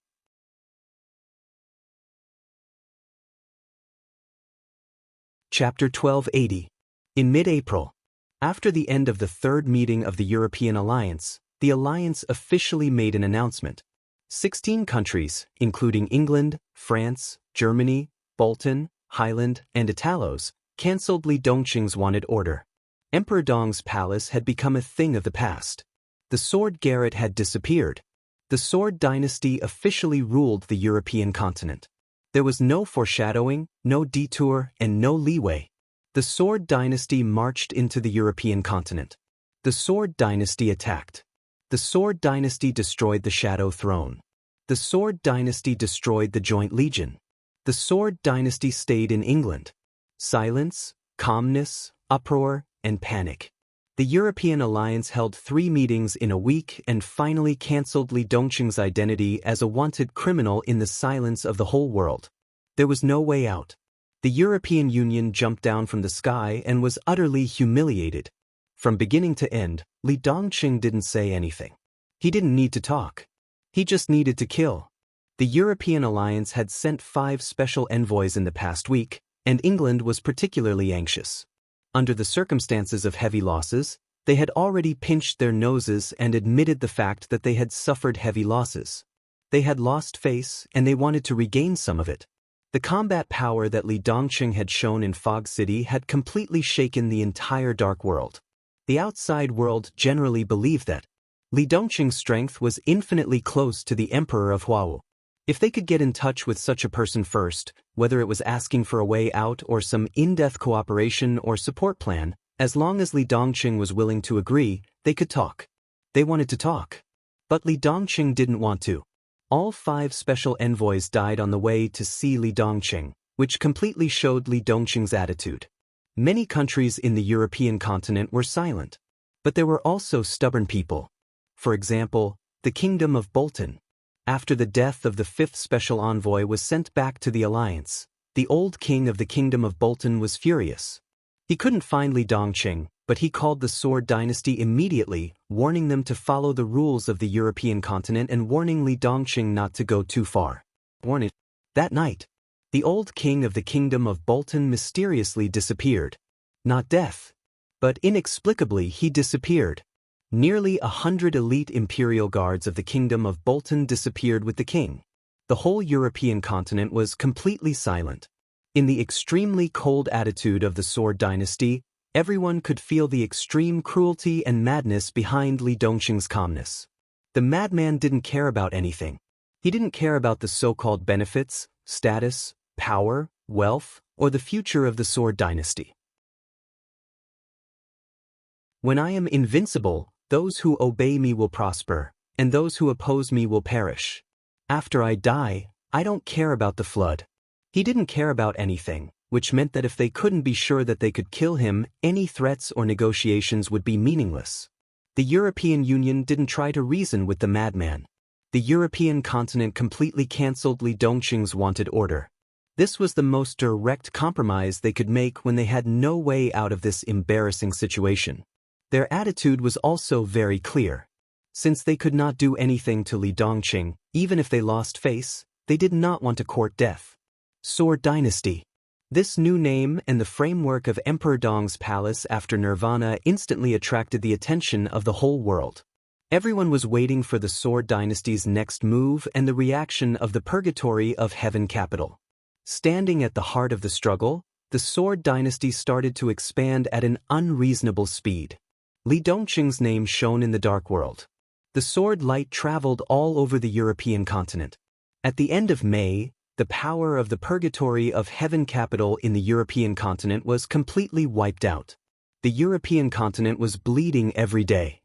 Chapter 1280. In mid-April, after the end of the third meeting of the European Alliance, the Alliance officially made an announcement. 16 countries, including England, France, Germany, Bolton, Highland, and Italos, cancelled Li Dongqing's wanted order. Emperor Dong's palace had become a thing of the past. The sword garret had disappeared. The sword dynasty officially ruled the European continent. There was no foreshadowing, no detour, and no leeway. The sword dynasty marched into the European continent. The sword dynasty attacked. The sword dynasty destroyed the Shadow Throne. The sword dynasty destroyed the Joint Legion. The sword dynasty stayed in England. Silence, calmness, uproar, and panic. The European Alliance held 3 meetings in a week and finally cancelled Li Dongqing's identity as a wanted criminal in the silence of the whole world. There was no way out. The European Union jumped down from the sky and was utterly humiliated. From beginning to end, Li Dongqing didn't say anything. He didn't need to talk. He just needed to kill. The European Alliance had sent 5 special envoys in the past week, and England was particularly anxious. Under the circumstances of heavy losses, they had already pinched their noses and admitted the fact that they had suffered heavy losses. They had lost face, and they wanted to regain some of it. The combat power that Li Dongqing had shown in Fog City had completely shaken the entire Dark World. The outside world generally believed that Li Dongqing's strength was infinitely close to the Emperor of Huao. If they could get in touch with such a person first, whether it was asking for a way out or some in-depth cooperation or support plan, as long as Li Dongqing was willing to agree, they could talk. They wanted to talk. But Li Dongqing didn't want to. All 5 special envoys died on the way to see Li Dongqing, which completely showed Li Dongqing's attitude. Many countries in the European continent were silent. But there were also stubborn people. For example, the Kingdom of Bolton. After the death of the 5th special envoy was sent back to the alliance, the old king of the Kingdom of Bolton was furious. He couldn't find Li Dongqing, but he called the Sword Dynasty immediately, warning them to follow the rules of the European continent and warning Li Dongqing not to go too far. That night, the old king of the Kingdom of Bolton mysteriously disappeared. Not death, but inexplicably he disappeared. Nearly 100 elite imperial guards of the Kingdom of Bolton disappeared with the king. The whole European continent was completely silent. In the extremely cold attitude of the Sword Dynasty, everyone could feel the extreme cruelty and madness behind Li Dongqing's calmness. The madman didn't care about anything. He didn't care about the so-called benefits, status, power, wealth, or the future of the Sword Dynasty. When I am invincible, those who obey me will prosper, and those who oppose me will perish. After I die, I don't care about the flood. He didn't care about anything, which meant that if they couldn't be sure that they could kill him, any threats or negotiations would be meaningless. The European Union didn't try to reason with the madman. The European continent completely cancelled Li Dongqing's wanted order. This was the most direct compromise they could make when they had no way out of this embarrassing situation. Their attitude was also very clear. Since they could not do anything to Li Dongqing, even if they lost face, they did not want to court death. Sword Dynasty. This new name and the framework of Emperor Dong's palace after Nirvana instantly attracted the attention of the whole world. Everyone was waiting for the Sword Dynasty's next move and the reaction of the Purgatory of Heaven capital. Standing at the heart of the struggle, the Sword Dynasty started to expand at an unreasonable speed. Li Dongqing's name shone in the dark world. The sword light traveled all over the European continent. At the end of May, the power of the Purgatory of Heaven capital in the European continent was completely wiped out. The European continent was bleeding every day.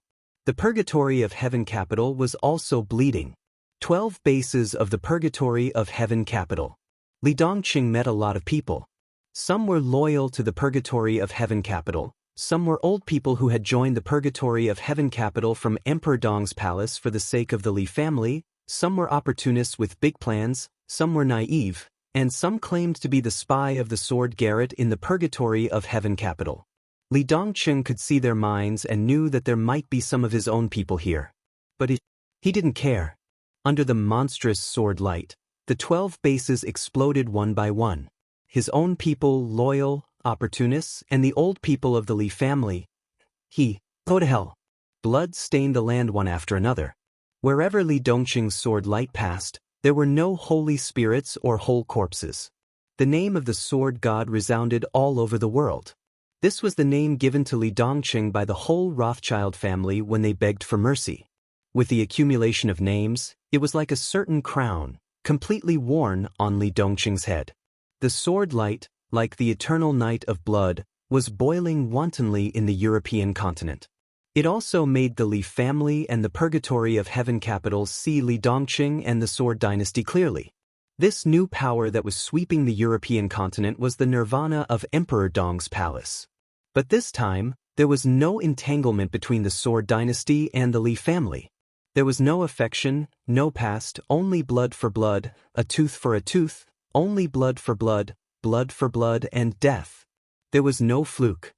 The Purgatory of Heaven capital was also bleeding. 12 bases of the Purgatory of Heaven capital. Li Dongqing met a lot of people. Some were loyal to the Purgatory of Heaven capital. Some were old people who had joined the Purgatory of Heaven capital from Emperor Dong's palace for the sake of the Li family. Some were opportunists with big plans. Some were naive, and some claimed to be the spy of the Sword Garret in the Purgatory of Heaven capital. Li Dongqing could see their minds and knew that there might be some of his own people here. But he didn't care. Under the monstrous sword light, the 12 bases exploded one by one. His own people, loyal, opportunists, and the old people of the Li family. Go to hell. Blood stained the land one after another. Wherever Li Dongqing's sword light passed, there were no holy spirits or whole corpses. The name of the sword god resounded all over the world. This was the name given to Li Dongqing by the whole Rothschild family when they begged for mercy. With the accumulation of names, it was like a certain crown, completely worn on Li Dongqing's head. The sword light, like the eternal night of blood, was boiling wantonly in the European continent. It also made the Li family and the Purgatory of Heaven capitals see Li Dongqing and the Sword Dynasty clearly. This new power that was sweeping the European continent was the nirvana of Emperor Dong's palace. But this time, there was no entanglement between the Sword Dynasty and the Li family. There was no affection, no past, only blood for blood, a tooth for a tooth, only blood for blood, and death. There was no fluke.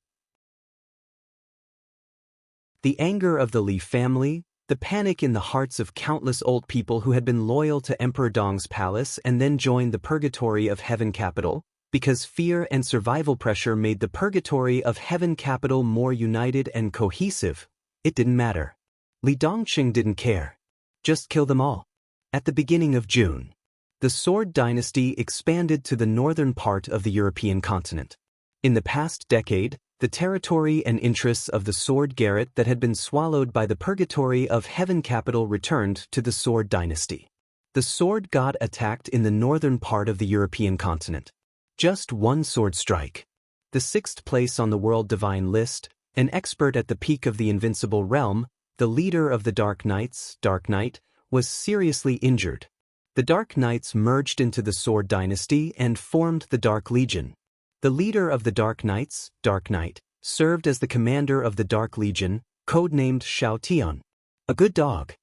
The anger of the Li family, the panic in the hearts of countless old people who had been loyal to Emperor Dong's palace and then joined the Purgatory of Heaven capital, because fear and survival pressure made the Purgatory of Heaven capital more united and cohesive, it didn't matter. Li Dongqing didn't care. Just kill them all. At the beginning of June, the Sword Dynasty expanded to the northern part of the European continent. In the past decade, the territory and interests of the Sword Garret that had been swallowed by the Purgatory of Heaven capital returned to the Sword Dynasty. The Sword God attacked in the northern part of the European continent. Just one sword strike. The 6th place on the World Divine List, an expert at the peak of the Invincible Realm, the leader of the Dark Knights, Dark Knight, was seriously injured. The Dark Knights merged into the Sword Dynasty and formed the Dark Legion. The leader of the Dark Knights, Dark Knight, served as the commander of the Dark Legion, codenamed Xiao Tian. A good dog.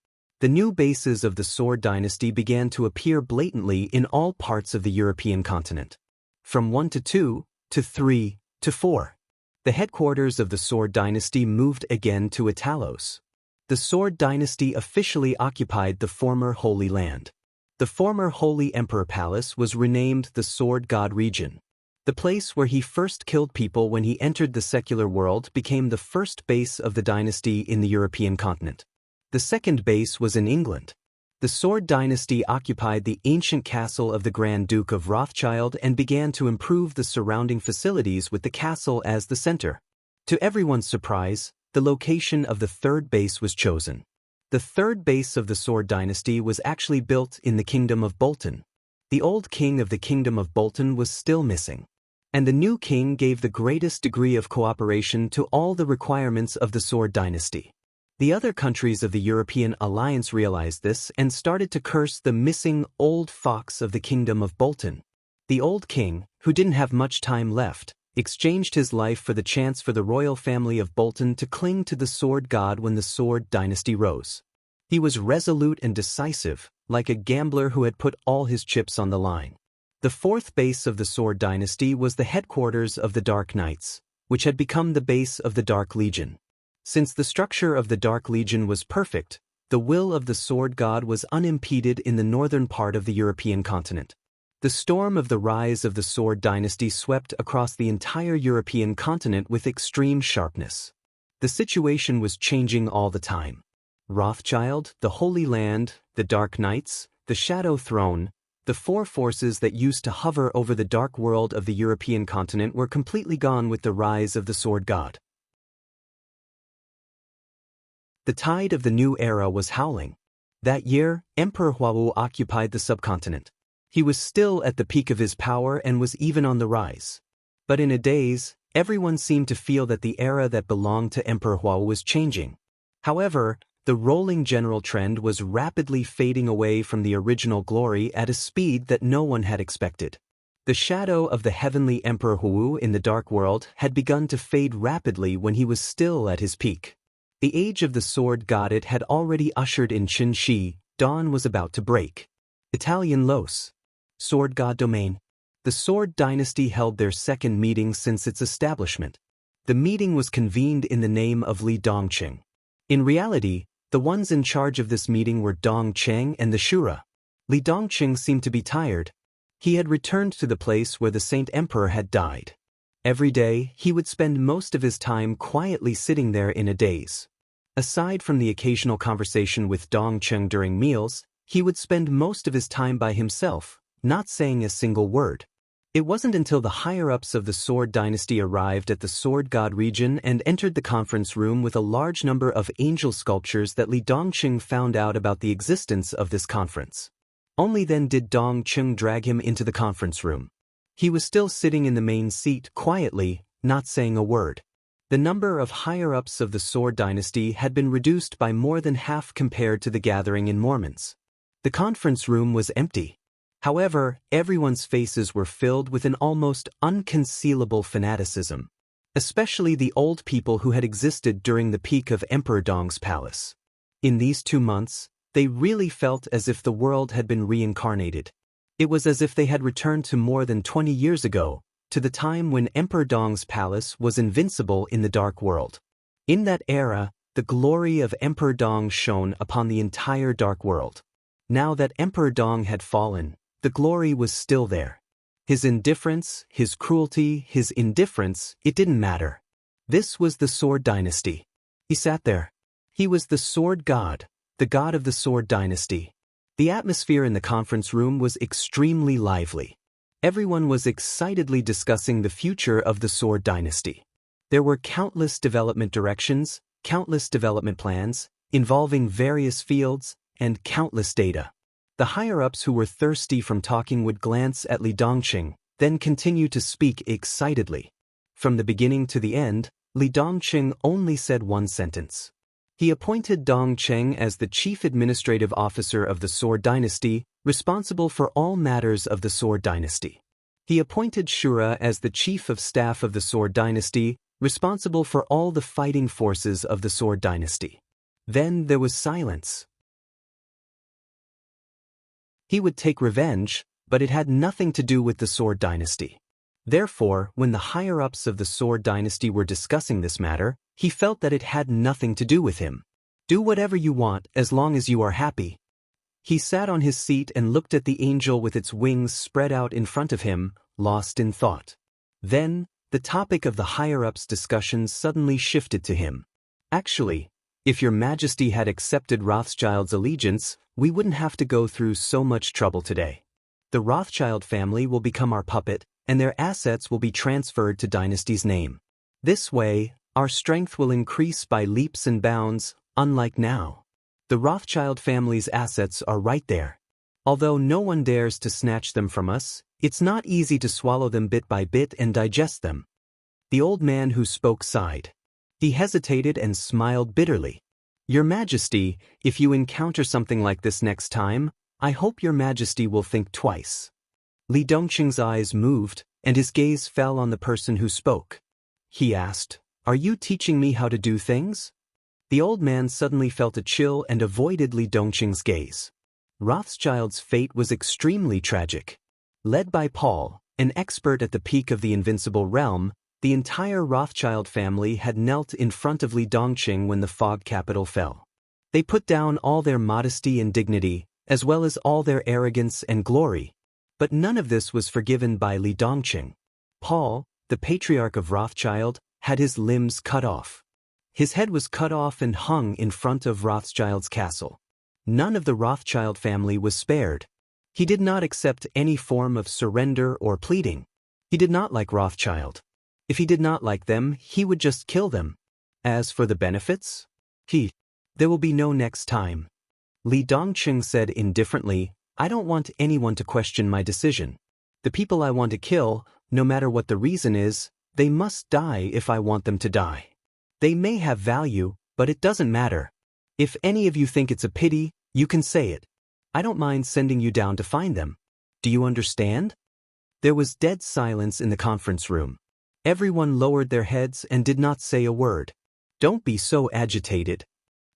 The new bases of the Sword Dynasty began to appear blatantly in all parts of the European continent. From 1 to 2, to 3, to 4. The headquarters of the Sword Dynasty moved again to Italos. The Sword Dynasty officially occupied the former Holy Land. The former Holy Emperor Palace was renamed the Sword God Region. The place where he first killed people when he entered the secular world became the first base of the dynasty in the European continent. The second base was in England. The Sword Dynasty occupied the ancient castle of the Grand Duke of Rothschild and began to improve the surrounding facilities with the castle as the center. To everyone's surprise, the location of the third base was chosen. The third base of the Sword Dynasty was actually built in the Kingdom of Bolton. The old king of the Kingdom of Bolton was still missing. And the new king gave the greatest degree of cooperation to all the requirements of the Sword Dynasty. The other countries of the European alliance realized this and started to curse the missing old fox of the Kingdom of Bolton. The old king, who didn't have much time left, exchanged his life for the chance for the royal family of Bolton to cling to the sword god when the Sword Dynasty rose. He was resolute and decisive, like a gambler who had put all his chips on the line. The fourth base of the Sword Dynasty was the headquarters of the Dark Knights, which had become the base of the Dark Legion. Since the structure of the Dark Legion was perfect, the will of the sword god was unimpeded in the northern part of the European continent. The storm of the rise of the Sword Dynasty swept across the entire European continent with extreme sharpness. The situation was changing all the time. Rothschild, the Holy Land, the Dark Knights, the Shadow Throne, the four forces that used to hover over the dark world of the European continent were completely gone with the rise of the sword god. The tide of the new era was howling. That year, Emperor Huawu occupied the subcontinent. He was still at the peak of his power and was even on the rise. But in a daze, everyone seemed to feel that the era that belonged to Emperor Huawu was changing. However, the rolling general trend was rapidly fading away from the original glory at a speed that no one had expected. The shadow of the heavenly Emperor Huawu in the dark world had begun to fade rapidly when he was still at his peak. The age of the sword god it had already ushered in Xianxia. Dawn was about to break. Italian Los. Sword god domain. The Sword Dynasty held their second meeting since its establishment. The meeting was convened in the name of Li Dongqing. In reality, the ones in charge of this meeting were Dongcheng and the Shura. Li Dongqing seemed to be tired. He had returned to the place where the Saint Emperor had died. Every day, he would spend most of his time quietly sitting there in a daze. Aside from the occasional conversation with Dongcheng during meals, he would spend most of his time by himself, not saying a single word. It wasn't until the higher-ups of the Sword Dynasty arrived at the Sword God region and entered the conference room with a large number of angel sculptures that Li Dongqing found out about the existence of this conference. Only then did Dongqing drag him into the conference room. He was still sitting in the main seat quietly, not saying a word. The number of higher-ups of the Sword Dynasty had been reduced by more than half compared to the gathering in Mormons. The conference room was empty. However, everyone's faces were filled with an almost unconcealable fanaticism, especially the old people who had existed during the peak of Emperor Dong's palace. In these 2 months, they really felt as if the world had been reincarnated. It was as if they had returned to more than 20 years ago, to the time when Emperor Dong's palace was invincible in the dark world. In that era, the glory of Emperor Dong shone upon the entire dark world. Now that Emperor Dong had fallen, the glory was still there. His indifference, his cruelty, his indifference, it didn't matter. This was the Sword Dynasty. He sat there. He was the Sword God, the god of the Sword Dynasty. The atmosphere in the conference room was extremely lively. Everyone was excitedly discussing the future of the Sword Dynasty. There were countless development directions, countless development plans, involving various fields, and countless data. The higher-ups who were thirsty from talking would glance at Li Dongqing, then continue to speak excitedly. From the beginning to the end, Li Dongqing only said one sentence. He appointed Dongcheng as the chief administrative officer of the Sword Dynasty, responsible for all matters of the Sword Dynasty. He appointed Shura as the chief of staff of the Sword Dynasty, responsible for all the fighting forces of the Sword Dynasty. Then there was silence. He would take revenge, but it had nothing to do with the Sword Dynasty. Therefore, when the higher-ups of the Sword Dynasty were discussing this matter, he felt that it had nothing to do with him. Do whatever you want as long as you are happy. He sat on his seat and looked at the angel with its wings spread out in front of him, lost in thought. Then, the topic of the higher-ups' discussion suddenly shifted to him. Actually, if your Majesty had accepted Rothschild's allegiance, we wouldn't have to go through so much trouble today. The Rothschild family will become our puppet, and their assets will be transferred to Dynasty's name. This way, our strength will increase by leaps and bounds, unlike now. The Rothschild family's assets are right there. Although no one dares to snatch them from us, it's not easy to swallow them bit by bit and digest them. The old man who spoke sighed. He hesitated and smiled bitterly. Your Majesty, if you encounter something like this next time, I hope your Majesty will think twice. Li Dongqing's eyes moved, and his gaze fell on the person who spoke. He asked, "Are you teaching me how to do things?" The old man suddenly felt a chill and avoided Li Dongqing's gaze. Rothschild's fate was extremely tragic. Led by Paul, an expert at the peak of the invincible realm, the entire Rothschild family had knelt in front of Li Dongqing when the fog capital fell. They put down all their modesty and dignity, as well as all their arrogance and glory. But none of this was forgiven by Li Dongqing. Paul, the patriarch of Rothschild, had his limbs cut off. His head was cut off and hung in front of Rothschild's castle. None of the Rothschild family was spared. He did not accept any form of surrender or pleading. He did not like Rothschild. If he did not like them, he would just kill them. As for the benefits, there will be no next time. Li Dongqing said indifferently, I don't want anyone to question my decision. The people I want to kill, no matter what the reason is, they must die if I want them to die. They may have value, but it doesn't matter. If any of you think it's a pity, you can say it. I don't mind sending you down to find them. Do you understand? There was dead silence in the conference room. Everyone lowered their heads and did not say a word. Don't be so agitated.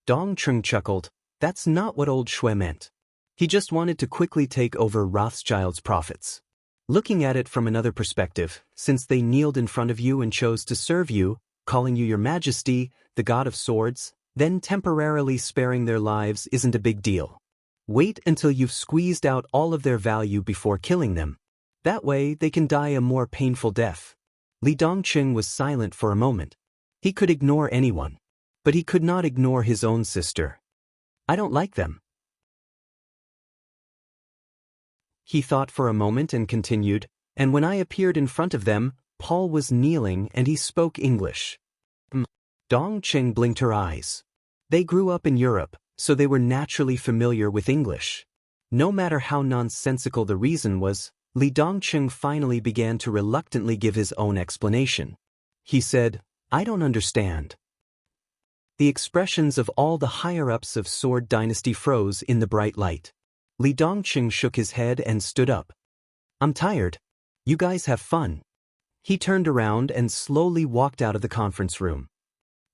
Dongqing chuckled. That's not what old Shui meant. He just wanted to quickly take over Rothschild's profits. Looking at it from another perspective, since they kneeled in front of you and chose to serve you, calling you your majesty, the god of swords, then temporarily sparing their lives isn't a big deal. Wait until you've squeezed out all of their value before killing them. That way they can die a more painful death. Li Dongqing was silent for a moment. He could ignore anyone. But he could not ignore his own sister. I don't like them. He thought for a moment and continued, and when I appeared in front of them, Paul was kneeling and he spoke English. Dongqing blinked her eyes. They grew up in Europe, so they were naturally familiar with English. No matter how nonsensical the reason was, Li Dongqing finally began to reluctantly give his own explanation. He said, I don't understand. The expressions of all the higher-ups of Sword Dynasty froze in the bright light. Li Dongqing shook his head and stood up. I'm tired. You guys have fun. He turned around and slowly walked out of the conference room.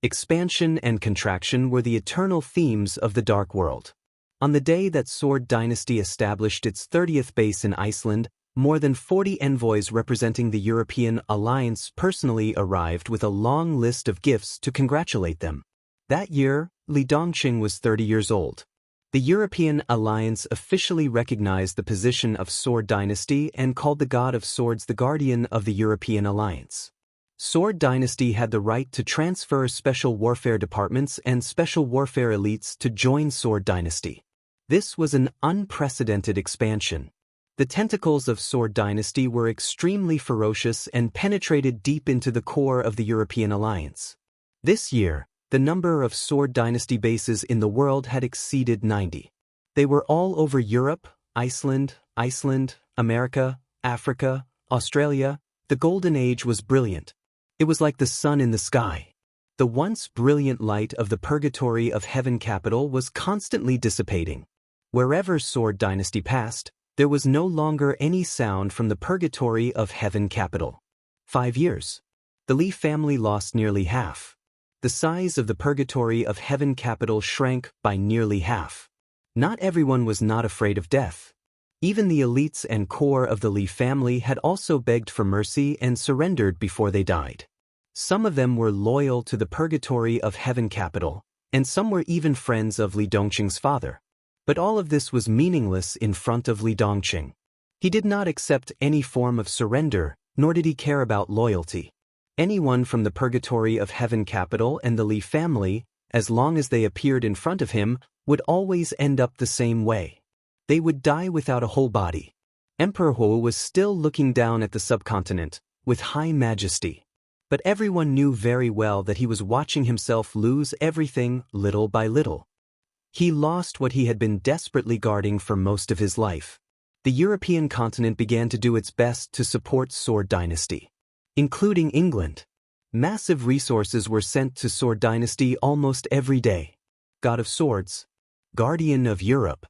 Expansion and contraction were the eternal themes of the Dark World. On the day that Sword Dynasty established its 30th base in Iceland, more than 40 envoys representing the European alliance personally arrived with a long list of gifts to congratulate them. That year, Li Dongqing was 30 years old. The European alliance officially recognized the position of Sword Dynasty and called the God of Swords the guardian of the European alliance. Sword Dynasty had the right to transfer special warfare departments and special warfare elites to join Sword Dynasty. This was an unprecedented expansion. The tentacles of Sword Dynasty were extremely ferocious and penetrated deep into the core of the European alliance. This year, the number of Sword Dynasty bases in the world had exceeded 90. They were all over Europe, Iceland, America, Africa, Australia. The Golden Age was brilliant. It was like the sun in the sky. The once brilliant light of the purgatory of Heaven capital was constantly dissipating. Wherever Sword Dynasty passed, there was no longer any sound from the purgatory of Heaven capital. 5 years. The Li family lost nearly half. The size of the purgatory of Heaven capital shrank by nearly half. Not everyone was not afraid of death. Even the elites and core of the Li family had also begged for mercy and surrendered before they died. Some of them were loyal to the purgatory of Heaven capital, and some were even friends of Li Dongqing's father. But all of this was meaningless in front of Li Dongqing. He did not accept any form of surrender, nor did he care about loyalty. Anyone from the purgatory of Heaven capital and the Li family, as long as they appeared in front of him, would always end up the same way. They would die without a whole body. Emperor Hu was still looking down at the subcontinent, with high majesty. But everyone knew very well that he was watching himself lose everything little by little. He lost what he had been desperately guarding for most of his life. The European continent began to do its best to support Sword Dynasty, including England. Massive resources were sent to Sword Dynasty almost every day. God of Swords, Guardian of Europe.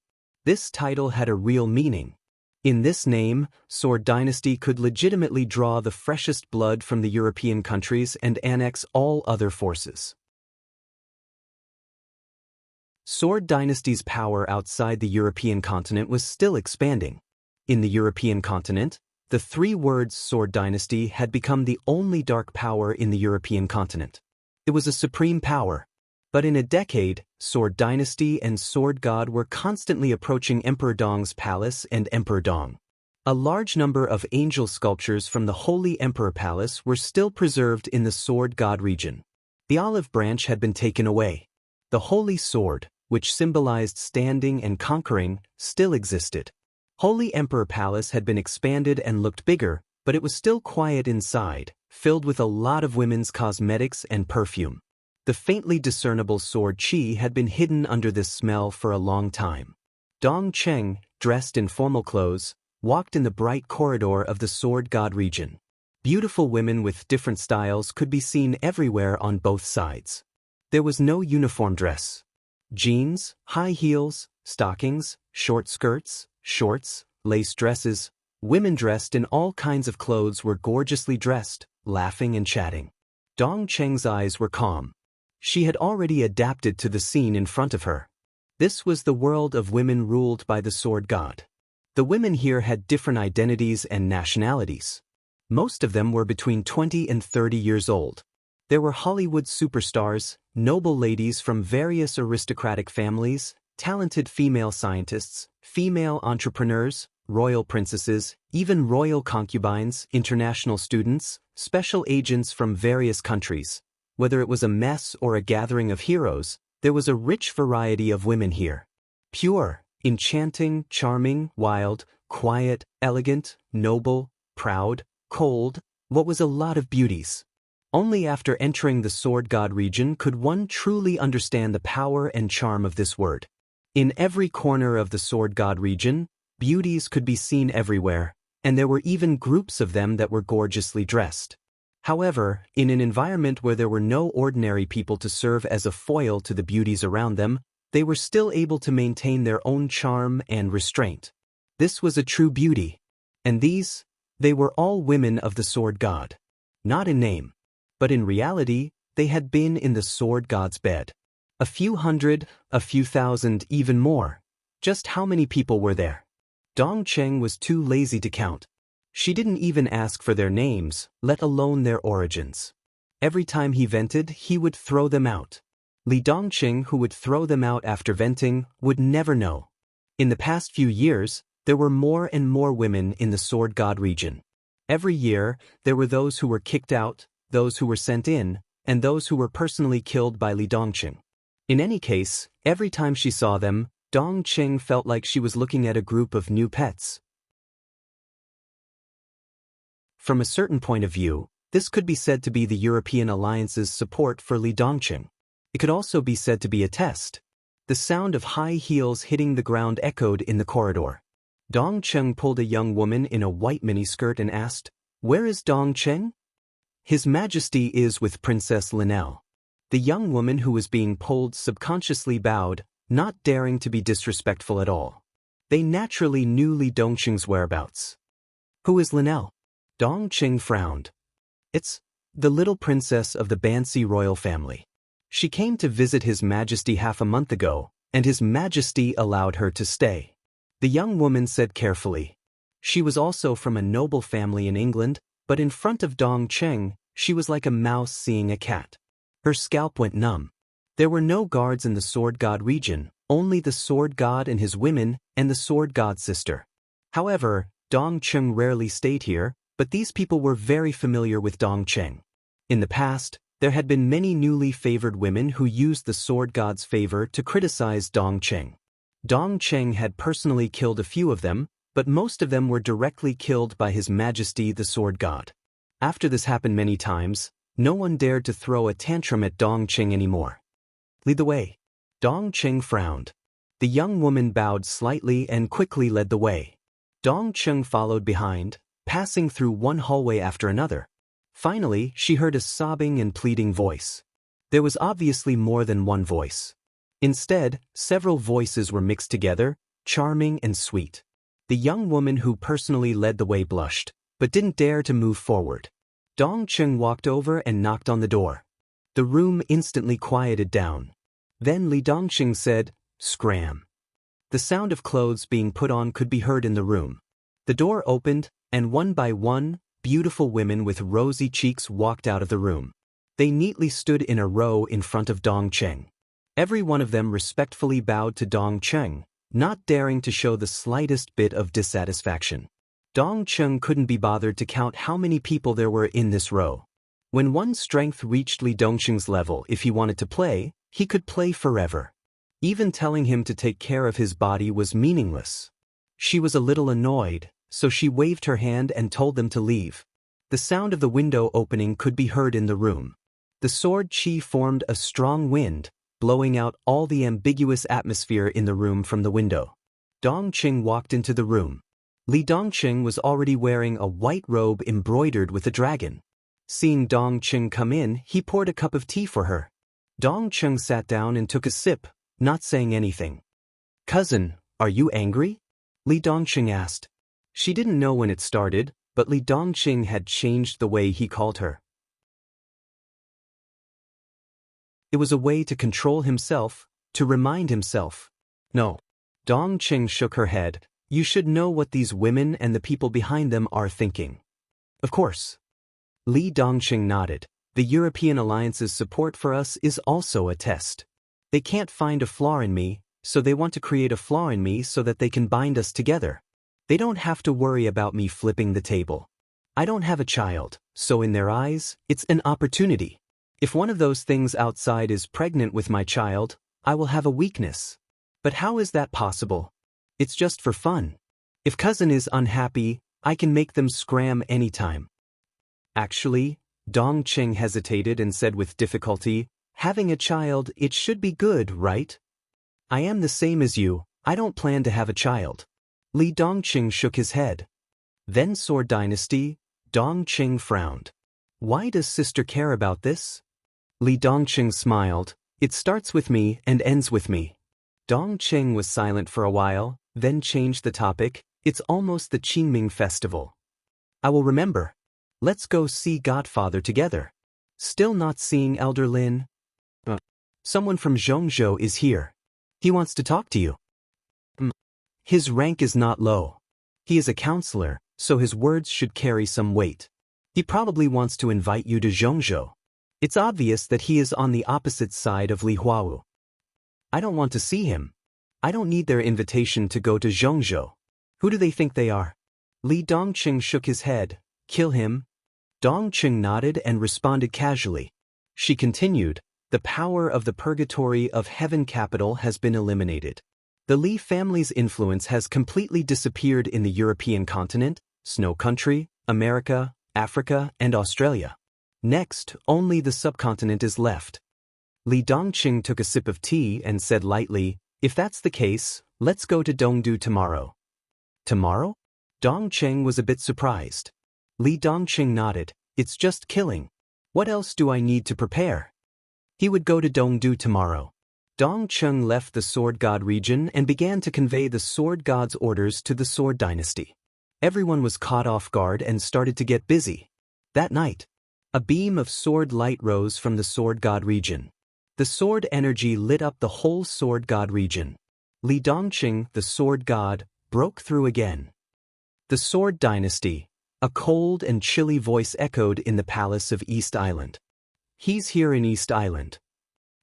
This title had a real meaning. In this name, Sword Dynasty could legitimately draw the freshest blood from the European countries and annex all other forces. Sword Dynasty's power outside the European continent was still expanding. In the European continent, the 3 words Sword Dynasty had become the only dark power in the European continent. It was a supreme power. But in a decade, Sword Dynasty and Sword God were constantly approaching Emperor Dong's palace and Emperor Dong. A large number of angel sculptures from the Holy Emperor Palace were still preserved in the Sword God region. The olive branch had been taken away. The holy sword, which symbolized standing and conquering, still existed. Holy Emperor Palace had been expanded and looked bigger, but it was still quiet inside, filled with a lot of women's cosmetics and perfume. The faintly discernible sword qi had been hidden under this smell for a long time. Dong Cheng, dressed in formal clothes, walked in the bright corridor of the sword god region. Beautiful women with different styles could be seen everywhere on both sides. There was no uniform dress. Jeans, high heels, stockings, short skirts, shorts, lace dresses, women dressed in all kinds of clothes were gorgeously dressed, laughing and chatting. Dong Cheng's eyes were calm. She had already adapted to the scene in front of her. This was the world of women ruled by the sword god. The women here had different identities and nationalities. Most of them were between 20 and 30 years old. There were Hollywood superstars, noble ladies from various aristocratic families, talented female scientists, female entrepreneurs, royal princesses, even royal concubines, international students, special agents from various countries. Whether it was a mess or a gathering of heroes, there was a rich variety of women here. Pure, enchanting, charming, wild, quiet, elegant, noble, proud, cold, what was a lot of beauties. Only after entering the sword god region could one truly understand the power and charm of this word. In every corner of the sword god region, beauties could be seen everywhere, and there were even groups of them that were gorgeously dressed. However, in an environment where there were no ordinary people to serve as a foil to the beauties around them, they were still able to maintain their own charm and restraint. This was a true beauty. And they were all women of the sword god. Not in name, but in reality, they had been in the sword god's bed. A few hundred, a few thousand, even more. Just how many people were there? Dong Cheng was too lazy to count. She didn't even ask for their names, let alone their origins. Every time he vented, he would throw them out. Li Dongqing, who would throw them out after venting, would never know. In the past few years, there were more and more women in the sword god region. Every year, there were those who were kicked out, those who were sent in, and those who were personally killed by Li Dongqing. In any case, every time she saw them, Dong Cheng felt like she was looking at a group of new pets. From a certain point of view, this could be said to be the European alliance's support for Li Dongqing. It could also be said to be a test. The sound of high heels hitting the ground echoed in the corridor. Dong Cheng pulled a young woman in a white miniskirt and asked, "Where is Dong Cheng?" "His Majesty is with Princess Linnell." The young woman who was being pulled subconsciously bowed, not daring to be disrespectful at all. They naturally knew Li Dongqing's whereabouts. "Who is Linnell?" Dong Cheng frowned. "It's the little princess of the Bansi royal family. She came to visit His Majesty half a month ago, and His Majesty allowed her to stay." The young woman said carefully. She was also from a noble family in England, but in front of Dong Cheng, she was like a mouse seeing a cat. Her scalp went numb. There were no guards in the sword god region, only the sword god and his women, and the sword god's sister. However, Dong Cheng rarely stayed here, but these people were very familiar with Dong Cheng. In the past, there had been many newly favored women who used the sword god's favor to criticize Dong Cheng. Dong Cheng had personally killed a few of them, but most of them were directly killed by His Majesty the sword god. After this happened many times, no one dared to throw a tantrum at Dong Cheng anymore. "Lead the way." Dong Cheng frowned. The young woman bowed slightly and quickly led the way. Dong Cheng followed behind, passing through one hallway after another. Finally, she heard a sobbing and pleading voice. There was obviously more than one voice. Instead, several voices were mixed together, charming and sweet. The young woman who personally led the way blushed, but didn't dare to move forward. Dong Cheng walked over and knocked on the door. The room instantly quieted down. Then Li Dongqing said, "Scram." The sound of clothes being put on could be heard in the room. The door opened, and one by one, beautiful women with rosy cheeks walked out of the room. They neatly stood in a row in front of Dong Cheng. Every one of them respectfully bowed to Dong Cheng, not daring to show the slightest bit of dissatisfaction. Dong Cheng couldn't be bothered to count how many people there were in this row. When one's strength reached Li Dongqing's level, if he wanted to play, he could play forever. Even telling him to take care of his body was meaningless. She was a little annoyed, so she waved her hand and told them to leave. The sound of the window opening could be heard in the room. The sword chi formed a strong wind, blowing out all the ambiguous atmosphere in the room from the window. Dongqing walked into the room. Li Dongqing was already wearing a white robe embroidered with a dragon. Seeing Dongqing come in, he poured a cup of tea for her. Dongqing sat down and took a sip, not saying anything. "Cousin, are you angry?" Li Dongqing asked. She didn't know when it started, but Li Dongqing had changed the way he called her. It was a way to control himself, to remind himself. "No." Dongqing shook her head. "You should know what these women and the people behind them are thinking." "Of course." Li Dongqing nodded. "The European Alliance's support for us is also a test. They can't find a flaw in me, so they want to create a flaw in me so that they can bind us together. They don't have to worry about me flipping the table. I don't have a child, so in their eyes, it's an opportunity. If one of those things outside is pregnant with my child, I will have a weakness. But how is that possible? It's just for fun. If cousin is unhappy, I can make them scram anytime." "Actually," Dongqing hesitated and said with difficulty, "having a child, it should be good, right? I am the same as you, I don't plan to have a child." Li Dongqing shook his head. "Then Sword Dynasty?" Dongqing frowned. "Why does sister care about this?" Li Dongqing smiled. "It starts with me and ends with me." Dongqing was silent for a while, then changed the topic. "It's almost the Qingming festival. I will remember. Let's go see Godfather together." "Still not seeing Elder Lin?" "Someone from Zhongzhou is here. He wants to talk to you." "His rank is not low. He is a counselor, so his words should carry some weight. He probably wants to invite you to Zhongzhou. It's obvious that he is on the opposite side of Li Huawu." "I don't want to see him. I don't need their invitation to go to Zhongzhou. Who do they think they are?" Li Dongqing shook his head. "Kill him?" Dongqing nodded and responded casually. She continued, "The power of the purgatory of heaven capital has been eliminated. The Li family's influence has completely disappeared in the European continent, Snow Country, America, Africa, and Australia. Next, only the subcontinent is left." Li Dongqing took a sip of tea and said lightly, "If that's the case, let's go to Dongdu tomorrow." "Tomorrow?" Dongqing was a bit surprised. Li Dongqing nodded. "It's just killing. What else do I need to prepare?" He would go to Dongdu tomorrow. Dongqing left the Sword God region and began to convey the Sword God's orders to the Sword Dynasty. Everyone was caught off guard and started to get busy. That night, a beam of sword light rose from the Sword God region. The sword energy lit up the whole Sword God region. Li Dongqing, the Sword God, broke through again. "The Sword Dynasty," a cold and chilly voice echoed in the palace of East Island. "He's here in East Island."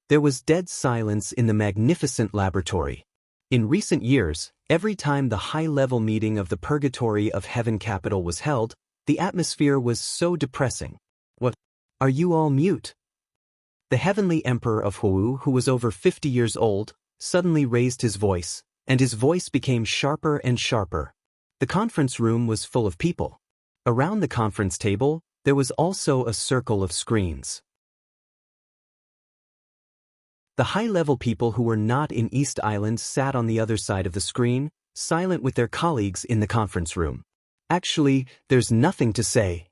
There was dead silence in the magnificent laboratory. In recent years, every time the high-level meeting of the Purgatory of Heaven capital was held, the atmosphere was so depressing. "What? Are you all mute?" The heavenly emperor of Huwu, who was over 50 years old, suddenly raised his voice, and his voice became sharper and sharper. The conference room was full of people. Around the conference table, there was also a circle of screens. The high-level people who were not in East Island sat on the other side of the screen, silent with their colleagues in the conference room. Actually, there's nothing to say.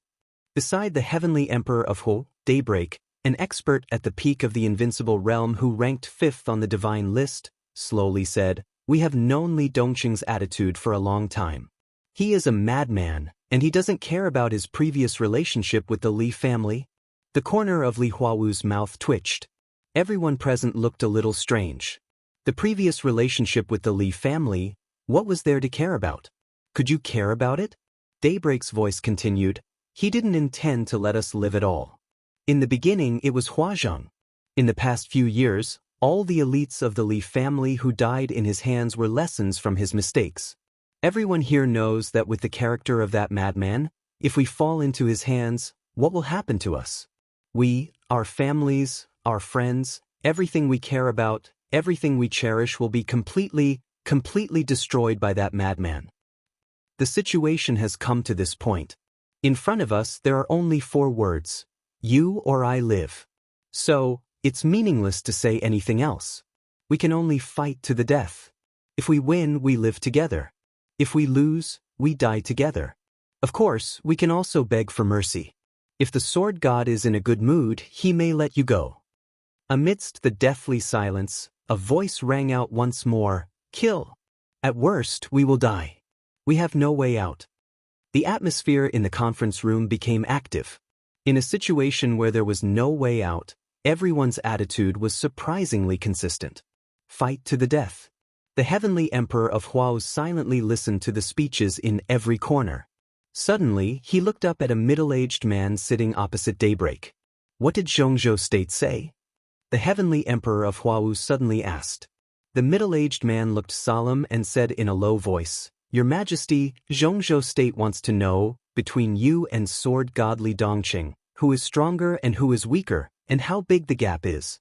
Beside the heavenly emperor of Hu, Daybreak, an expert at the peak of the invincible realm who ranked 5th on the divine list, slowly said, "We have known Li Dongqing's attitude for a long time. He is a madman, and he doesn't care about his previous relationship with the Li family." The corner of Li Huawu's mouth twitched. Everyone present looked a little strange. The previous relationship with the Li family, what was there to care about? Could you care about it? Daybreak's voice continued, "He didn't intend to let us live at all. In the beginning it was Huazhang. In the past few years, all the elites of the Li family who died in his hands were lessons from his mistakes. Everyone here knows that with the character of that madman, if we fall into his hands, what will happen to us? We, our families, our friends, everything we care about, everything we cherish will be completely destroyed by that madman. The situation has come to this point. In front of us there are only 4 words. You or I live. So, it's meaningless to say anything else. We can only fight to the death. If we win, we live together. If we lose, we die together. Of course, we can also beg for mercy. If the sword god is in a good mood, he may let you go. Amidst the deathly silence, a voice rang out once more, "Kill. At worst, we will die. We have no way out." The atmosphere in the conference room became active. In a situation where there was no way out, everyone's attitude was surprisingly consistent. Fight to the death. The heavenly emperor of Huao silently listened to the speeches in every corner. Suddenly, he looked up at a middle-aged man sitting opposite Daybreak. "What did Xianxia state say?" The heavenly emperor of Huao suddenly asked. The middle-aged man looked solemn and said in a low voice, "Your Majesty, Xianxia state wants to know, between you and sword god Li Dongqing, who is stronger and who is weaker, and how big the gap is."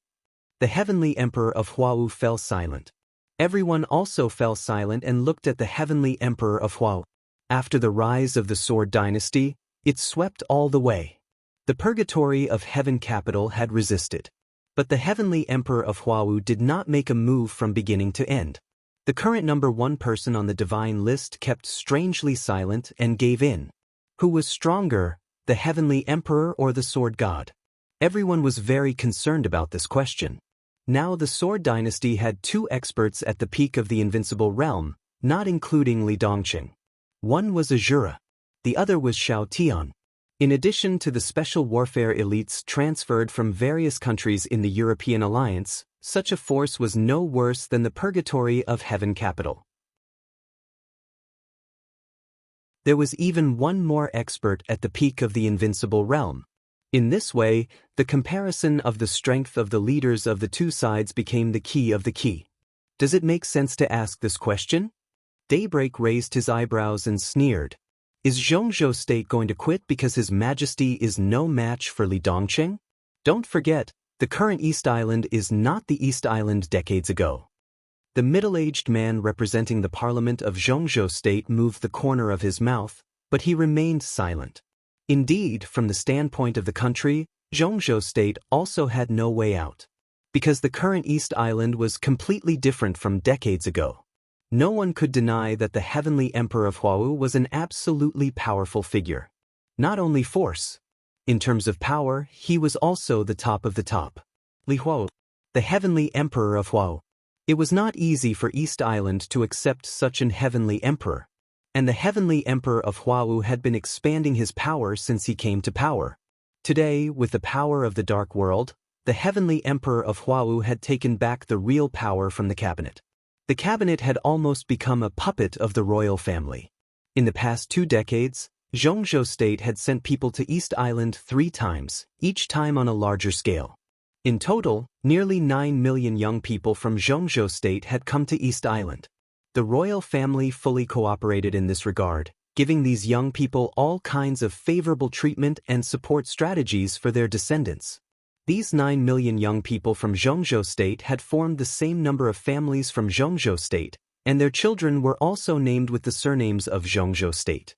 The heavenly emperor of Huao fell silent. Everyone also fell silent and looked at the heavenly emperor of Huao. After the rise of the Sword Dynasty, it swept all the way. The purgatory of Heaven Capital had resisted. But the heavenly emperor of Huao did not make a move from beginning to end. The current number 1 person on the divine list kept strangely silent and gave in. Who was stronger, the heavenly emperor or the sword god? Everyone was very concerned about this question. Now the Sword Dynasty had 2 experts at the peak of the invincible realm, not including Li Dongqing. One was Azura. The other was Xiao Tian. In addition to the special warfare elites transferred from various countries in the European alliance, such a force was no worse than the purgatory of Heaven Capital. There was even one more expert at the peak of the invincible realm. In this way, the comparison of the strength of the leaders of the 2 sides became the key of the key. Does it make sense to ask this question? Daybreak raised his eyebrows and sneered. Is Xianxia state going to quit because his majesty is no match for Li Dongqing? Don't forget, the current East Island is not the East Island decades ago. The middle-aged man representing the parliament of Xianxia state moved the corner of his mouth, but he remained silent. Indeed, from the standpoint of the country, Xianxia state also had no way out. Because the current East Island was completely different from decades ago. No one could deny that the heavenly emperor of Huao was an absolutely powerful figure. Not only force. In terms of power, he was also the top of the top. Li Huao, the heavenly emperor of Huao. It was not easy for East Island to accept such an heavenly emperor. And the heavenly emperor of Huao had been expanding his power since he came to power. Today, with the power of the Dark World, the heavenly emperor of Huao had taken back the real power from the cabinet. The cabinet had almost become a puppet of the royal family. In the past 2 decades, Xianxia state had sent people to East Island 3 times, each time on a larger scale. In total, nearly 9 million young people from Xianxia state had come to East Island. The royal family fully cooperated in this regard, giving these young people all kinds of favorable treatment and support strategies for their descendants. These 9 million young people from Xianxia state had formed the same number of families from Xianxia state, and their children were also named with the surnames of Xianxia state.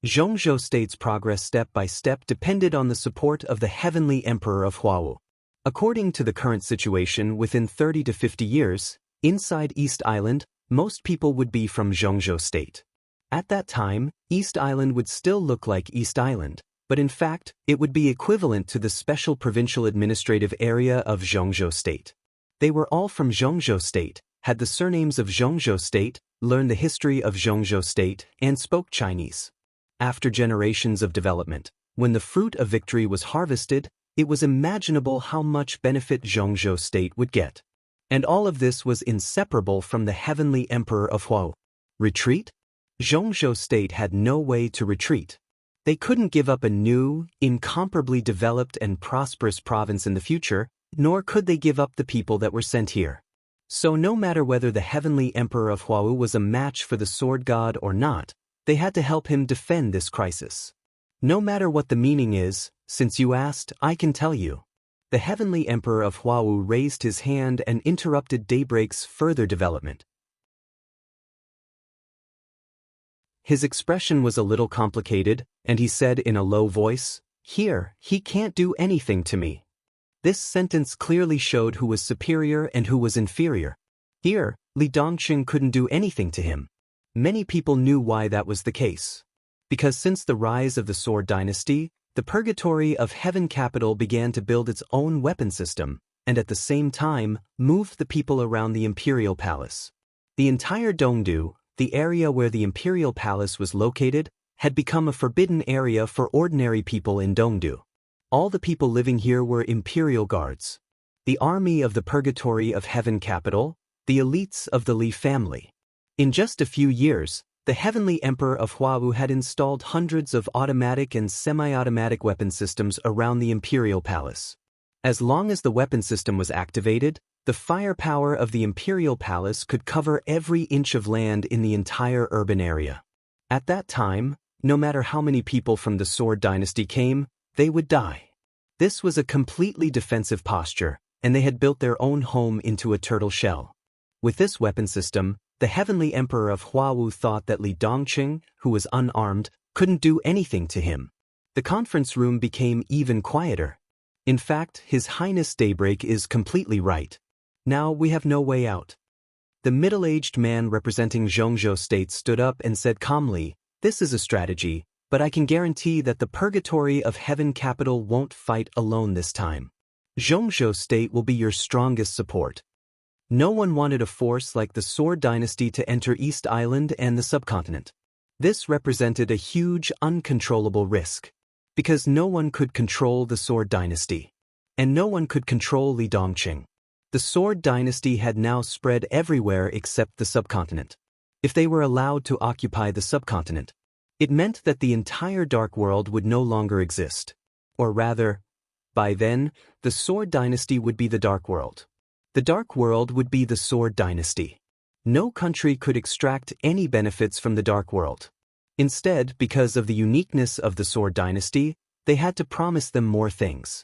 Xianxia state's progress step by step depended on the support of the heavenly emperor of Huao. According to the current situation, within 30 to 50 years, inside East Island, most people would be from Xianxia state. At that time, East Island would still look like East Island, but in fact, it would be equivalent to the special provincial administrative area of Xianxia state. They were all from Xianxia state, had the surnames of Xianxia state, learned the history of Xianxia state, and spoke Chinese. After generations of development, when the fruit of victory was harvested, it was imaginable how much benefit Xianxia state would get. And all of this was inseparable from the heavenly emperor of Huao. Retreat? Xianxia state had no way to retreat. They couldn't give up a new, incomparably developed and prosperous province in the future, nor could they give up the people that were sent here. So no matter whether the heavenly emperor of Huao was a match for the sword god or not, they had to help him defend this crisis. No matter what the meaning is, Since you asked, I can tell you. The heavenly emperor of Huawu raised his hand and interrupted Daybreak's further development. His expression was a little complicated, and he said in a low voice, "Here, he can't do anything to me." This sentence clearly showed who was superior and who was inferior. Here, Li Dongqing couldn't do anything to him. Many people knew why that was the case. Because since the rise of the Sword Dynasty, the Purgatory of Heaven Capital began to build its own weapon system, and at the same time, moved the people around the Imperial Palace. The entire Dongdu, the area where the Imperial Palace was located, had become a forbidden area for ordinary people in Dongdu. All the people living here were Imperial Guards. The army of the Purgatory of Heaven Capital, the elites of the Li family. In just a few years, the Heavenly Emperor of Huawu had installed hundreds of automatic and semi-automatic weapon systems around the Imperial Palace. As long as the weapon system was activated, the firepower of the Imperial Palace could cover every inch of land in the entire urban area. At that time, no matter how many people from the Sword Dynasty came, they would die. This was a completely defensive posture, and they had built their own home into a turtle shell. With this weapon system, the Heavenly Emperor of Huawu thought that Li Dongqing, who was unarmed, couldn't do anything to him. The conference room became even quieter. In fact, His Highness Daybreak is completely right. Now we have no way out. The middle-aged man representing Xianxia State stood up and said calmly, "This is a strategy, but I can guarantee that the Purgatory of Heaven Capital won't fight alone this time. Xianxia State will be your strongest support." No one wanted a force like the Sword Dynasty to enter East Island and the subcontinent. This represented a huge, uncontrollable risk. Because no one could control the Sword Dynasty. And no one could control Li Dongqing. The Sword Dynasty had now spread everywhere except the subcontinent. If they were allowed to occupy the subcontinent, it meant that the entire Dark World would no longer exist. Or rather, by then, the Sword Dynasty would be the Dark World. The Dark World would be the Sword Dynasty. No country could extract any benefits from the Dark World. Instead, because of the uniqueness of the Sword Dynasty, they had to promise them more things.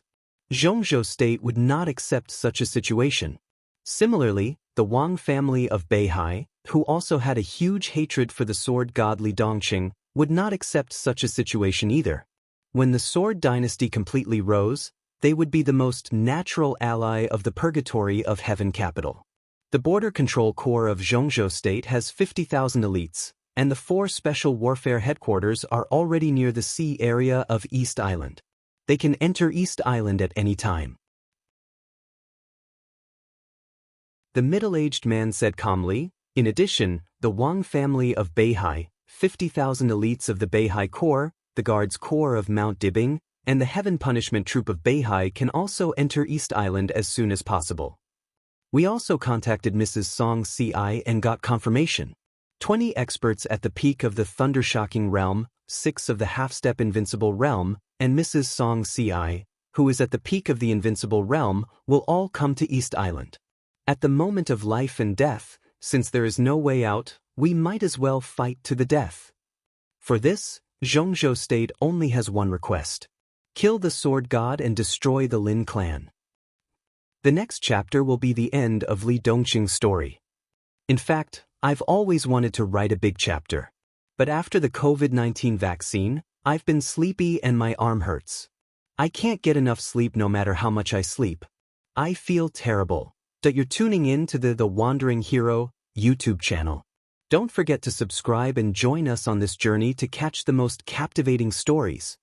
Xianxia State would not accept such a situation. Similarly, the Wang family of Beihai, who also had a huge hatred for the sword god Li Dongqing, would not accept such a situation either. When the Sword Dynasty completely rose, they would be the most natural ally of the Purgatory of Heaven Capital. The Border Control Corps of Xianxia State has 50,000 elites, and the 4 Special Warfare Headquarters are already near the sea area of East Island. They can enter East Island at any time. The middle-aged man said calmly, "In addition, the Wang family of Beihai, 50,000 elites of the Beihai Corps, the Guards Corps of Mount Dibing, and the Heaven Punishment Troop of Beihai can also enter East Island as soon as possible." We also contacted Mrs. Song Ci and got confirmation. 20 experts at the peak of the Thundershocking Realm, 6 of the Half-Step Invincible Realm, and Mrs. Song Ci, who is at the peak of the Invincible Realm, will all come to East Island. At the moment of life and death, since there is no way out, we might as well fight to the death. For this, Xianxia State only has one request. Kill the Sword God and destroy the Lin clan. The next chapter will be the end of Li Dongqing's story. In fact, I've always wanted to write a big chapter. But after the COVID-19 vaccine, I've been sleepy and my arm hurts. I can't get enough sleep no matter how much I sleep. I feel terrible. That you're tuning in to the Wandering Hero YouTube channel. Don't forget to subscribe and join us on this journey to catch the most captivating stories.